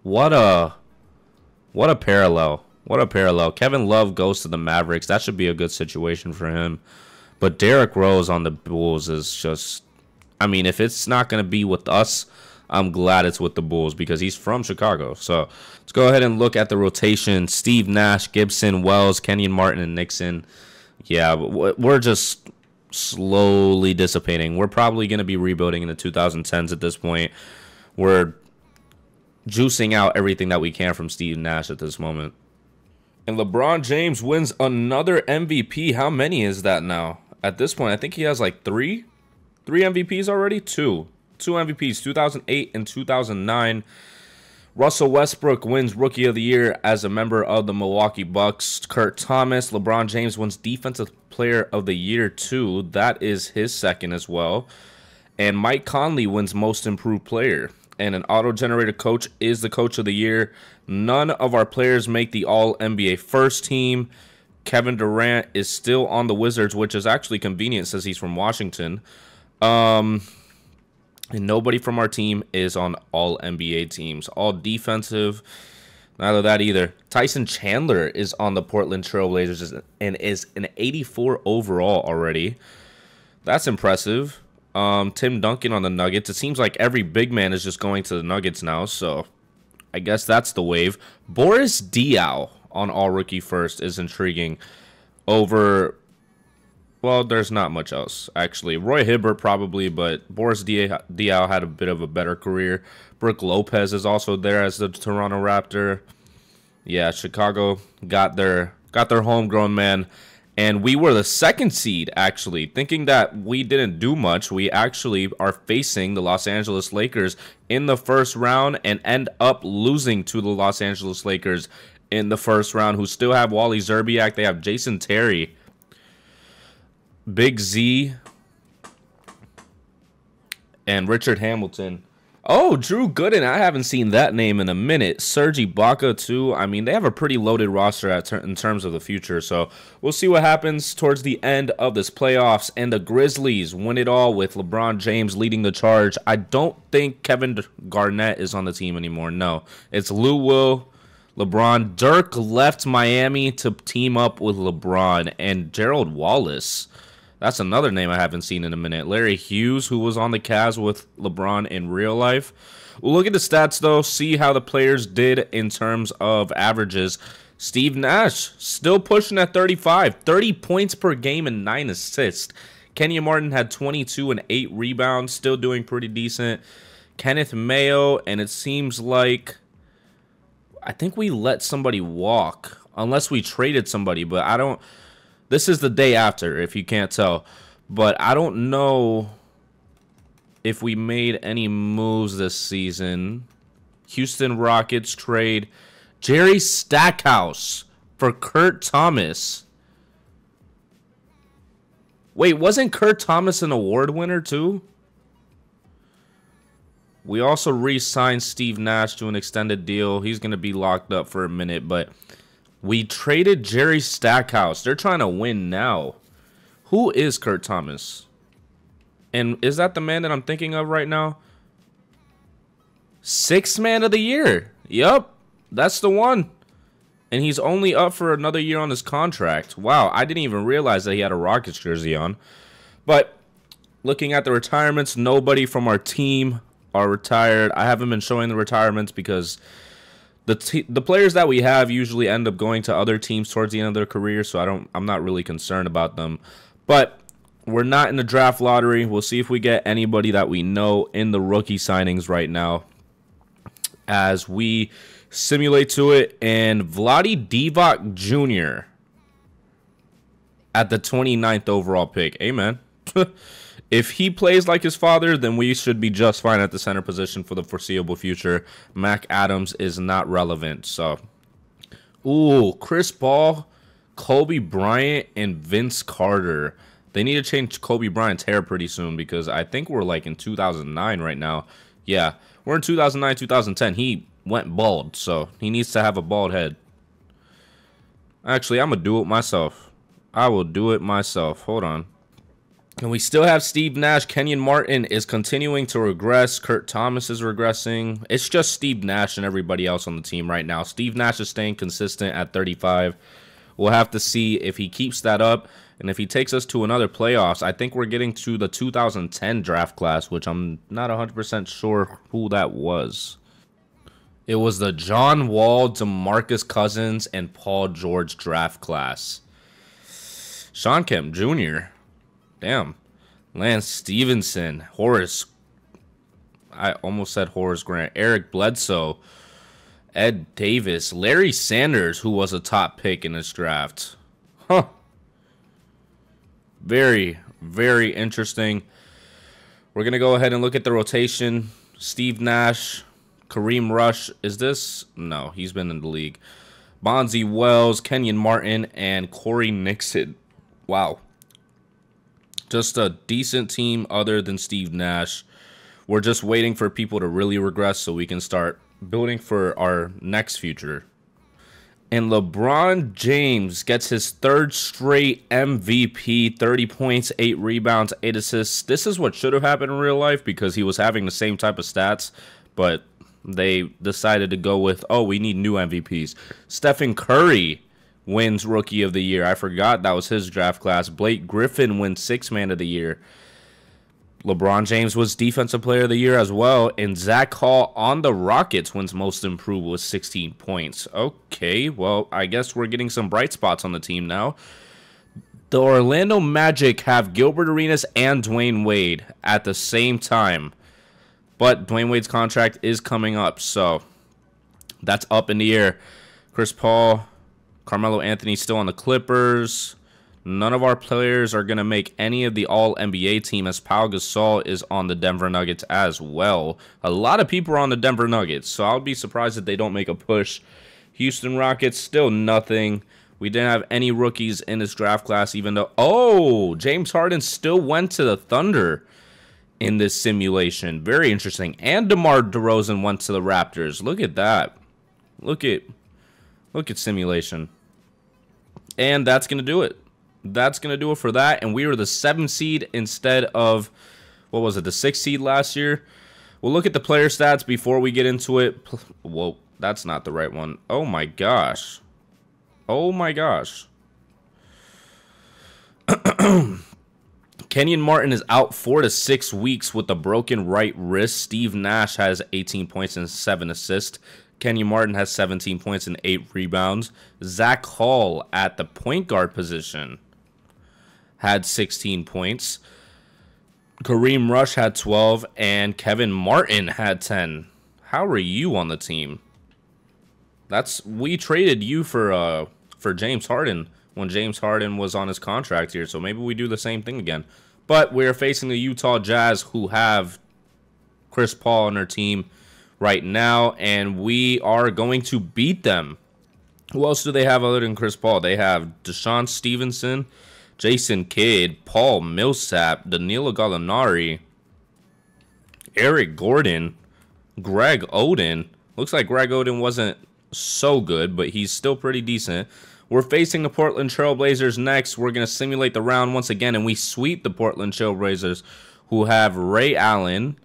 What a parallel. What a parallel. Kevin Love goes to the Mavericks. That should be a good situation for him. But Derrick Rose on the Bulls is just, I mean, if it's not going to be with us, I'm glad it's with the Bulls because he's from Chicago. So let's go ahead and look at the rotation. Steve Nash, Gibson, Wells, Kenyon Martin, and Nixon. Yeah, we're just slowly dissipating. We're probably going to be rebuilding in the 2010s at this point. We're juicing out everything that we can from Steve Nash at this moment. And LeBron James wins another MVP. How many is that now? At this point, I think he has like three MVPs already. Two MVPs, 2008 and 2009. Russell Westbrook wins Rookie of the Year as a member of the Milwaukee Bucks. Kurt Thomas, LeBron James wins Defensive Player of the Year too. That is his second as well. And Mike Conley wins Most Improved Player. And an auto-generated coach is the Coach of the Year. None of our players make the All-NBA first team. Kevin Durant is still on the Wizards, which is actually convenient since he's from Washington. And nobody from our team is on All-NBA teams. All defensive, neither that either. Tyson Chandler is on the Portland Trail Blazers and is an 84 overall already. That's impressive. Tim Duncan on the Nuggets. It seems like every big man is just going to the Nuggets now, so I guess that's the wave. Boris Diaw on All Rookie First is intriguing over Well, there's not much else, actually. Roy Hibbert probably, but Boris Diaw had a bit of a better career. Brooke Lopez is also there as the Toronto Raptor. Yeah, Chicago got their homegrown man. And we were the second seed, actually. Thinking that we didn't do much, we actually are facing the Los Angeles Lakers in the first round and end up losing to the Los Angeles Lakers in the first round, who still have Wally Szczerbiak. They have Jason Terry, Big Z, and Richard Hamilton. Oh, Drew Gooden. I haven't seen that name in a minute. Serge Ibaka, too. I mean, they have a pretty loaded roster in terms of the future. So we'll see what happens towards the end of this playoffs. And the Grizzlies win it all with LeBron James leading the charge. I don't think Kevin Garnett is on the team anymore. No, it's Lou Will, LeBron. Dirk left Miami to team up with LeBron and Gerald Wallace. That's another name I haven't seen in a minute. Larry Hughes, who was on the Cavs with LeBron in real life. We'll look at the stats, though, see how the players did in terms of averages. Steve Nash, still pushing at 35. 30 points per game and 9 assists. Kenyon Martin had 22 and 8 rebounds, still doing pretty decent. Kenneth Mayo, and it seems like I think we let somebody walk, unless we traded somebody, but I don't... This is the day after, if you can't tell. But I don't know if we made any moves this season. Houston Rockets trade Jerry Stackhouse for Kurt Thomas. Wait, wasn't Kurt Thomas an award winner too? We also re-signed Steve Nash to an extended deal. He's going to be locked up for a minute, but... We traded Jerry Stackhouse. They're trying to win now. Who is Kurt Thomas? And is that the man that I'm thinking of right now? Sixth man of the year. Yup, that's the one. And he's only up for another year on his contract. Wow, I didn't even realize that he had a Rockets jersey on. But looking at the retirements, nobody from our team are retired. I haven't been showing the retirements because... The players that we have usually end up going to other teams towards the end of their career, so I'm not really concerned about them. But we're not in the draft lottery. We'll see if we get anybody that we know in the rookie signings right now as we simulate to it. And Vlade Divac Jr. at the 29th overall pick. Amen. If he plays like his father, then we should be just fine at the center position for the foreseeable future. Mac Adams is not relevant. So, ooh, Chris Paul, Kobe Bryant, and Vince Carter. They need to change Kobe Bryant's hair pretty soon because I think we're like in 2009 right now. Yeah, we're in 2009, 2010. He went bald, so he needs to have a bald head. Actually, I'm going to do it myself. I will do it myself. Hold on. And we still have Steve Nash. Kenyon Martin is continuing to regress. Kurt Thomas is regressing. It's just Steve Nash and everybody else on the team right now. Steve Nash is staying consistent at 35. We'll have to see if he keeps that up. And if he takes us to another playoffs, I think we're getting to the 2010 draft class, which I'm not 100% sure who that was. It was the John Wall, DeMarcus Cousins, and Paul George draft class. Shawn Kemp Jr., damn. Lance Stevenson. Horace. I almost said Horace Grant. Eric Bledsoe. Ed Davis. Larry Sanders, who was a top pick in this draft. Huh. Very, very interesting. We're going to go ahead and look at the rotation. Steve Nash. Kareem Rush. Is this? No, he's been in the league. Bonzi Wells. Kenyon Martin. And Corey Nixon. Wow. Just a decent team other than Steve Nash. We're just waiting for people to really regress so we can start building for our next future. And LeBron James gets his third straight MVP, 30 points, 8 rebounds, 8 assists. This is what should have happened in real life because he was having the same type of stats, but they decided to go with, oh, we need new MVPs. Stephen Curry wins Rookie of the Year. I forgot that was his draft class. Blake Griffin wins Sixth Man of the Year. LeBron James was Defensive Player of the Year as well. And Zach Hall on the Rockets wins Most Improved with 16 points. Okay, well, I guess we're getting some bright spots on the team now. The Orlando Magic have Gilbert Arenas and Dwayne Wade at the same time. But Dwayne Wade's contract is coming up, so that's up in the air. Chris Paul, Carmelo Anthony still on the Clippers. None of our players are going to make any of the All-NBA team, as Pau Gasol is on the Denver Nuggets as well. A lot of people are on the Denver Nuggets, so I'll be surprised if they don't make a push. Houston Rockets, still nothing. We didn't have any rookies in this draft class, even though... Oh, James Harden still went to the Thunder in this simulation. Very interesting. And DeMar DeRozan went to the Raptors. Look at that. Look at simulation. And that's going to do it. That's going to do it for that. And we were the 7th seed instead of, what was it, the 6th seed last year. We'll look at the player stats before we get into it. Whoa, that's not the right one. Oh, my gosh. Oh, my gosh. Kenyon Martin is out 4 to 6 weeks with a broken right wrist. Steve Nash has 18 points and 7 assists. Kenyon Martin has 17 points and 8 rebounds. Zach Hall at the point guard position had 16 points. Kareem Rush had 12, and Kevin Martin had 10. How are you on the team? We traded you for James Harden when James Harden was on his contract here, so maybe we do the same thing again. But we're facing the Utah Jazz, who have Chris Paul on their team right now, and we are going to beat them. Who else do they have other than Chris Paul? They have Deshaun Stevenson, Jason Kidd, Paul Millsap, Danilo Gallinari, Eric Gordon, Greg Oden. Looks like Greg Oden wasn't so good, but he's still pretty decent. We're facing the Portland Trail Blazers next. We're going to simulate the round once again, and we sweep the Portland Trail Blazers, who have Ray Allen,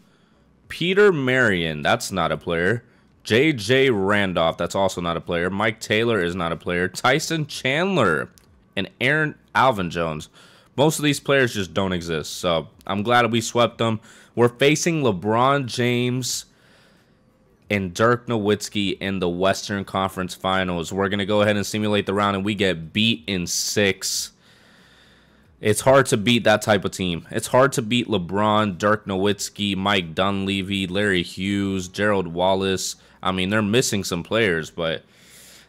Peter Marion, that's not a player, J.J. Randolph, that's also not a player, Mike Taylor is not a player, Tyson Chandler, and Aaron Alvin Jones. Most of these players just don't exist, so I'm glad we swept them. We're facing LeBron James and Dirk Nowitzki in the Western Conference Finals. We're going to go ahead and simulate the round, and we get beat in 6. It's hard to beat that type of team. It's hard to beat LeBron, Dirk Nowitzki, Mike Dunleavy, Larry Hughes, Gerald Wallace. I mean, they're missing some players, but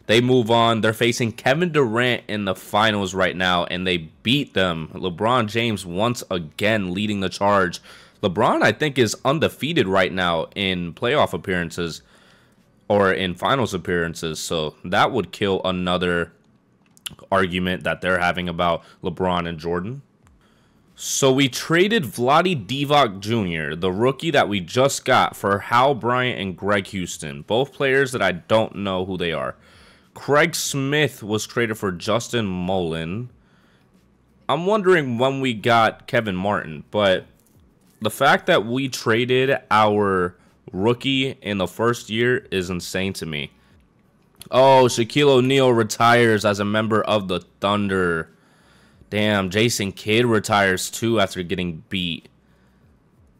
they move on. They're facing Kevin Durant in the finals right now, and they beat them. LeBron James once again leading the charge. LeBron, I think, is undefeated right now in playoff appearances or in finals appearances, so that would kill another argument that they're having about LeBron and Jordan. So we traded Vlade Divac Jr., the rookie that we just got, for Hal Bryant and Greg Houston, both players that I don't know who they are. Craig Smith was traded for Justin Mullen. I'm wondering when we got Kevin Martin, but the fact that we traded our rookie in the first year is insane to me. Oh, Shaquille O'Neal retires as a member of the Thunder. Damn, Jason Kidd retires too after getting beat.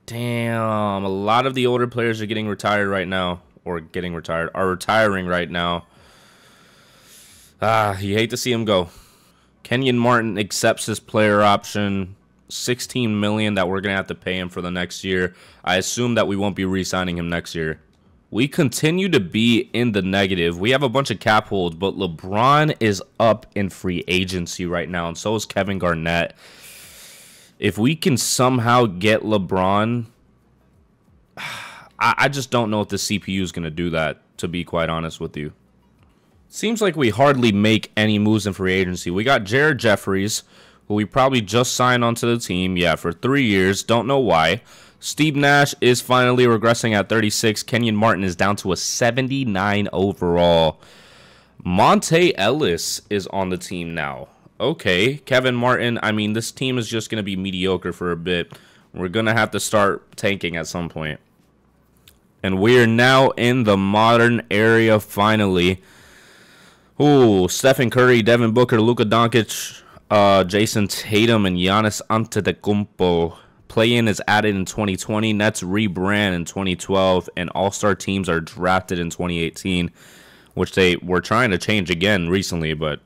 Damn, a lot of the older players are getting retired right now. Or are retiring right now. You hate to see him go. Kenyon Martin accepts his player option. $16 million that we're going to have to pay him for the next year. I assume that we won't be re-signing him next year. We continue to be in the negative. We have a bunch of cap holds, but LeBron is up in free agency right now, and so is Kevin Garnett. If we can somehow get LeBron, I just don't know if the CPU is going to do that, to be quite honest with you. Seems like we hardly make any moves in free agency. We got Jared Jeffries, who we probably just signed onto the team, for 3 years. Don't know why. Steve Nash is finally regressing at 36. Kenyon Martin is down to a 79 overall. Monte Ellis is on the team now. Okay, Kevin Martin, I mean, this team is just going to be mediocre for a bit. We're going to have to start tanking at some point. And we are now in the modern area finally. Ooh, Stephen Curry, Devin Booker, Luka Doncic, Jason Tatum, and Giannis Antetokounmpo. Play-in is added in 2020. Nets rebrand in 2012. And all-star teams are drafted in 2018, which they were trying to change again recently. But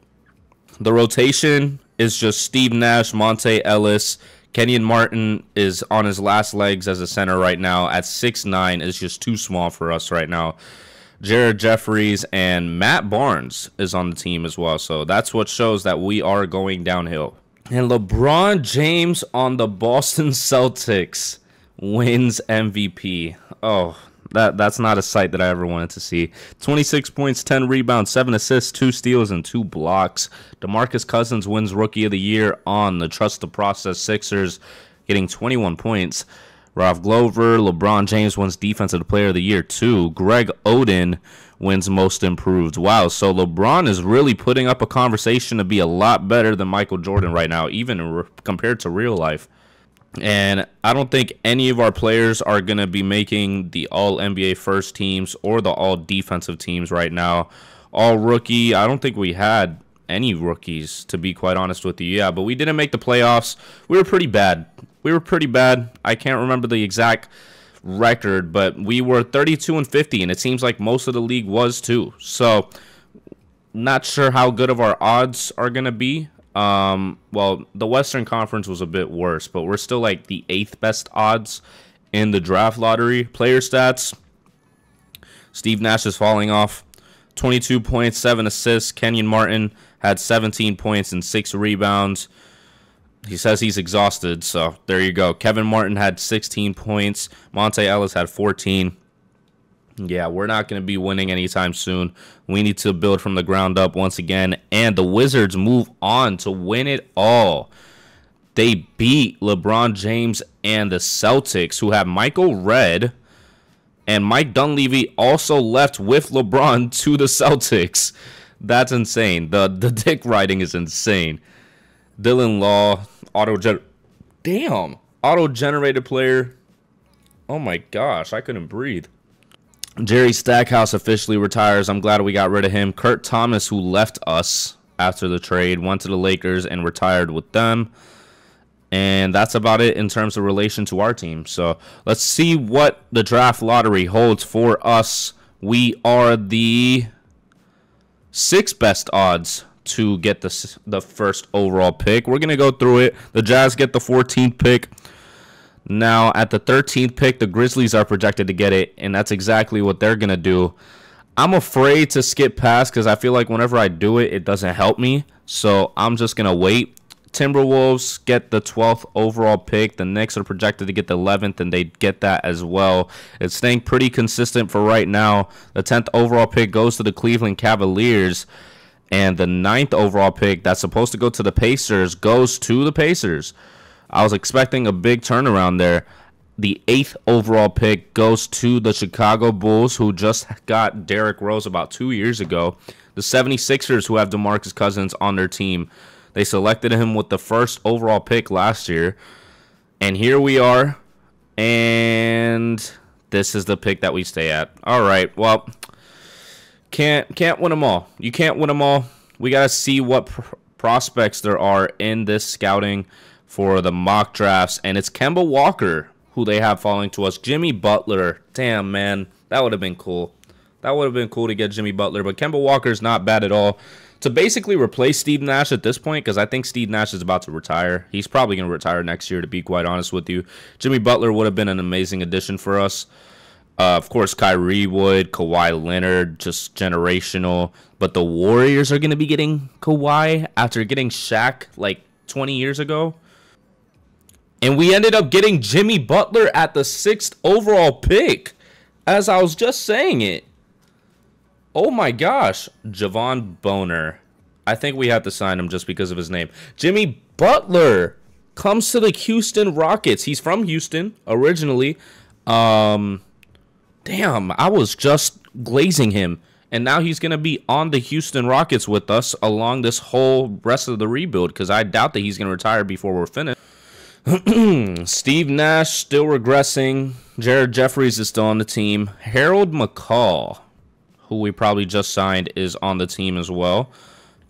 the rotation is just Steve Nash, Monte Ellis. Kenyon Martin is on his last legs as a center right now. At 6'9", is just too small for us right now. Jared Jeffries and Matt Barnes is on the team as well. So that's what shows that we are going downhill. And LeBron James on the Boston Celtics wins MVP. Oh, that's not a sight that I ever wanted to see. 26 points, 10 rebounds, 7 assists, 2 steals, and 2 blocks. DeMarcus Cousins wins Rookie of the Year on the Trust the Process Sixers, getting 21 points. Ralph Glover, LeBron James wins Defensive Player of the Year too. Greg Oden wins Most Improved. Wow, so LeBron is really putting up a conversation to be a lot better than Michael Jordan right now, even compared to real life. And I don't think any of our players are going to be making the All-NBA first teams or the All-Defensive teams right now. All-Rookie, I don't think we had any rookies, to be quite honest with you. Yeah, but we didn't make the playoffs. We were pretty bad. I can't remember the exact record, but we were 32-50, and it seems like most of the league was too. So, not sure how good of our odds are going to be. Well, the Western Conference was a bit worse, but we're still like the 8th best odds in the draft lottery. Player stats, Steve Nash is falling off. 22 points, 7 assists. Kenyon Martin had 17 points and 6 rebounds. He says he's exhausted, so there you go. Kevin Martin had 16 points. Monte Ellis had 14. Yeah, we're not going to be winning anytime soon. We need to build from the ground up once again. And the Wizards move on to win it all. They beat LeBron James and the Celtics, who have Michael Redd. And Mike Dunleavy also left with LeBron to the Celtics. That's insane. The dick riding is insane. Dylan Law, auto-generated player. Oh my gosh, I couldn't breathe. Jerry Stackhouse officially retires. I'm glad we got rid of him. Kurt Thomas, who left us after the trade, went to the Lakers and retired with them. And that's about it in terms of relation to our team. So let's see what the draft lottery holds for us. We are the 6th best odds to get the first overall pick. We're going to go through it. The Jazz get the 14th pick. Now, at the 13th pick, the Grizzlies are projected to get it, and that's exactly what they're going to do. I'm afraid to skip past because I feel like whenever I do it, it doesn't help me. So I'm just going to wait. Timberwolves get the 12th overall pick. The Knicks are projected to get the 11th, and they get that as well. It's staying pretty consistent for right now. The 10th overall pick goes to the Cleveland Cavaliers. And the 9th overall pick that's supposed to go to the Pacers goes to the Pacers. I was expecting a big turnaround there. The 8th overall pick goes to the Chicago Bulls, who just got Derrick Rose about 2 years ago. The 76ers, who have DeMarcus Cousins on their team. They selected him with the 1st overall pick last year. And here we are. And this is the pick that we stay at. All right, well, can't win them all. You can't win them all. We got to see what prospects there are in this scouting for the mock drafts. And it's Kemba Walker who they have falling to us. Jimmy Butler. Damn, man. That would have been cool. That would have been cool to get Jimmy Butler. But Kemba Walker's not bad at all. To basically replace Steve Nash at this point, because I think Steve Nash is about to retire. He's probably going to retire next year, to be quite honest with you. Jimmy Butler would have been an amazing addition for us. Of course, Kyrie would, Kawhi Leonard, just generational. But the Warriors are going to be getting Kawhi after getting Shaq like 20 years ago. And we ended up getting Jimmy Butler at the 6th overall pick, as I was just saying it. Oh my gosh, Javon Boner. I think we have to sign him just because of his name. Jimmy Butler comes to the Houston Rockets. He's from Houston originally. Damn, I was just glazing him. And now he's going to be on the Houston Rockets with us along this whole rest of the rebuild, because I doubt that he's going to retire before we're finished. Steve Nash still regressing. Jared Jeffries is still on the team. Harold McCall, who we probably just signed, is on the team as well.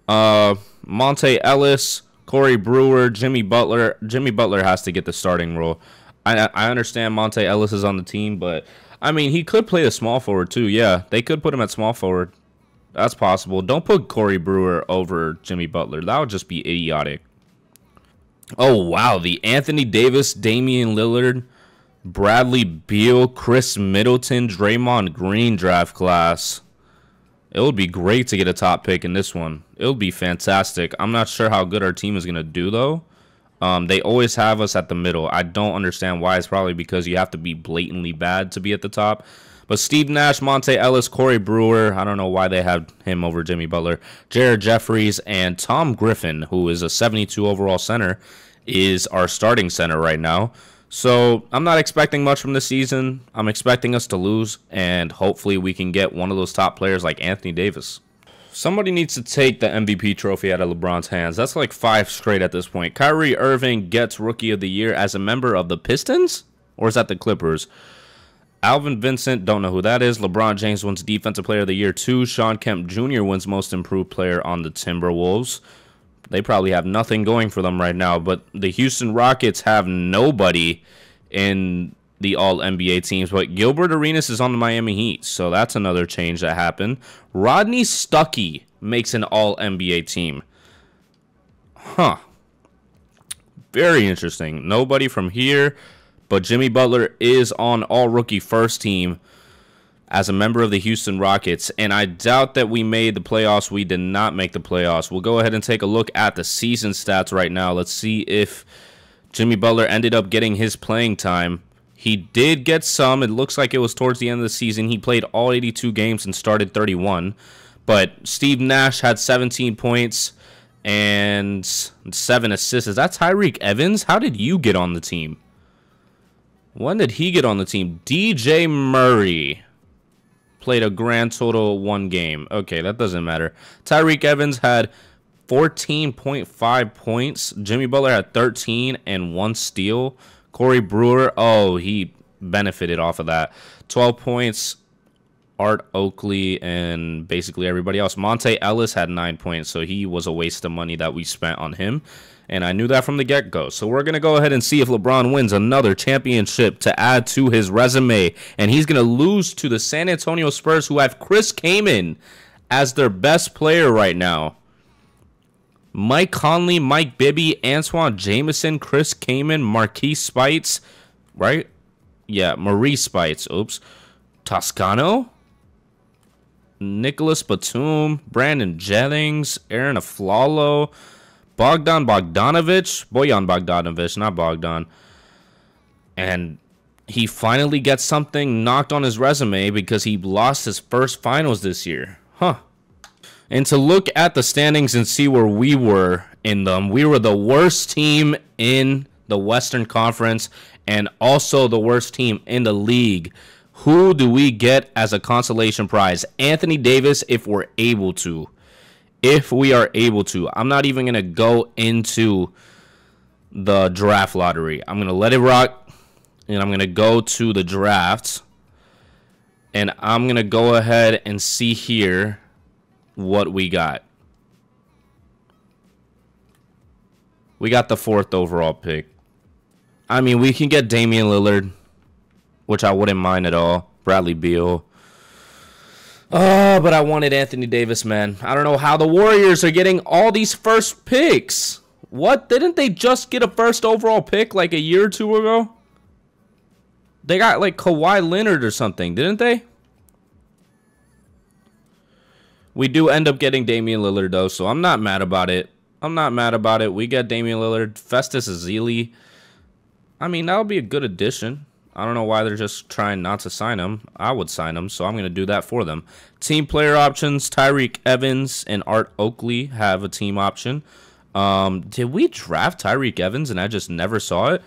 Monte Ellis, Corey Brewer, Jimmy Butler. Jimmy Butler has to get the starting role. I understand Monte Ellis is on the team, but I mean, he could play a small forward too. Yeah, they could put him at small forward. That's possible. Don't put Corey Brewer over Jimmy Butler. That would just be idiotic. Oh, wow. The Anthony Davis, Damian Lillard, Bradley Beal, Chris Middleton, Draymond Green draft class. It would be great to get a top pick in this one. It would be fantastic. I'm not sure how good our team is going to do, though. They always have us at the middle. I don't understand why. It's probably because you have to be blatantly bad to be at the top. But Steve Nash, Monte Ellis, Corey Brewer, I don't know why they have him over Jimmy Butler. Jared Jeffries, and Tom Griffin, who is a 72 overall center, is our starting center right now. So I'm not expecting much from this season. I'm expecting us to lose, and hopefully we can get one of those top players like Anthony Davis. Somebody needs to take the MVP trophy out of LeBron's hands. That's like 5 straight at this point. Kyrie Irving gets Rookie of the Year as a member of the Pistons? Or is that the Clippers? Alvin Vincent, don't know who that is. LeBron James wins Defensive Player of the Year 2. Shawn Kemp Jr. wins Most Improved Player on the Timberwolves. They probably have nothing going for them right now, but the Houston Rockets have nobody in the All-NBA teams, but Gilbert Arenas is on the Miami Heat, so that's another change that happened. Rodney Stuckey makes an All-NBA team. Huh. Very interesting. Nobody from here, but Jimmy Butler is on All-Rookie First Team as a member of the Houston Rockets, and I doubt that we made the playoffs. We did not make the playoffs. We'll go ahead and take a look at the season stats right now. Let's see if Jimmy Butler ended up getting his playing time. He did get some. It looks like it was towards the end of the season. He played all 82 games and started 31. But Steve Nash had 17 points and 7 assists. Is that Tyreke Evans? How did you get on the team? When did he get on the team? DJ Murray played a grand total of 1 game. Okay, that doesn't matter. Tyreke Evans had 14.5 points. Jimmy Butler had 13 and 1 steal. Corey Brewer, oh, he benefited off of that. 12 points. Art Oakley and basically everybody else. Monte Ellis had 9 points, so he was a waste of money that we spent on him. And I knew that from the get-go. So we're going to go ahead and see if LeBron wins another championship to add to his resume. And he's going to lose to the San Antonio Spurs, who have Chris Kaman as their best player right now. Mike Conley, Mike Bibby, Antoine Jameson, Chris Kaman, Marquise Spites, right? Yeah, Maurice Spites, oops. Toscano, Nicholas Batum, Brandon Jennings, Aaron Aflalo, Bojan Bogdanovic, not Bogdan. And he finally gets something knocked on his resume because he lost his first finals this year. Huh. And to look at the standings and see where we were in them, we were the worst team in the Western Conference and also the worst team in the league. Who do we get as a consolation prize? Anthony Davis, if we're able to. If we are able to. I'm not even going to go into the draft lottery. I'm going to let it rock, and I'm going to go to the drafts. And I'm going to go ahead and see here what we got. We got the 4th overall pick. I mean, we can get Damian Lillard, which I wouldn't mind at all. Bradley Beal. Oh, but I wanted Anthony Davis, man. I don't know how the Warriors are getting all these first picks. What? Didn't they just get a 1st overall pick like a year or 2 ago? They got like Kawhi Leonard or something, didn't they? We do end up getting Damian Lillard, though, so I'm not mad about it. I'm not mad about it. We get Damian Lillard. Festus Ezeli. I mean, that would be a good addition. I don't know why they're just trying not to sign him. I would sign him, so I'm going to do that for them. Team player options, Tyreke Evans and Art Oakley have a team option. Did we draft Tyreke Evans and I just never saw it?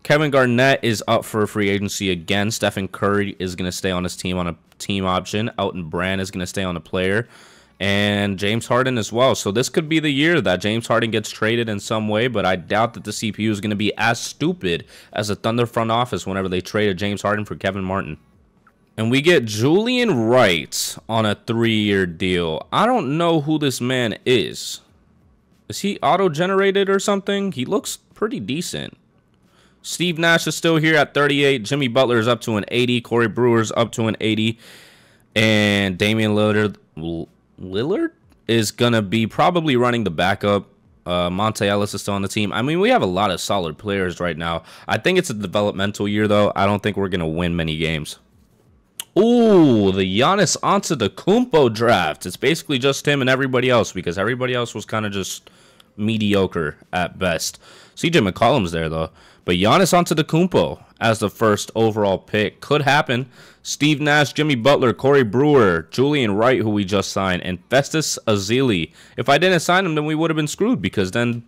Kevin Garnett is up for free agency again. Stephen Curry is going to stay on his team on a team option. Elton Brand is going to stay on a player. And James Harden as well. So this could be the year that James Harden gets traded in some way, but I doubt that the CPU is going to be as stupid as the Thunder front office whenever they traded James Harden for Kevin Martin. And we get Julian Wright on a 3-year deal. I don't know who this man is. Is he auto-generated or something? He looks pretty decent. Steve Nash is still here at 38. Jimmy Butler is up to an 80. Corey Brewer's up to an 80. And Damian Lillard is going to be probably running the backup. Monte Ellis is still on the team. I mean, we have a lot of solid players right now. I think it's a developmental year, though. I don't think we're going to win many games. Ooh, the Giannis Antetokounmpo draft. It's basically just him and everybody else because everybody else was kind of just mediocre at best. CJ McCollum's there, though. But Giannis Antetokounmpo as the first overall pick could happen. Steve Nash, Jimmy Butler, Corey Brewer, Julian Wright, who we just signed, and Festus Ezeli. If I didn't sign him, then we would have been screwed because then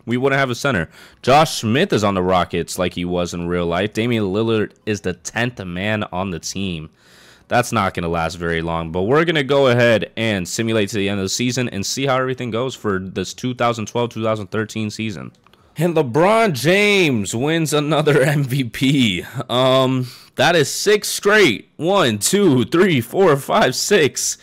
we wouldn't have a center. Josh Smith is on the Rockets like he was in real life. Damian Lillard is the 10th man on the team. That's not going to last very long, but we're going to go ahead and simulate to the end of the season and see how everything goes for this 2012-2013 season. And LeBron James wins another MVP. That is 6 straight. 1, 2, 3, 4, 5, 6.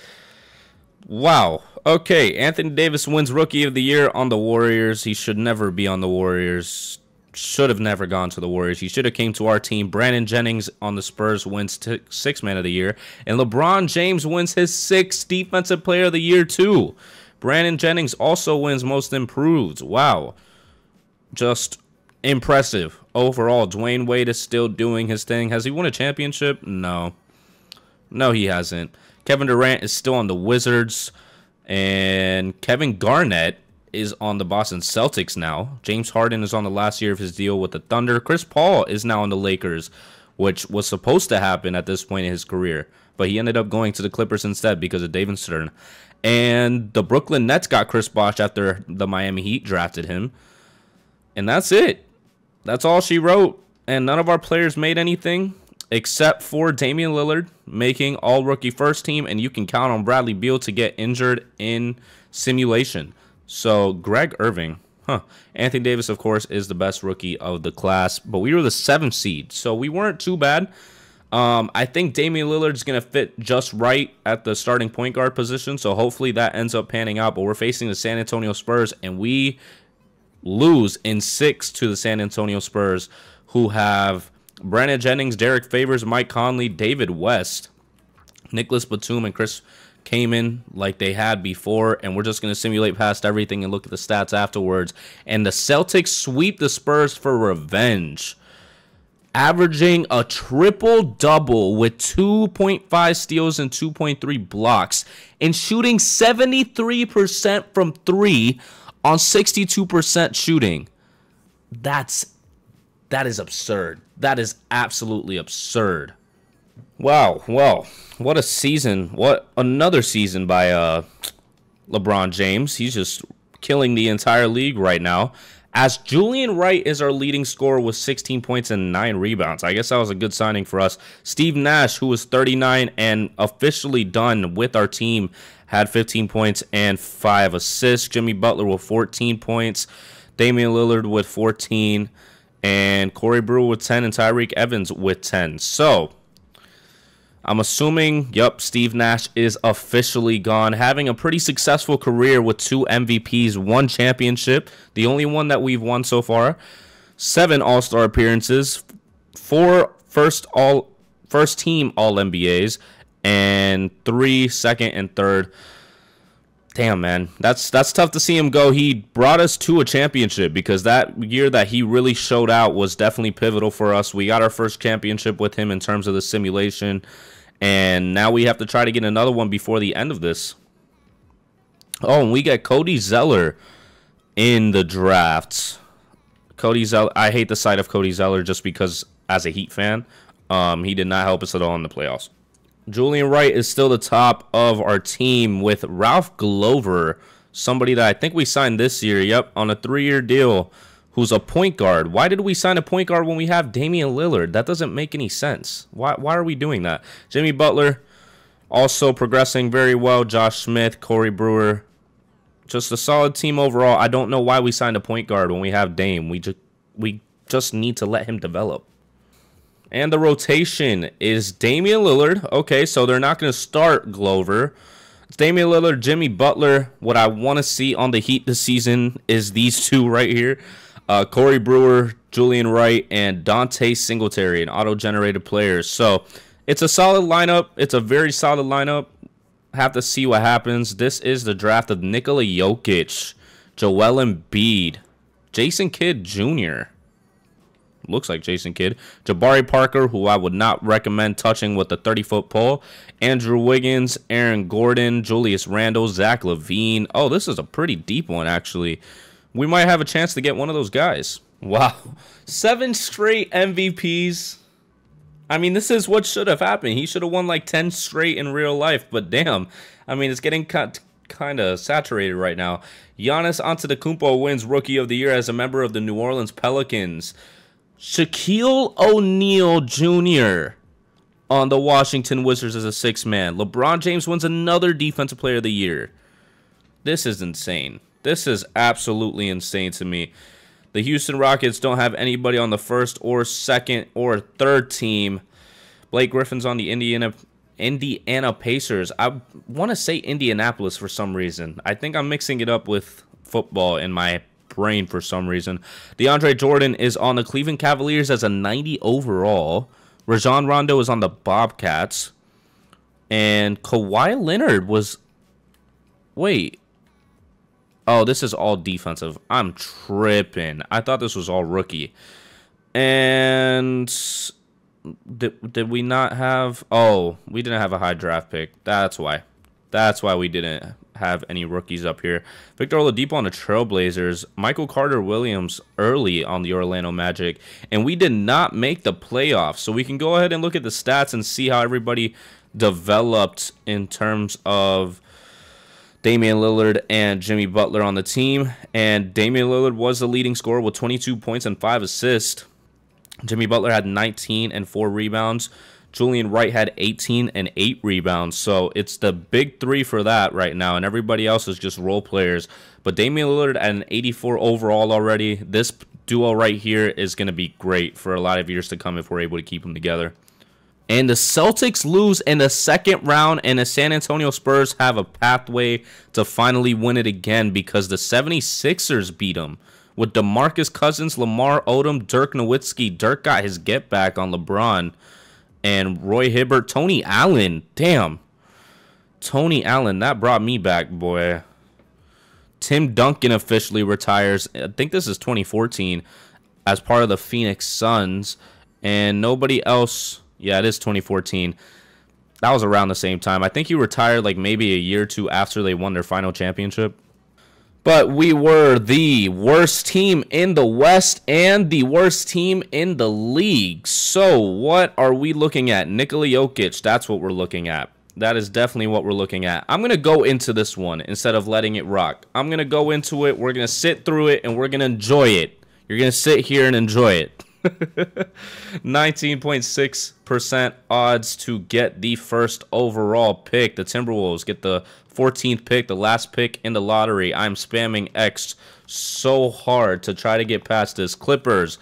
Wow. Okay, Anthony Davis wins Rookie of the Year on the Warriors. He should never be on the Warriors. Should have never gone to the Warriors. He should have came to our team. Brandon Jennings on the Spurs wins 6th Man of the Year. And LeBron James wins his 6th Defensive Player of the Year, too. Brandon Jennings also wins Most Improved. Wow. Just impressive. Overall, Dwayne Wade is still doing his thing. Has he won a championship? No. No, he hasn't. Kevin Durant is still on the Wizards. And Kevin Garnett is on the Boston Celtics now. James Harden is on the last year of his deal with the Thunder. Chris Paul is now on the Lakers, which was supposed to happen at this point in his career. But he ended up going to the Clippers instead because of David Stern. And the Brooklyn Nets got Chris Bosh after the Miami Heat drafted him. And that's it. That's all she wrote. And none of our players made anything except for Damian Lillard making all-rookie first team. And you can count on Bradley Beal to get injured in simulation. So, Greg Irving, Anthony Davis, of course, is the best rookie of the class. But we were the 7th seed, so we weren't too bad. I think Damian Lillard's going to fit just right at the starting point guard position. So, hopefully that ends up panning out. But we're facing the San Antonio Spurs, and we lose in 6 to the San Antonio Spurs, who have Brandon Jennings, Derek Favors, Mike Conley, David West, Nicholas Batum, and Chris Kaman like they had before, and we're just going to simulate past everything and look at the stats afterwards. And the Celtics sweep the Spurs for revenge, averaging a triple-double with 2.5 steals and 2.3 blocks, and shooting 73% from 3 on 62% shooting. That is absurd. That is absolutely absurd. Wow, well, what a season. What another season by LeBron James. He's just killing the entire league right now. As Julian Wright is our leading scorer with 16 points and 9 rebounds. I guess that was a good signing for us. Steve Nash, who was 39 and officially done with our team, had 15 points and 5 assists. Jimmy Butler with 14 points. Damian Lillard with 14. And Corey Brewer with 10. And Tyreke Evans with 10. So, I'm assuming, Steve Nash is officially gone, having a pretty successful career with 2 MVPs, 1 championship, the only one that we've won so far, 7 All-Star appearances, 4 first team All-NBAs, and 3 second and third. Damn, man, that's tough to see him go. He brought us to a championship because that year that he really showed out was definitely pivotal for us. We got our first championship with him in terms of the simulation, and now we have to try to get another one before the end of this. Oh, and we get Cody Zeller in the drafts. Cody Zeller, I hate the sight of Cody Zeller just because as a Heat fan, he did not help us at all in the playoffs. Julian Wright is still the top of our team with Ralph Glover, somebody that I think we signed this year, on a 3-year deal, who's a point guard. Why did we sign a point guard when we have Damian Lillard? That doesn't make any sense. Why are we doing that? Jimmy Butler also progressing very well. Josh Smith, Corey Brewer, just a solid team overall. I don't know why we signed a point guard when we have Dame. We just need to let him develop. And the rotation is Damian Lillard. Okay, so they're not going to start Glover. It's Damian Lillard, Jimmy Butler. What I want to see on the Heat this season is these two right here. Corey Brewer, Julian Wright, and Dante Singletary, an auto-generated player. So it's a solid lineup. It's a very solid lineup. Have to see what happens. This is the draft of Nikola Jokic. Joel Embiid. Jason Kidd Jr. Looks like Jason Kidd. Jabari Parker, who I would not recommend touching with a 30-foot pole. Andrew Wiggins, Aaron Gordon, Julius Randle, Zach LaVine. Oh, this is a pretty deep one, actually. We might have a chance to get one of those guys. Wow. 7 straight MVPs. I mean, this is what should have happened. He should have won like 10 straight in real life. But damn, I mean, it's getting kind of saturated right now. Giannis Antetokounmpo wins Rookie of the Year as a member of the New Orleans Pelicans. Shaquille O'Neal Jr. on the Washington Wizards as a 6th man. LeBron James wins another Defensive Player of the Year. This is insane. This is absolutely insane to me. The Houston Rockets don't have anybody on the 1st or 2nd or 3rd team. Blake Griffin's on the Indiana Pacers. I want to say Indianapolis for some reason. I think I'm mixing it up with football in my brain for some reason. DeAndre Jordan is on the Cleveland Cavaliers as a 90 overall. Rajon Rondo is on the Bobcats. And Kawhi Leonard was... Wait. Oh, this is all defensive. I'm tripping. I thought this was all rookie. And... Did we not have... Oh, we didn't have a high draft pick. That's why. That's why we didn't have any rookies up here. Victor Oladipo on the Trailblazers. Michael Carter-Williams early on the Orlando Magic. And we did not make the playoffs. So we can go ahead and look at the stats and see how everybody developed in terms of Damian Lillard and Jimmy Butler on the team. And Damian Lillard was the leading scorer with 22 points and 5 assists. Jimmy Butler had 19 and 4 rebounds. Julian Wright had 18 and 8 rebounds. So it's the big three for that right now. And everybody else is just role players. But Damian Lillard at an 84 overall already. This duo right here is going to be great for a lot of years to come if we're able to keep them together. And the Celtics lose in the 2nd round. And the San Antonio Spurs have a pathway to finally win it again. Because the 76ers beat them. With DeMarcus Cousins, Lamar Odom, Dirk Nowitzki. Dirk got his get back on LeBron. And Roy Hibbert, Tony Allen. Damn. Tony Allen, that brought me back, boy. Tim Duncan officially retires. I think this is 2014 as part of the Phoenix Suns. And nobody else. Yeah, it is 2014. That was around the same time. I think he retired like maybe a year or two after they won their final championship. But we were the worst team in the West and the worst team in the league. So what are we looking at? Nikola Jokic, that's what we're looking at. That is definitely what we're looking at. I'm going to go into this one instead of letting it rock. I'm going to go into it. We're going to sit through it and we're going to enjoy it. You're going to sit here and enjoy it. 19.6% odds to get the 1st overall pick. The Timberwolves get the 14th pick, the last pick in the lottery. I'm spamming X so hard to try to get past this. Clippers,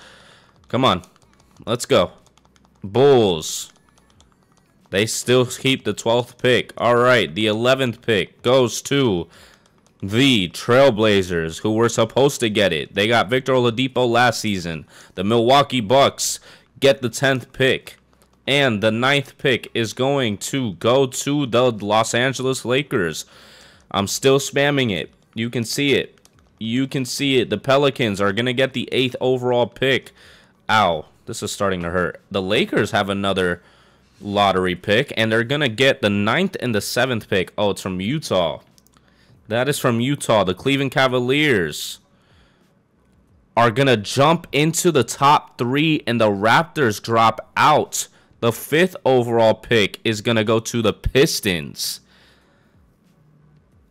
come on, let's go. Bulls, they still keep the 12th pick. All right, the 11th pick goes to the Trailblazers, who were supposed to get it. They got Victor Oladipo last season. The Milwaukee Bucks get the 10th pick. And the 9th pick is going to go to the Los Angeles Lakers. I'm still spamming it. You can see it. You can see it. The Pelicans are going to get the 8th overall pick. Ow, this is starting to hurt. The Lakers have another lottery pick, and they're going to get the 9th and the 7th pick. Oh, it's from Utah. That is from Utah. The Cleveland Cavaliers are going to jump into the top 3, and the Raptors drop out. The 5th overall pick is going to go to the Pistons.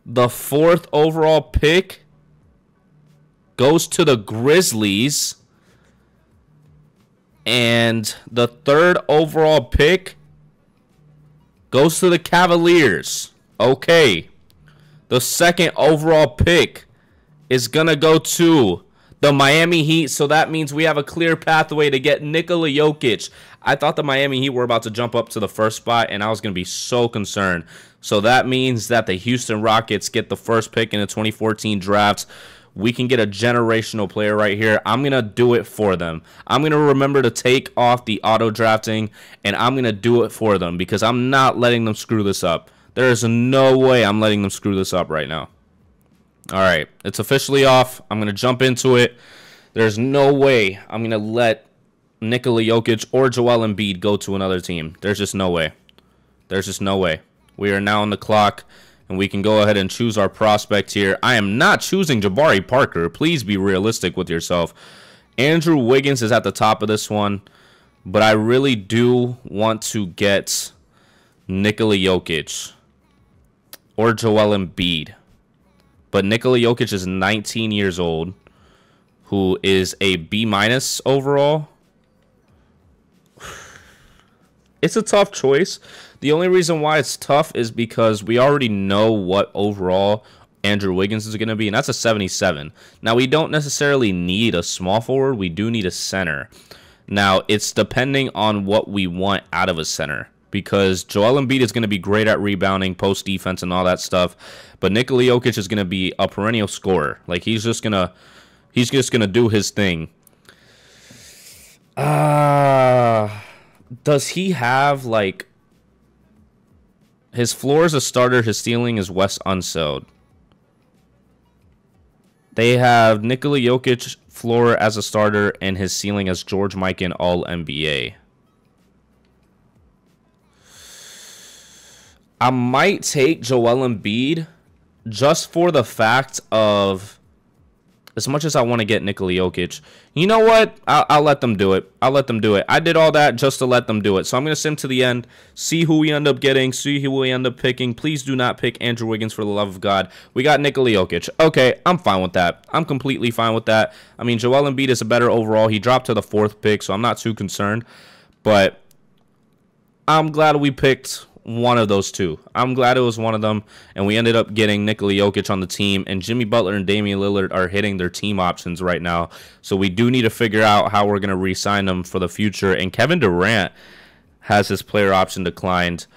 The 4th overall pick goes to the Grizzlies. And the 3rd overall pick goes to the Cavaliers. Okay. The 2nd overall pick is going to go to the Miami Heat. So that means we have a clear pathway to get Nikola Jokic. I thought the Miami Heat were about to jump up to the 1st spot, and I was going to be so concerned. So that means that the Houston Rockets get the 1st pick in the 2014 draft. We can get a generational player right here. I'm going to do it for them. I'm going to remember to take off the auto drafting, and I'm going to do it for them because I'm not letting them screw this up. There is no way I'm letting them screw this up right now. All right, it's officially off. I'm going to jump into it. There's no way I'm going to let Nikola Jokic or Joel Embiid go to another team. There's just no way. There's just no way. We are now on the clock, and we can go ahead and choose our prospect here. I am not choosing Jabari Parker. Please be realistic with yourself. Andrew Wiggins is at the top of this one, but I really do want to get Nikola Jokic or Joel Embiid. But Nikola Jokic is 19 years old, who is a B- overall. It's a tough choice. The only reason why it's tough is because we already know what overall Andrew Wiggins is going to be, and that's a 77. Now, we don't necessarily need a small forward. We do need a center. Now, it's depending on what we want out of a center, because Joel Embiid is going to be great at rebounding, post defense, and all that stuff. But Nikola Jokic is going to be a perennial scorer. Like, he's just gonna do his thing. Does he have, like, his floor is a starter, his ceiling is Wes Unseld. They have Nikola Jokic floor as a starter and his ceiling as George Mikan All-NBA. I might take Joel Embiid just for the fact of, as much as I want to get Nikola Jokic, you know what? I'll let them do it. I'll let them do it. I did all that just to let them do it. So I'm going to sim to the end, see who we end up getting, see who we end up picking. Please do not pick Andrew Wiggins for the love of God. We got Nikola Jokic. Okay, I'm fine with that. I'm completely fine with that. I mean, Joel Embiid is a better overall. He dropped to the 4th pick, so I'm not too concerned. But I'm glad we picked one of those two. I'm glad it was one of them, and we ended up getting Nikola Jokic on the team, and Jimmy Butler and Damian Lillard are hitting their team options right now, so we do need to figure out how we're going to re-sign them for the future. And Kevin Durant has his player option declined.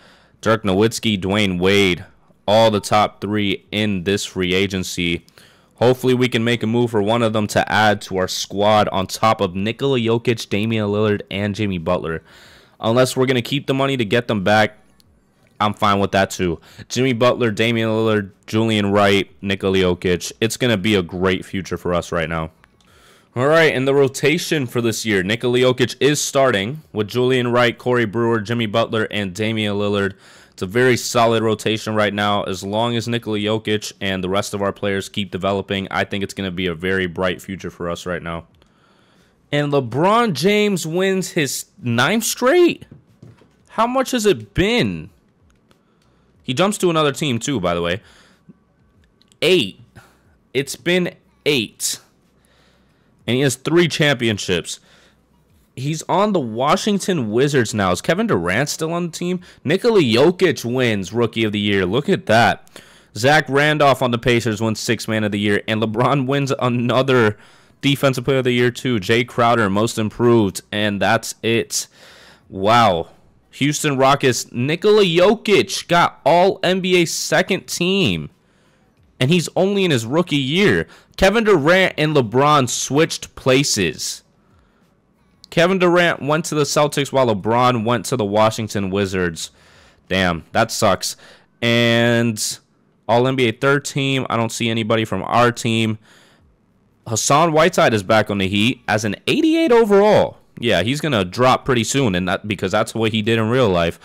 Dirk Nowitzki, Dwayne Wade, all the top 3 in this free agency. Hopefully we can make a move for one of them to add to our squad on top of Nikola Jokic, Damian Lillard, and Jimmy Butler. Unless we're going to keep the money to get them back, I'm fine with that too. Jimmy Butler, Damian Lillard, Julian Wright, Nikola Jokic. It's going to be a great future for us right now. All right, and the rotation for this year, Nikola Jokic is starting with Julian Wright, Corey Brewer, Jimmy Butler, and Damian Lillard. It's a very solid rotation right now. As long as Nikola Jokic and the rest of our players keep developing, I think it's going to be a very bright future for us right now. And LeBron James wins his 9th straight? How much has it been? He jumps to another team too, by the way. 8. It's been 8. And he has 3 championships. He's on the Washington Wizards now. Is Kevin Durant still on the team? Nikola Jokic wins Rookie of the Year. Look at that. Zach Randolph on the Pacers wins 6th Man of the Year. And LeBron wins another Defensive Player of the Year too. Jay Crowder, Most Improved. And that's it. Wow. Houston Rockets, Nikola Jokic got All-NBA 2nd team. And he's only in his rookie year. Kevin Durant and LeBron switched places. Kevin Durant went to the Celtics while LeBron went to the Washington Wizards. Damn, that sucks. And All-NBA 3rd team, I don't see anybody from our team. Hassan Whiteside is back on the Heat as an 88 overall. Yeah, he's going to drop pretty soon, and that because that's what he did in real life.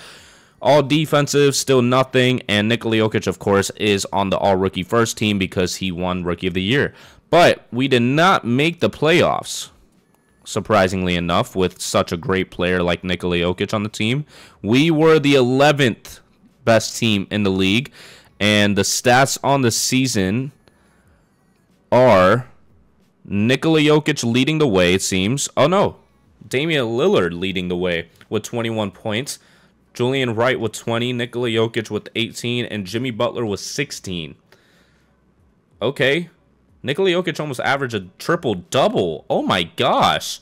All defensive, still nothing, and Nikola Jokic, of course, is on the All-Rookie First team because he won Rookie of the Year. But we did not make the playoffs, surprisingly enough, with such a great player like Nikola Jokic on the team. We were the 11th best team in the league, and the stats on the season are Nikola Jokic leading the way, it seems. Oh, no. Damian Lillard leading the way with 21 points. Julian Wright with 20. Nikola Jokic with 18. And Jimmy Butler with 16. Okay. Nikola Jokic almost averaged a triple-double. Oh, my gosh.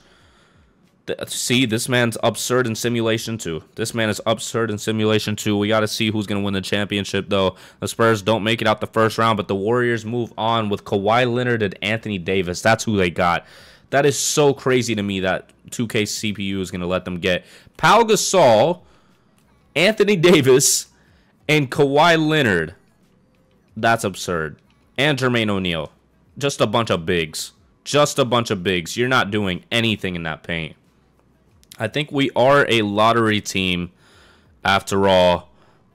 See, this man's absurd in simulation, too. This man is absurd in simulation, too. We got to see who's going to win the championship, though. The Spurs don't make it out the first round, but the Warriors move on with Kawhi Leonard and Anthony Davis. That's who they got. That is so crazy to me that 2K CPU is going to let them get Pau Gasol, Anthony Davis, and Kawhi Leonard. That's absurd. and Jermaine O'Neal. Just a bunch of bigs. Just a bunch of bigs. You're not doing anything in that paint. I think we are a lottery team after all.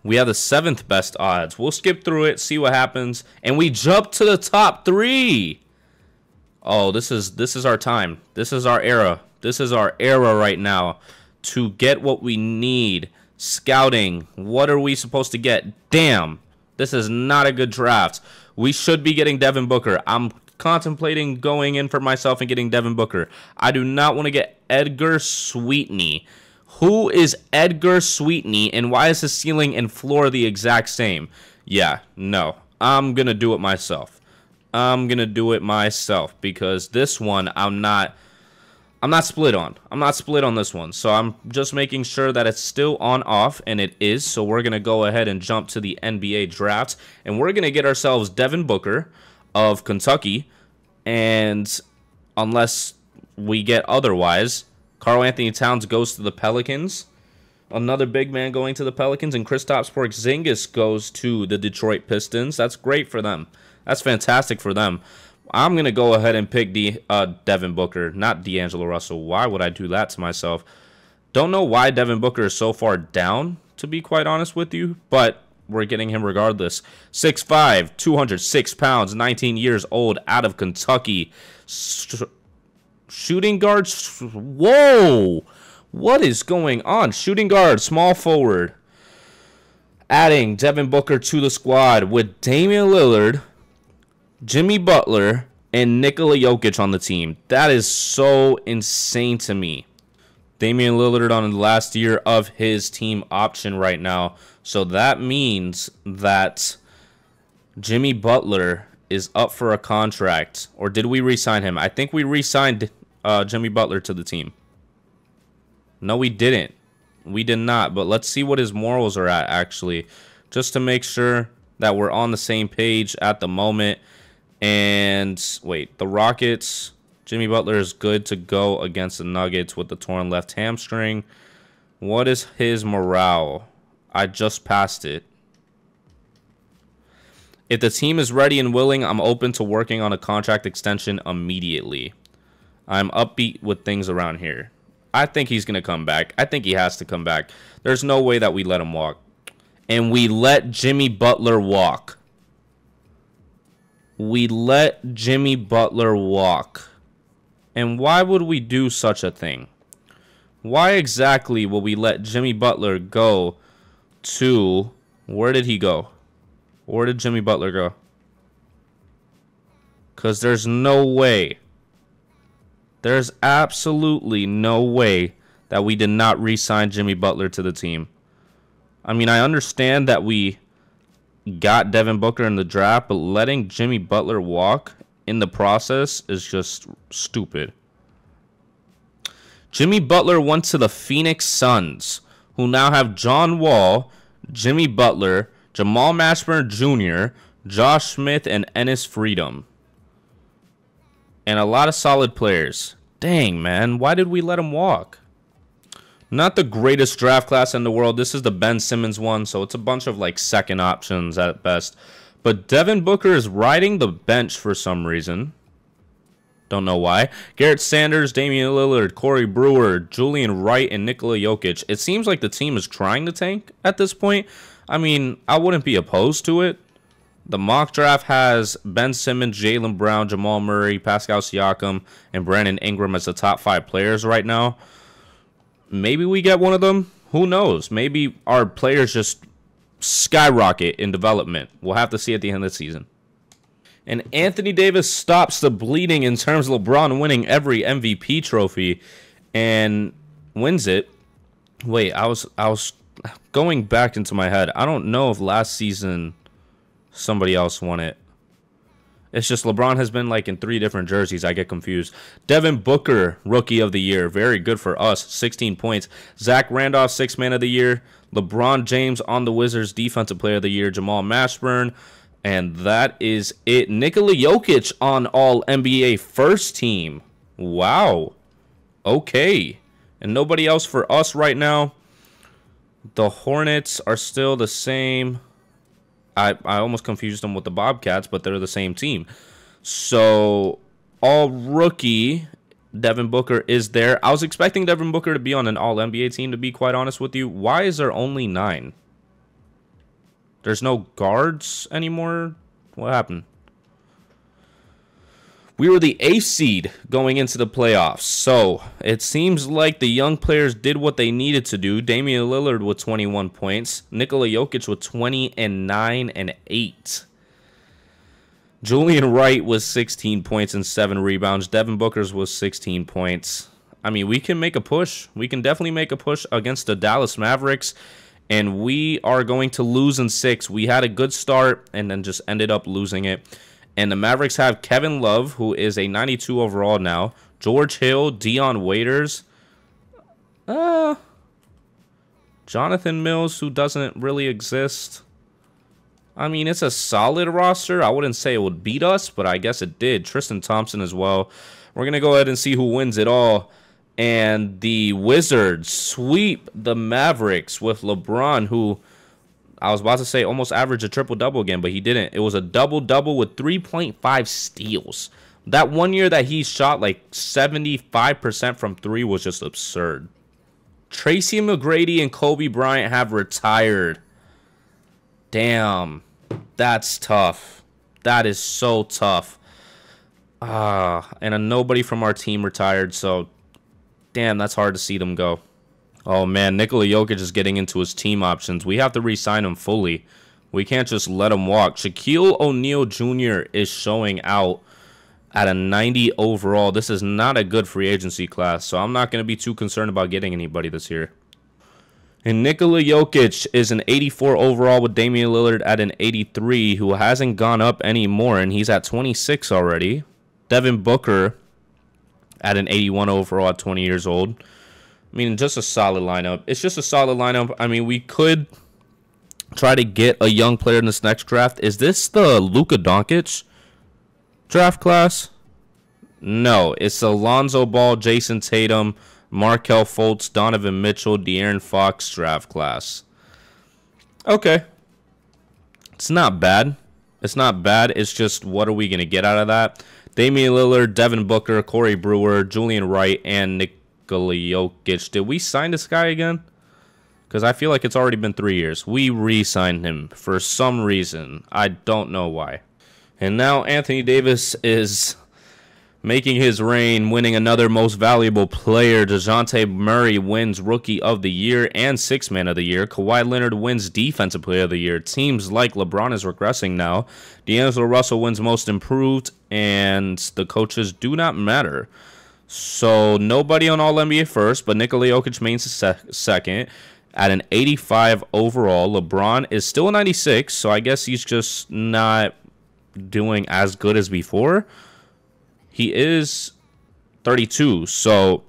We have the 7th best odds. We'll skip through it, see what happens, and we jump to the top 3. Oh, this is our time. This is our era. This is our era right now to get what we need. Scouting. What are we supposed to get? Damn. This is not a good draft. We should be getting Devin Booker. I'm contemplating going in for myself and getting Devin Booker. I do not want to get Edgar Sweetney. Who is Edgar Sweetney, and why is his ceiling and floor the exact same? Yeah, no. I'm going to do it myself. I'm going to do it myself because this one I'm not split on. I'm not split on this one. So I'm just making sure that it's still on off, and it is. So we're going to go ahead and jump to the NBA draft, and we're going to get ourselves Devin Booker of Kentucky, and unless we get otherwise, Karl-Anthony Towns goes to the Pelicans. Another big man going to the Pelicans, and Kristaps Porzingis goes to the Detroit Pistons. That's great for them. That's fantastic for them. I'm going to go ahead and pick Devin Booker, not D'Angelo Russell. Why would I do that to myself? Don't know why Devin Booker is so far down, to be quite honest with you, but we're getting him regardless. 6'5", 206 pounds, 19 years old, out of Kentucky. Shooting guards. Whoa! What is going on? Shooting guard, small forward. Adding Devin Booker to the squad with Damian Lillard, Jimmy Butler, and Nikola Jokic on the team. That is so insane to me. Damian Lillard on the last year of his team option right now. So that means that Jimmy Butler is up for a contract. Or did we re-sign him? I think we re-signed Jimmy Butler to the team. No, we didn't. We did not. But let's see what his morals are at, actually. Just to make sure that we're on the same page at the moment. And wait, the Rockets... Jimmy Butler is good to go against the Nuggets with the torn left hamstring. What is his morale? I just passed it. If the team is ready and willing, I'm open to working on a contract extension immediately. I'm upbeat with things around here. I think he's going to come back. I think he has to come back. There's no way that we let him walk. And we let Jimmy Butler walk. We let Jimmy Butler walk. And why would we do such a thing? Why exactly will we let Jimmy Butler go to... Where did he go? Where did Jimmy Butler go? Because there's no way. There's absolutely no way that we did not re-sign Jimmy Butler to the team. I mean, I understand that we got Devin Booker in the draft, but letting Jimmy Butler walk in the process is just stupid. Jimmy Butler went to the Phoenix Suns, who now have John Wall, Jimmy Butler, Jamal Mashburn Jr., Josh Smith, and Ennis Freedom. And a lot of solid players. Dang, man. Why did we let him walk? Not the greatest draft class in the world. This is the Ben Simmons one, so it's a bunch of like second options at best. But Devin Booker is riding the bench for some reason. Don't know why. Garrett Sanders, Damian Lillard, Corey Brewer, Julian Wright, and Nikola Jokic. It seems like the team is trying to tank at this point. I mean, I wouldn't be opposed to it. The mock draft has Ben Simmons, Jaylen Brown, Jamal Murray, Pascal Siakam, and Brandon Ingram as the top 5 players right now. Maybe we get one of them. Who knows? Maybe our players just skyrocket in development. We'll have to see at the end of the season. And Anthony Davis stops the bleeding in terms of LeBron winning every MVP trophy and wins it. Wait, I was going back into my head. I don't know if last season somebody else won it. It's just LeBron has been like in 3 different jerseys. I get confused. Devin Booker, Rookie of the Year. Very good for us. 16 points. Zach Randolph, 6th Man of the Year. LeBron James on the Wizards, Defensive Player of the Year. Jamal Mashburn. And that is it. Nikola Jokic on All-NBA First Team. Wow. Okay. And nobody else for us right now. The Hornets are still the same. I almost confused them with the Bobcats, but they're the same team. So, all rookie Devin Booker is there. I was expecting Devin Booker to be on an all-NBA team, to be quite honest with you. Why is there only 9? There's no guards anymore? What happened? We were the 8th seed going into the playoffs. So, it seems like the young players did what they needed to do. Damian Lillard with 21 points. Nikola Jokic with 20 and 9 and 8. Julian Wright was 16 points and 7 rebounds. Devin Booker's was 16 points. I mean, we can make a push. We can definitely make a push against the Dallas Mavericks. And we are going to lose in 6. We had a good start and then just ended up losing it. And the Mavericks have Kevin Love, who is a 92 overall now. George Hill, Dion Waiters. Jonathan Mills, who doesn't really exist. I mean, it's a solid roster. I wouldn't say it would beat us, but I guess it did. Tristan Thompson as well. We're going to go ahead and see who wins it all. And the Wizards sweep the Mavericks with LeBron, who I was about to say almost averaged a triple-double again, but he didn't. It was a double-double with 3.5 steals. That one year that he shot like 75% from 3 was just absurd. Tracy McGrady and Kobe Bryant have retired. Damn. That's tough. That is so tough. And nobody from our team retired, so damn, that's hard to see them go. Oh man, Nikola Jokic is getting into his team options. We have to re-sign him fully. We can't just let him walk. Shaquille O'Neal Jr. is showing out at a 90 overall. This is not a good free agency class, so I'm not going to be too concerned about getting anybody this year. And Nikola Jokic is an 84 overall with Damian Lillard at an 83, who hasn't gone up anymore, and he's at 26 already. Devin Booker at an 81 overall at 20 years old. I mean, just a solid lineup. It's just a solid lineup. I mean, we could try to get a young player in this next draft. Is this the Luka Doncic draft class? No, it's Alonzo Ball, Jason Tatum, Markelle Fultz, Donovan Mitchell, De'Aaron Fox draft class. Okay. It's not bad. It's not bad. It's just, what are we going to get out of that? Damian Lillard, Devin Booker, Corey Brewer, Julian Wright, and Nikola Jokic. Did we sign this guy again? Because I feel like it's already been 3 years. We re-signed him for some reason. I don't know why. And now Anthony Davis is making his reign, winning another most valuable player. DeJounte Murray wins Rookie of the Year and Sixth Man of the Year. Kawhi Leonard wins Defensive Player of the Year. Teams like LeBron is regressing now. D'Angelo Russell wins Most Improved, and the coaches do not matter. So nobody on All-NBA first, but Nikola Jokic mains second at an 85 overall. LeBron is still a 96, so I guess he's just not doing as good as before. He is 32, so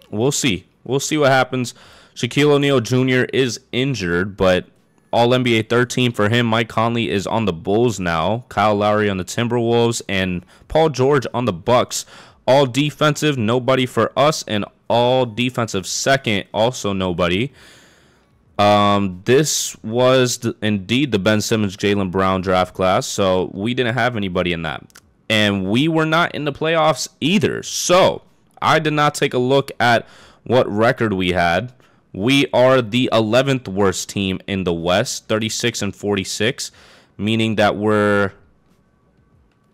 we'll see. We'll see what happens. Shaquille O'Neal Jr. is injured, but All-NBA third team for him. Mike Conley is on the Bulls now. Kyle Lowry on the Timberwolves, and Paul George on the Bucks. All defensive, nobody for us, and all defensive second, also nobody. This was indeed the Ben Simmons, Jaylen Brown draft class, so we didn't have anybody in that. And we were not in the playoffs either. So I did not take a look at what record we had. We are the 11th worst team in the West, 36 and 46, meaning that we're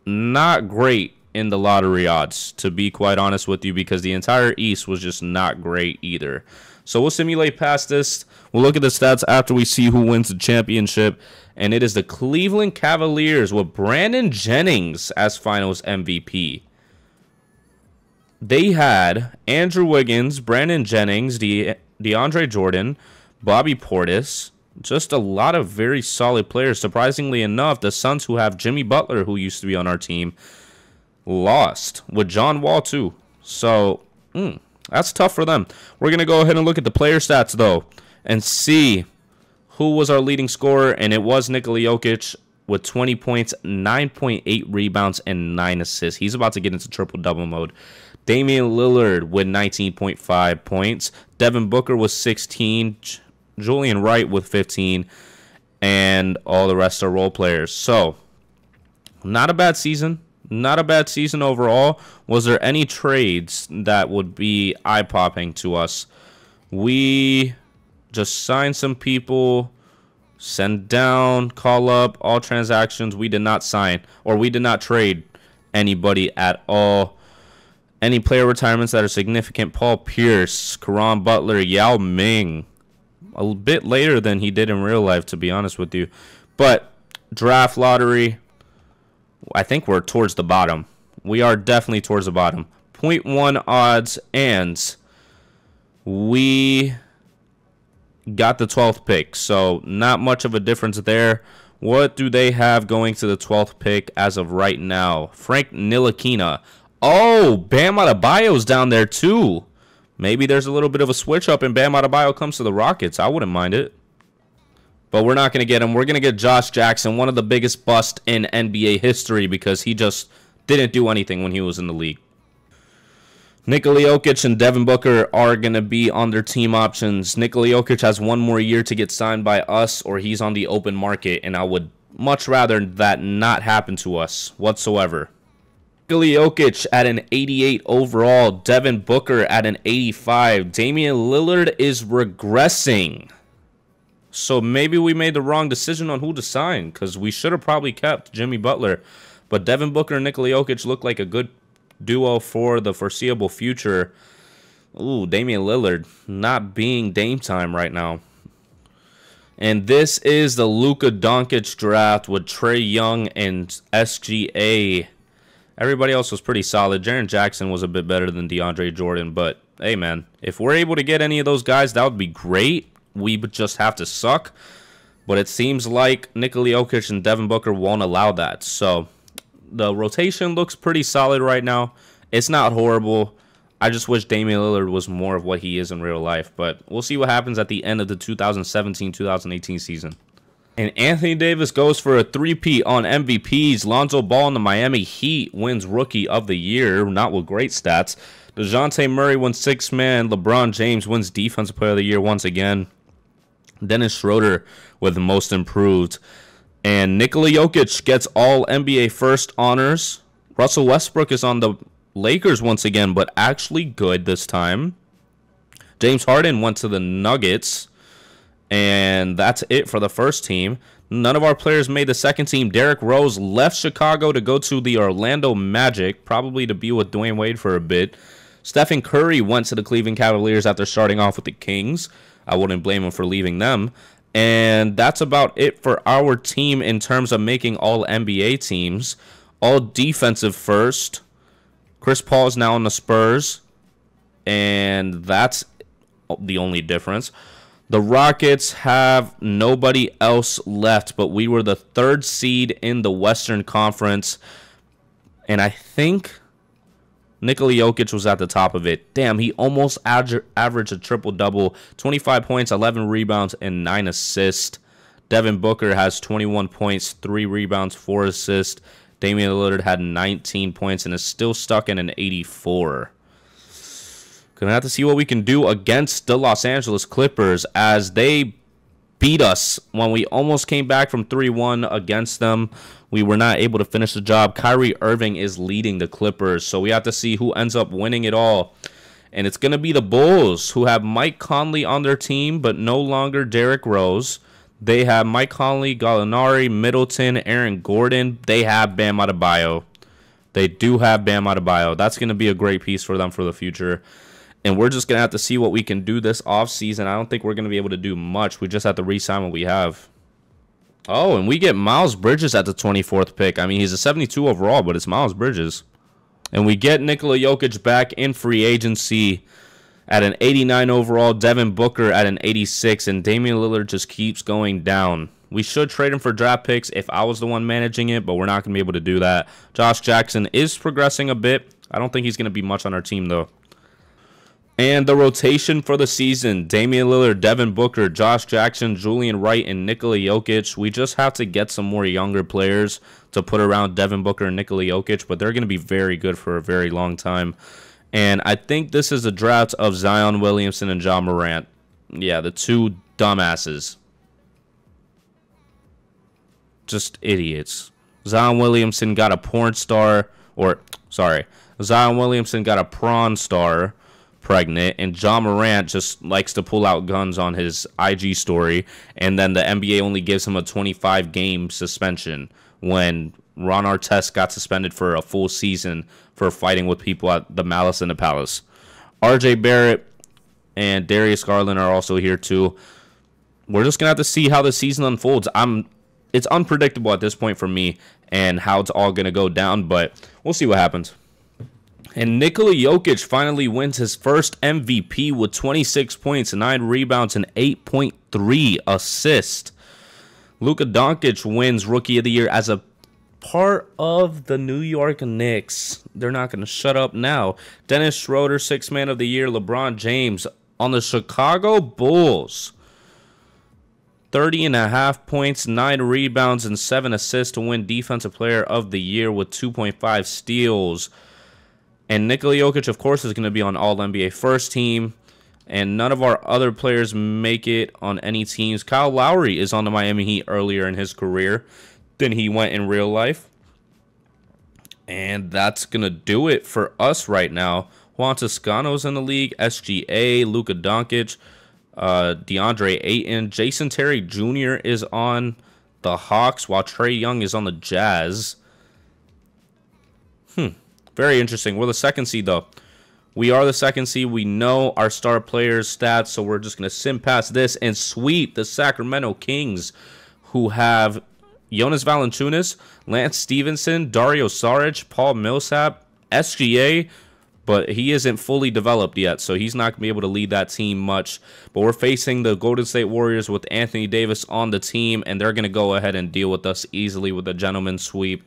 not great in the lottery odds, to be quite honest with you, because the entire East was just not great either. So we'll simulate past this. We'll look at the stats after we see who wins the championship. And it is the Cleveland Cavaliers with Brandon Jennings as finals MVP. They had Andrew Wiggins, Brandon Jennings, DeAndre Jordan, Bobby Portis. Just a lot of very solid players. Surprisingly enough, the Suns, who have Jimmy Butler, who used to be on our team, lost with John Wall too. So, that's tough for them. We're going to go ahead and look at the player stats, though, and see who was our leading scorer, and it was Nikola Jokic with 20 points, 9.8 rebounds, and 9 assists. He's about to get into triple-double mode. Damian Lillard with 19.5 points. Devin Booker with 16. Julian Wright with 15. and all the rest are role players. So, not a bad season. Not a bad season overall. Was there any trades that would be eye-popping to us? We just signed some people, send down, call up, all transactions. We did not sign, or we did not trade anybody at all. Any player retirements that are significant: Paul Pierce, Caron Butler, Yao Ming. A bit later than he did in real life, to be honest with you. But draft lottery, I think we're towards the bottom. We are definitely towards the bottom. 0.1 odds, and we got the 12th pick. So not much of a difference there. What do they have going to the 12th pick as of right now? Frank Ntilikina. Oh, Bam Adebayo's down there too. Maybe there's a little bit of a switch up and Bam Adebayo comes to the Rockets. I wouldn't mind it. But we're not going to get him. We're going to get Josh Jackson, one of the biggest busts in NBA history, because he just didn't do anything when he was in the league. Nikola Jokic and Devin Booker are going to be on their team options. Nikola Jokic has one more year to get signed by us, or he's on the open market, and I would much rather that not happen to us whatsoever. Nikola Jokic at an 88 overall. Devin Booker at an 85. Damian Lillard is regressing. So maybe we made the wrong decision on who to sign, because we should have probably kept Jimmy Butler. But Devin Booker and Nikola Jokic look like a good duo for the foreseeable future. Ooh, Damian Lillard not being Dame time right now. And this is the Luka Doncic draft with Trae Young and SGA. Everybody else was pretty solid. Jaren Jackson was a bit better than DeAndre Jordan. But, hey, man, if we're able to get any of those guys, that would be great. We would just have to suck. But it seems like Nikola Jokic and Devin Booker won't allow that. So, the rotation looks pretty solid right now. It's not horrible. I just wish Damian Lillard was more of what he is in real life. But we'll see what happens at the end of the 2017-2018 season. And Anthony Davis goes for a three-peat on MVPs. Lonzo Ball in the Miami Heat wins Rookie of the Year, not with great stats. DeJounte Murray wins Sixth Man. LeBron James wins Defensive Player of the Year once again. Dennis Schroeder with Most Improved. And Nikola Jokic gets all NBA first honors. Russell Westbrook is on the Lakers once again, but actually good this time. James Harden went to the Nuggets. And that's it for the first team. None of our players made the second team. Derrick Rose left Chicago to go to the Orlando Magic, probably to be with Dwayne Wade for a bit. Stephen Curry went to the Cleveland Cavaliers after starting off with the Kings. I wouldn't blame him for leaving them. And that's about it for our team in terms of making all NBA teams. All defensive first. Chris Paul is now on the Spurs. And that's the only difference. The Rockets have nobody else left, but we were the third seed in the Western Conference. And I think Nikola Jokic was at the top of it. Damn, he almost averaged a triple-double. 25 points, 11 rebounds, and 9 assists. Devin Booker has 21 points, 3 rebounds, 4 assists. Damian Lillard had 19 points and is still stuck in an 84. Gonna have to see what we can do against the Los Angeles Clippers as they beat us when we almost came back from 3-1 against them. We were not able to finish the job. Kyrie Irving is leading the Clippers, so we have to see who ends up winning it all. And it's going to be the Bulls, who have Mike Conley on their team, but no longer Derrick Rose. They have Mike Conley, Gallinari, Middleton, Aaron Gordon. They have Bam Adebayo. They do have Bam Adebayo. That's going to be a great piece for them for the future. And we're just going to have to see what we can do this offseason. I don't think we're going to be able to do much. We just have to re-sign what we have. Oh, and we get Miles Bridges at the 24th pick. I mean, he's a 72 overall, but it's Miles Bridges. And we get Nikola Jokic back in free agency at an 89 overall. Devin Booker at an 86. And Damian Lillard just keeps going down. We should trade him for draft picks if I was the one managing it, but we're not going to be able to do that. Josh Jackson is progressing a bit. I don't think he's going to be much on our team, though. And the rotation for the season: Damian Lillard, Devin Booker, Josh Jackson, Julian Wright, and Nikola Jokic. We just have to get some more younger players to put around Devin Booker and Nikola Jokic, but they're going to be very good for a very long time. And I think this is a draft of Zion Williamson and Ja Morant. Yeah, the two dumbasses. Just idiots. Zion Williamson got a porn star, Zion Williamson got a prawn star pregnant, and John Morant just likes to pull out guns on his IG story, and then the NBA only gives him a 25-game suspension when Ron Artest got suspended for a full season for fighting with people at the Malice in the Palace. RJ Barrett and Darius Garland are also here too. We're just going to have to see how the season unfolds. It's unpredictable at this point for me and how it's all going to go down, but we'll see what happens. And Nikola Jokic finally wins his first MVP with 26 points, 9 rebounds, and 8.3 assists. Luka Doncic wins Rookie of the Year as a part of the New York Knicks. They're not going to shut up now. Dennis Schroeder, 6th Man of the Year. LeBron James on the Chicago Bulls. 30.5 points, 9 rebounds, and 7 assists to win Defensive Player of the Year with 2.5 steals. And Nikola Jokic, of course, is going to be on All-NBA First Team. And none of our other players make it on any teams. Kyle Lowry is on the Miami Heat earlier in his career than he went in real life. And that's going to do it for us right now. Juan Toscano's in the league. SGA, Luka Doncic, DeAndre Ayton. Jason Terry Jr. is on the Hawks, while Trae Young is on the Jazz. Very interesting. We're the 2nd seed, though. We are the 2nd seed. We know our star players' stats, so we're just going to sim past this and sweep the Sacramento Kings, who have Jonas Valanciunas, Lance Stevenson, Dario Saric, Paul Millsap, SGA, but he isn't fully developed yet, so he's not going to be able to lead that team much. But we're facing the Golden State Warriors with Anthony Davis on the team, and they're going to go ahead and deal with us easily with a gentleman's sweep.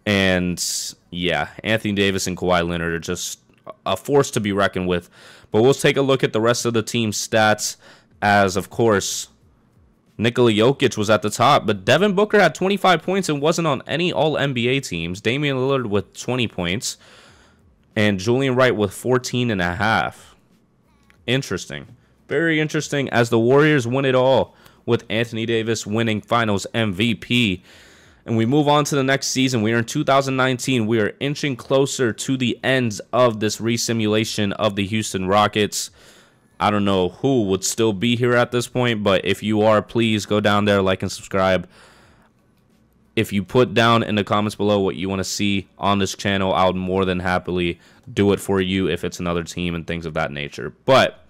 And yeah, Anthony Davis and Kawhi Leonard are just a force to be reckoned with. But we'll take a look at the rest of the team's stats, as, of course, Nikola Jokic was at the top. But Devin Booker had 25 points and wasn't on any All-NBA teams. Damian Lillard with 20 points. And Julian Wright with 14.5. Interesting. Very interesting, as the Warriors win it all, with Anthony Davis winning Finals MVP. And we move on to the next season. We are in 2019. We are inching closer to the ends of this resimulation of the Houston Rockets. I don't know who would still be here at this point, but if you are, please go down there, like and subscribe. If you put down in the comments below what you want to see on this channel, I would more than happily do it for you if it's another team and things of that nature. But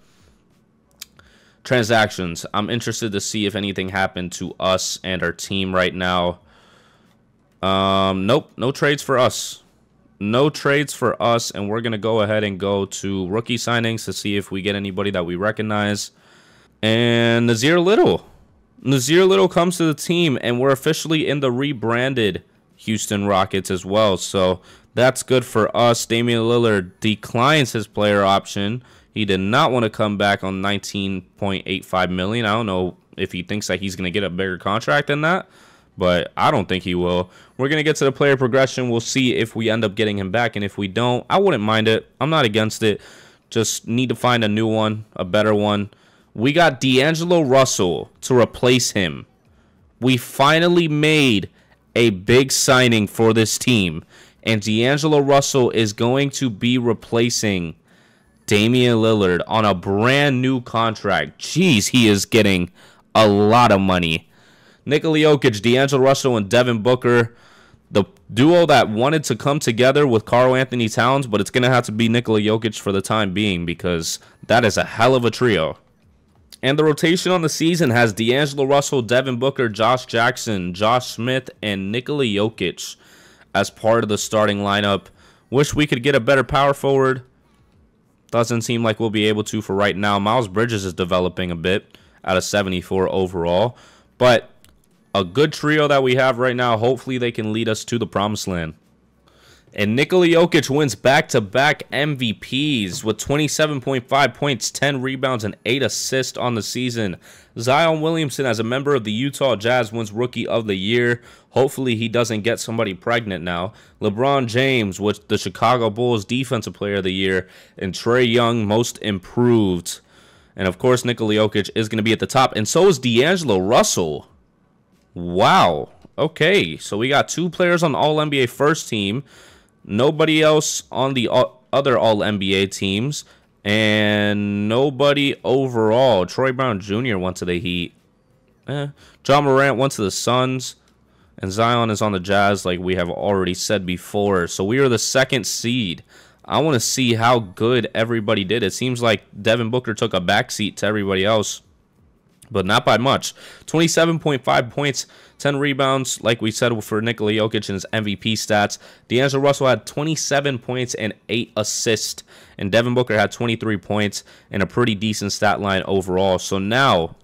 transactions, I'm interested to see if anything happened to us and our team right now. Nope, no trades for us. No trades for us, and we're going to go ahead and go to rookie signings to see if we get anybody that we recognize. And Nazir Little. Nazir Little comes to the team, and we're officially in the rebranded Houston Rockets as well. So that's good for us. Damian Lillard declines his player option. He did not want to come back on $19.85 million. I don't know if he thinks that he's going to get a bigger contract than that, but I don't think he will. We're going to get to the player progression. We'll see if we end up getting him back, and if we don't, I wouldn't mind it. I'm not against it. Just need to find a new one, a better one. We got D'Angelo Russell to replace him. We finally made a big signing for this team, and D'Angelo Russell is going to be replacing Damian Lillard on a brand new contract. Jeez, he is getting a lot of money. Nikola Jokic, D'Angelo Russell, and Devin Booker, the duo that wanted to come together with Karl Anthony Towns, but it's going to have to be Nikola Jokic for the time being because that is a hell of a trio. And the rotation on the season has D'Angelo Russell, Devin Booker, Josh Jackson, Josh Smith, and Nikola Jokic as part of the starting lineup. Wish we could get a better power forward. Doesn't seem like we'll be able to for right now. Miles Bridges is developing a bit out of 74 overall. But a good trio that we have right now. Hopefully they can lead us to the promised land. And Nikola Jokic wins back-to-back MVPs with 27.5 points, 10 rebounds, and 8 assists on the season. Zion Williamson, as a member of the Utah Jazz, wins Rookie of the Year. Hopefully he doesn't get somebody pregnant now. LeBron James with the Chicago Bulls Defensive Player of the Year. And Trae Young, Most Improved. And, of course, Nikola Jokic is going to be at the top. And so is D'Angelo Russell. Wow. Okay, so we got 2 players on All-NBA first team. Nobody else on the other All-NBA teams. And nobody overall. Troy Brown Jr. went to the Heat. John Morant went to the Suns. And Zion is on the Jazz like we have already said before. So we are the 2nd seed. I want to see how good everybody did. It seems like Devin Booker took a backseat to everybody else, but not by much. 27.5 points, 10 rebounds, like we said for Nikola Jokic in his MVP stats. D'Angelo Russell had 27 points and 8 assists, and Devin Booker had 23 points and a pretty decent stat line overall. So now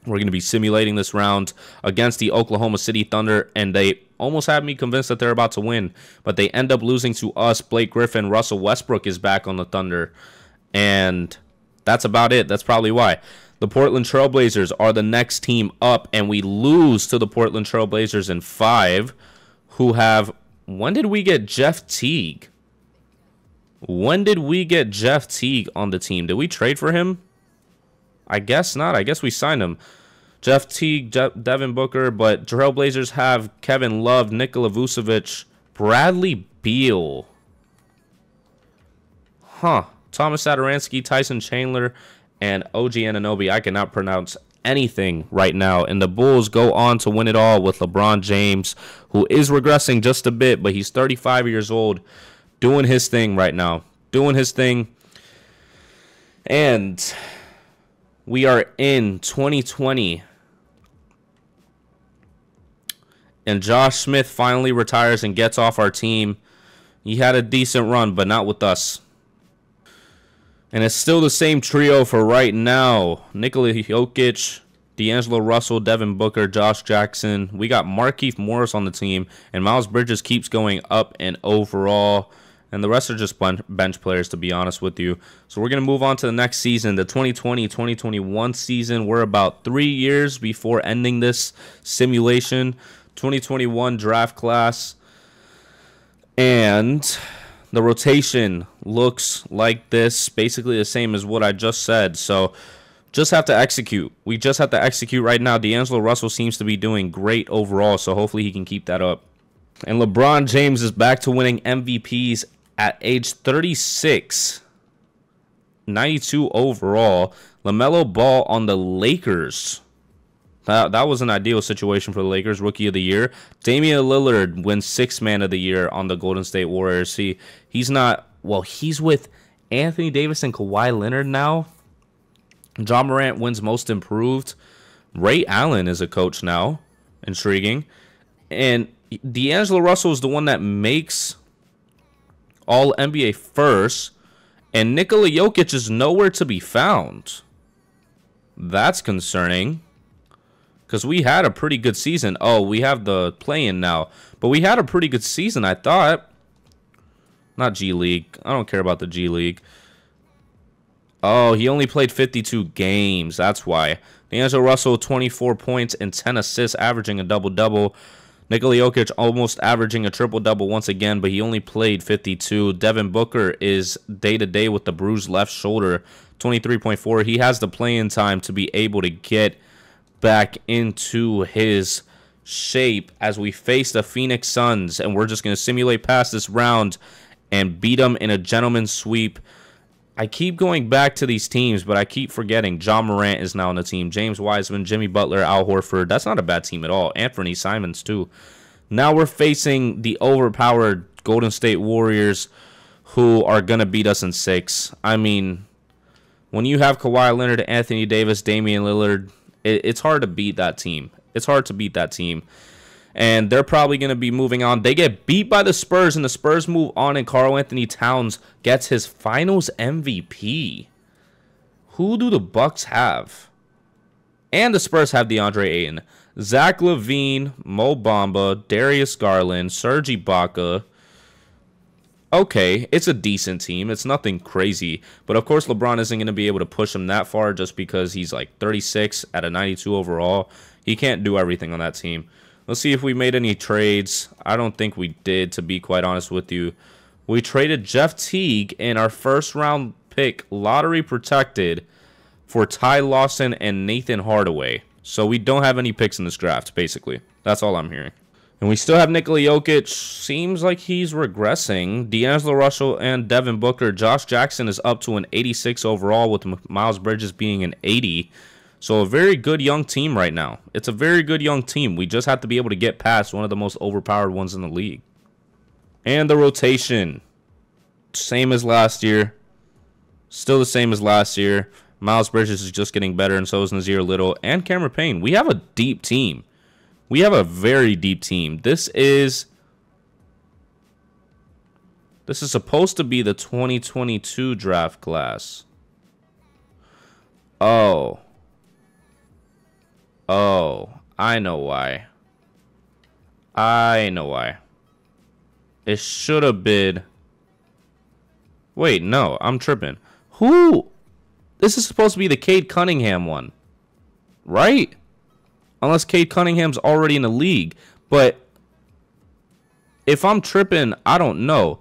we're going to be simulating this round against the Oklahoma City Thunder, and they almost had me convinced that they're about to win, but they end up losing to us. Blake Griffin, Russell Westbrook is back on the Thunder, and that's about it. That's probably why. The Portland Trailblazers are the next team up, and we lose to the Portland Trailblazers in 5, who have... When did we get Jeff Teague? When did we get Jeff Teague on the team? Did we trade for him? I guess not. I guess we signed him. Jeff Teague, Devin Booker, but Trailblazers have Kevin Love, Nikola Vucevic, Bradley Beal. Thomas Satoransky, Tyson Chandler, and OG Anunoby. I cannot pronounce anything right now. And the Bulls go on to win it all with LeBron James, who is regressing just a bit, but he's 35 years old, doing his thing right now. Doing his thing. And we are in 2020. And Josh Smith finally retires and gets off our team. He had a decent run, but not with us. And it's still the same trio for right now. Nikola Jokic, D'Angelo Russell, Devin Booker, Josh Jackson. We got Markieff Morris on the team. And Miles Bridges keeps going up and overall. And the rest are just bench players, to be honest with you. So we're going to move on to the next season, the 2020-2021 season. We're about 3 years before ending this simulation. 2021 draft class. And the rotation looks like this, basically the same as what I just said. So just have to execute. We just have to execute right now. D'Angelo Russell seems to be doing great overall, so hopefully he can keep that up. And LeBron James is back to winning MVPs at age 36. 92 overall. LaMelo Ball on the Lakers. That was an ideal situation for the Lakers. Rookie of the Year. Damian Lillard wins 6th Man of the Year on the Golden State Warriors. See, he's not... Well, he's with Anthony Davis and Kawhi Leonard now. John Morant wins Most Improved. Ray Allen is a coach now. Intriguing. And D'Angelo Russell is the one that makes All-NBA first. And Nikola Jokic is nowhere to be found. That's concerning. Because we had a pretty good season. Oh, we have the play-in now. But we had a pretty good season, I thought. Not G League. I don't care about the G League. Oh, he only played 52 games. That's why. D'Angelo Russell, 24 points and 10 assists, averaging a double-double. Nikola Jokic almost averaging a triple-double once again, but he only played 52. Devin Booker is day-to-day with the bruised left shoulder, 23.4. He has the play-in time to be able to get back into his shape as we face the Phoenix Suns, and we're just going to simulate past this round and beat them in a gentleman's sweep. I keep going back to these teams, but I keep forgetting John Morant is now on the team. James Wiseman, Jimmy Butler, Al Horford. That's not a bad team at all. Anthony Simons, too. Now we're facing the overpowered Golden State Warriors, who are going to beat us in 6. I mean, when you have Kawhi Leonard, Anthony Davis, Damian Lillard, it's hard to beat that team. It's hard to beat that team. And they're probably going to be moving on. They get beat by the Spurs, and the Spurs move on, and Karl-Anthony Towns gets his finals MVP. Who do the Bucks have? And the Spurs have DeAndre Ayton. Zach LaVine, Mo Bamba, Darius Garland, Serge Ibaka. Okay, it's a decent team. It's nothing crazy. But, of course, LeBron isn't going to be able to push him that far just because he's like 36 at a 92 overall. He can't do everything on that team. Let's see if we made any trades. I don't think we did, to be quite honest with you. We traded Jeff Teague in our first-round pick, lottery protected, for Ty Lawson and Nathan Hardaway. So we don't have any picks in this draft, basically. That's all I'm hearing. And we still have Nikola Jokic. Seems like he's regressing. D'Angelo Russell and Devin Booker. Josh Jackson is up to an 86 overall, with Miles Bridges being an 80. So a very good young team right now. It's a very good young team. We just have to be able to get past one of the most overpowered ones in the league. And the rotation. Same as last year. Still the same as last year. Miles Bridges is just getting better, and so is Nazir Little and Cameron Payne. We have a deep team. We have a very deep team. This is supposed to be the 2022 draft class. Oh, I know why. It should have been... Wait, no, I'm tripping. Who? This is supposed to be the Cade Cunningham one, right? Unless Cade Cunningham's already in the league. But if I'm tripping, I don't know.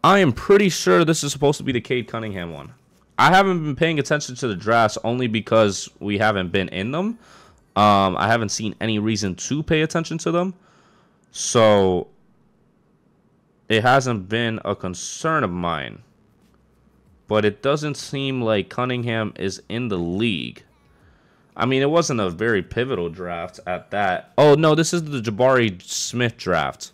I am pretty sure this is supposed to be the Cade Cunningham one. I haven't been paying attention to the drafts only because we haven't been in them. I haven't seen any reason to pay attention to them. So it hasn't been a concern of mine. But it doesn't seem like Cunningham is in the league. I mean, it wasn't a very pivotal draft at that. Oh, no, this is the Jabari Smith draft.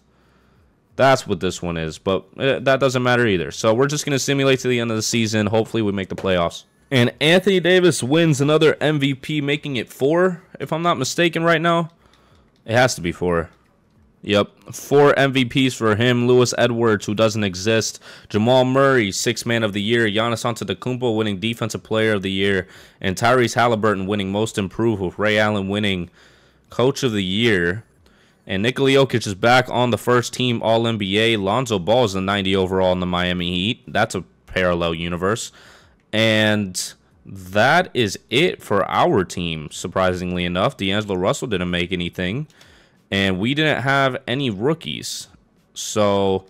That's what this one is, but that doesn't matter either. So we're just going to simulate to the end of the season. Hopefully we make the playoffs. And Anthony Davis wins another MVP, making it 4, if I'm not mistaken right now. It has to be 4. Yep, 4 MVPs for him. Lewis Edwards, who doesn't exist. Jamal Murray, 6th Man of the Year. Giannis Antetokounmpo winning Defensive Player of the Year. And Tyrese Halliburton winning Most Improved, with Ray Allen winning Coach of the Year. And Nikola Jokic is back on the first team All-NBA. Lonzo Ball is the 90 overall in the Miami Heat. That's a parallel universe. And that is it for our team, surprisingly enough. D'Angelo Russell didn't make anything. And we didn't have any rookies. So,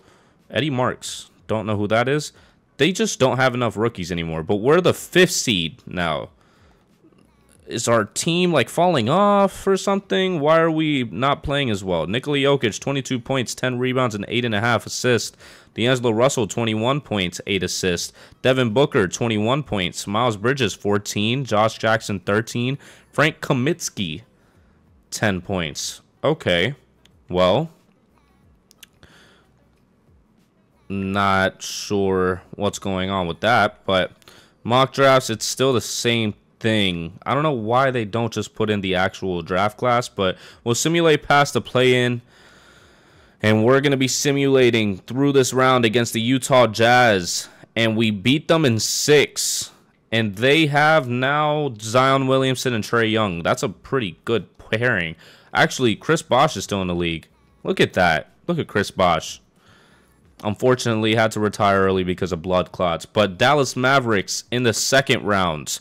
Eddie Marks, don't know who that is. They just don't have enough rookies anymore. But we're the 5th seed now. Is our team like falling off or something? Why are we not playing as well? Nikola Jokic, 22 points, 10 rebounds, and 8.5 assists. D'Angelo Russell, 21 points, 8 assists. Devin Booker, 21 points. Miles Bridges, 14. Josh Jackson, 13. Frank Kaminsky, 10 points. Okay, well, not sure what's going on with that, but mock drafts, it's still the same thing. I don't know why they don't just put in the actual draft class, but we'll simulate past the play-in, and we're going to be simulating through this round against the Utah Jazz, and we beat them in 6, and they have now Zion Williamson and Trae Young. That's a pretty good pairing. Actually, Chris Bosh is still in the league. Look at that. Look at Chris Bosh. Unfortunately, had to retire early because of blood clots. But Dallas Mavericks in the 2nd round.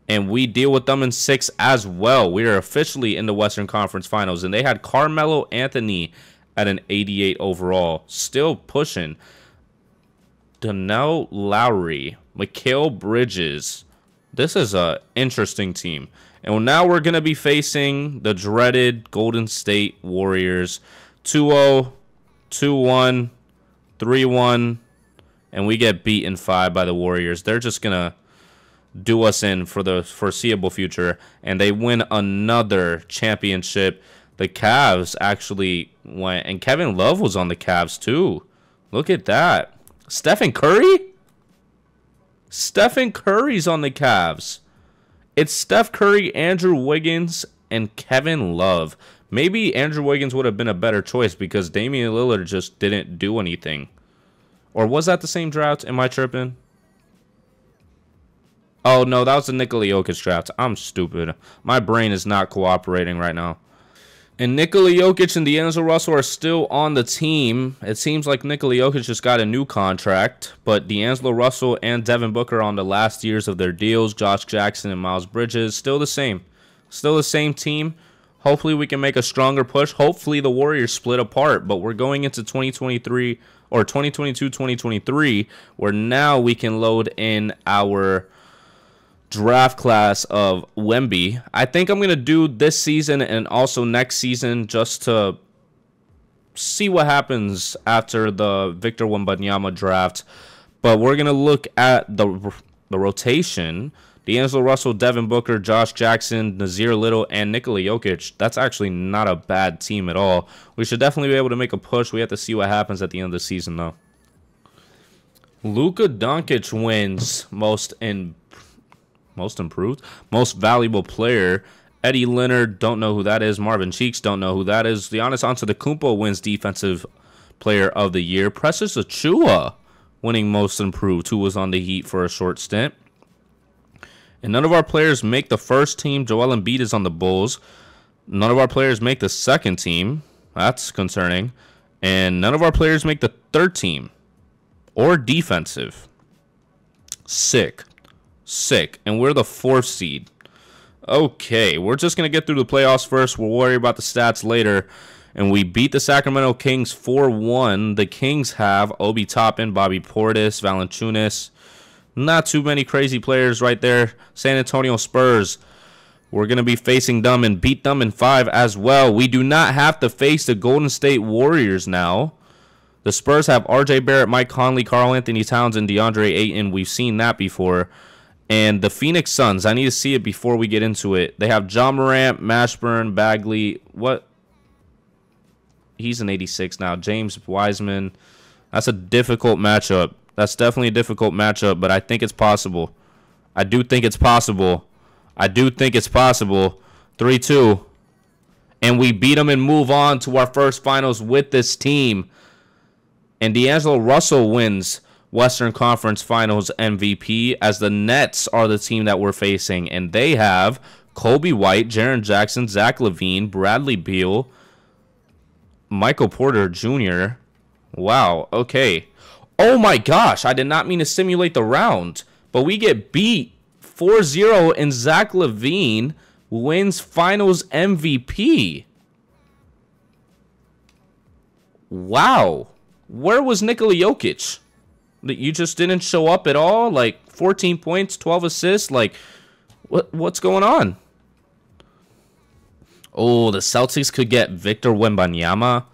And we deal with them in 6 as well. We are officially in the Western Conference Finals. And they had Carmelo Anthony at an 88 overall. Still pushing. Donnell Lowry. Mikal Bridges. This is an interesting team. And now we're going to be facing the dreaded Golden State Warriors. 2-0, 2-1, 3-1, and we get beaten 5 by the Warriors. They're just going to do us in for the foreseeable future, and they win another championship. The Cavs actually went, and Kevin Love was on the Cavs too. Look at that. Stephen Curry? Stephen Curry's on the Cavs. It's Steph Curry, Andrew Wiggins, and Kevin Love. Maybe Andrew Wiggins would have been a better choice because Damian Lillard just didn't do anything. Or was that the same draft? Am I tripping? Oh, no, that was the Nikola Jokic draft. I'm stupid. My brain is not cooperating right now. And Nikola Jokic and D'Angelo Russell are still on the team. It seems like Nikola Jokic just got a new contract, but D'Angelo Russell and Devin Booker on the last years of their deals. Josh Jackson and Miles Bridges, still the same. Still the same team. Hopefully we can make a stronger push. Hopefully the Warriors split apart, but we're going into 2023 or 2022-2023 where now we can load in our draft class of Wemby. I think I'm going to do this season and also next season just to see what happens after the Victor Wembanyama draft. But we're going to look at the rotation. D'Angelo Russell, Devin Booker, Josh Jackson, Nazir Little, and Nikola Jokic. That's actually not a bad team at all. We should definitely be able to make a push. We have to see what happens at the end of the season, though. Luka Doncic wins most improved, most valuable player. Eddie Leonard, don't know who that is. Marvin Cheeks, don't know who that is. Giannis Antetokounmpo wins defensive player of the year. Precious Achiuwa winning most improved, who was on the Heat for a short stint. And none of our players make the first team. Joel Embiid is on the Bulls. None of our players make the second team. That's concerning. And none of our players make the third team. Or defensive. Sick. And we're the 4th seed. Okay, we're just going to get through the playoffs first. We'll worry about the stats later. And we beat the Sacramento Kings 4-1. The Kings have Obi Toppin, Bobby Portis, Valanciunas. Not too many crazy players right there. San Antonio Spurs. We're going to be facing them and beat them in 5 as well. We do not have to face the Golden State Warriors now. The Spurs have RJ Barrett, Mike Conley, Karl Anthony Towns, and DeAndre Ayton. We've seen that before. And the Phoenix Suns, I need to see it before we get into it. They have John Morant, Mashburn, Bagley. What? He's an 86 now. James Wiseman. That's a difficult matchup. That's definitely a difficult matchup, but I think it's possible. I do think it's possible. 3-2. And we beat them and move on to our first finals with this team. And D'Angelo Russell wins Western Conference Finals MVP as the Nets are the team that we're facing. And they have Kobe White, Jaren Jackson, Zach LaVine, Bradley Beal, Michael Porter Jr. Wow, okay. Oh my gosh, I did not mean to simulate the round, but we get beat 4-0 and Zach LaVine wins Finals MVP. Wow. Where was Nikola Jokic? You just didn't show up at all? Like 14 points, 12 assists? Like what's going on? Oh, the Celtics could get Victor Wembanyama.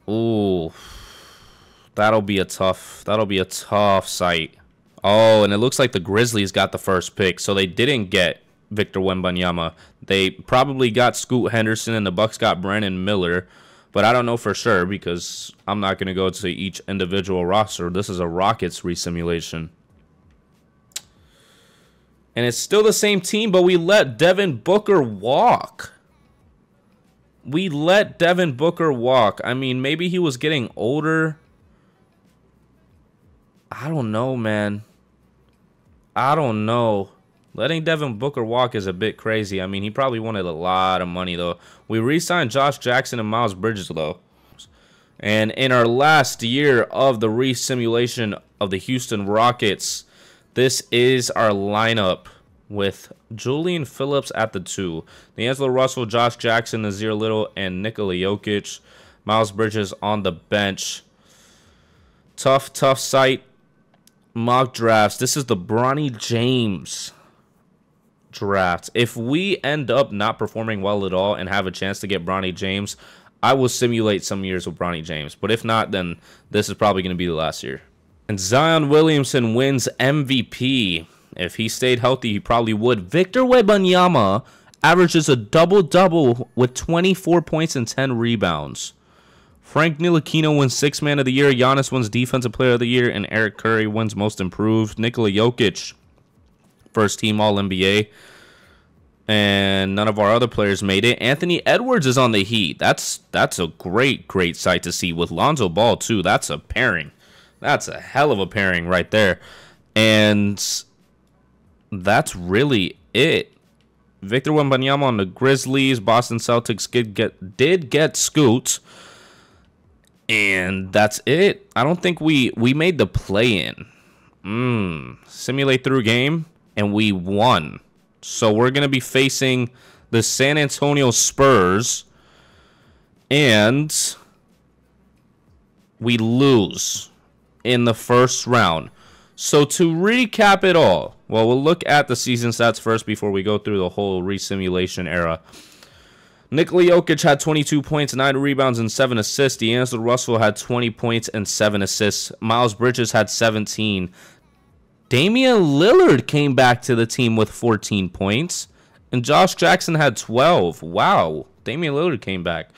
Oh. That'll be a tough sight. Oh, and it looks like the Grizzlies got the first pick, so they didn't get Victor Wembanyama. They probably got Scoot Henderson, and the Bucks got Brandon Miller, but I don't know for sure because I'm not going to go to each individual roster. This is a Rockets resimulation. And it's still the same team, but we let Devin Booker walk. I mean, maybe he was getting older. I don't know, man. I don't know. Letting Devin Booker walk is a bit crazy. I mean, he probably wanted a lot of money, though. We re-signed Josh Jackson and Miles Bridges, though. And in our last year of the re-simulation of the Houston Rockets, this is our lineup with Julian Phillips at the 2. D'Angelo Russell, Josh Jackson, Nazir Little, and Nikola Jokic. Miles Bridges on the bench. Tough sight. Mock drafts. This is the Bronny James draft. If we end up not performing well at all and have a chance to get Bronny James, I will simulate some years with Bronny James. But if not, then this is probably going to be the last year. And Zion Williamson wins MVP. If he stayed healthy, he probably would. Victor Wembanyama averages a double-double with 24 points and 10 rebounds. Frank Ntilikina wins 6th Man of the Year. Giannis wins Defensive Player of the Year. And Eric Curry wins Most Improved. Nikola Jokic, first team All-NBA. And none of our other players made it. Anthony Edwards is on the Heat. That's a great sight to see. With Lonzo Ball, too. That's a pairing. That's a hell of a pairing right there. And that's really it. Victor Wembanyama on the Grizzlies. Boston Celtics did get Scoot. And that's it. I don't think we made the play-in. Simulate through game, and we won. So we're going to be facing the San Antonio Spurs, and we lose in the first round. So to recap it all, Well, we'll look at the season stats first before we go through the whole resimulation era. Nikola Jokic had 22 points, 9 rebounds, and 7 assists. D'Angelo Russell had 20 points and 7 assists. Miles Bridges had 17. Damian Lillard came back to the team with 14 points. And Josh Jackson had 12. Wow. Damian Lillard came back.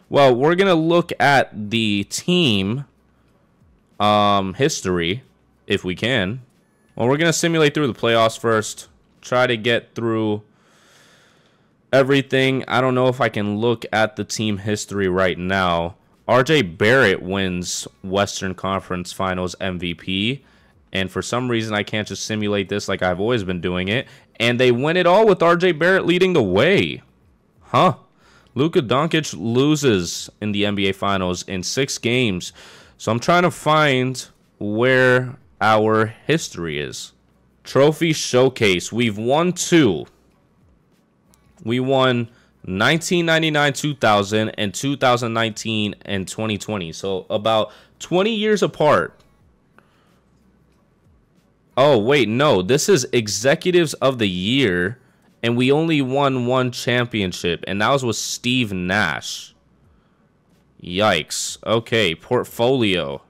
Well, we're going to look at the team history, if we can. Well, we're going to simulate through the playoffs first. Try to get through everything. I don't know if I can look at the team history right now. RJ Barrett wins Western Conference Finals MVP. And for some reason, I can't just simulate this like I've always been doing it. And they win it all with RJ Barrett leading the way. Huh. Luka Doncic loses in the NBA Finals in 6 games. So I'm trying to find where our history is. Trophy Showcase. We've won 2. We won 1999, 2000, and 2019 and 2020. So about 20 years apart. Oh, wait, no. This is Executives of the Year, and we only won 1 championship, and that was with Steve Nash. Yikes. Okay, portfolio.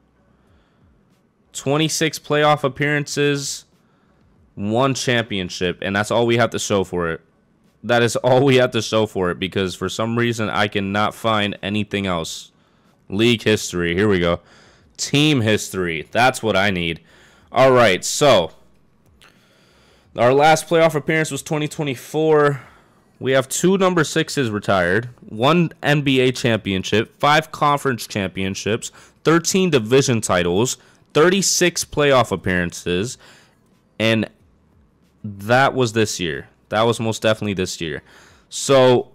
26 playoff appearances, 1 championship, and that's all we have to show for it. That is all we have to show for it, because for some reason I cannot find anything else. League history. Here we go. Team history. That's what I need. All right, so our last playoff appearance was 2024. We have 2 number 6s retired, 1 NBA championship, 5 conference championships, 13 division titles, 36 playoff appearances, and that was this year. That was most definitely this year. So,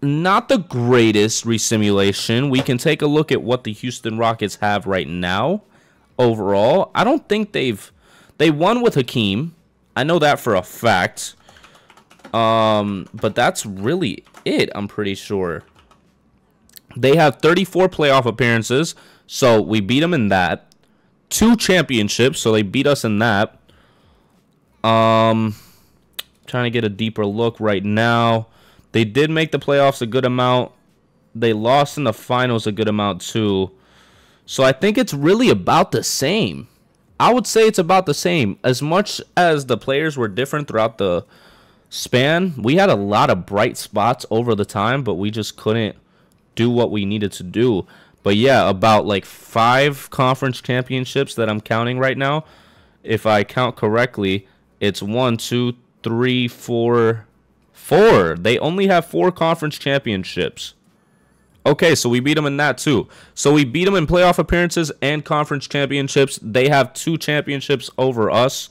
not the greatest resimulation. We can take a look at what the Houston Rockets have right now. Overall, I don't think they won with Hakeem. I know that for a fact. But that's really it, I'm pretty sure. They have 34 playoff appearances, so we beat them in that. 2 championships, so they beat us in that. Trying to get a deeper look right now. They did make the playoffs a good amount. They lost in the finals a good amount too. So I think it's really about the same. I would say it's about the same. As much as the players were different throughout the span, we had a lot of bright spots over the time, but we just couldn't do what we needed to do. But yeah, about like 5 conference championships that I'm counting right now. If I count correctly, it's 1, 2, 3, 4. They only have 4 conference championships. Okay, so we beat them in that too. So we beat them in playoff appearances and conference championships. They have 2 championships over us.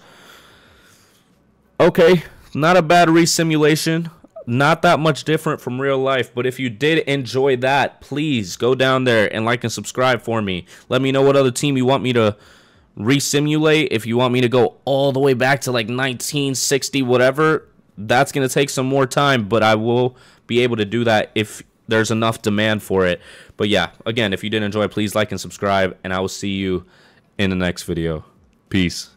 Okay, not a bad resimulation. Not that much different from real life. But if you did enjoy that, please go down there and like and subscribe for me. Let me know what other team you want me to resimulate. If you want me to go all the way back to like 1960, whatever, that's going to take some more time. But I will be able to do that if there's enough demand for it. But yeah, again, if you did enjoy, please like and subscribe, and I will see you in the next video. Peace.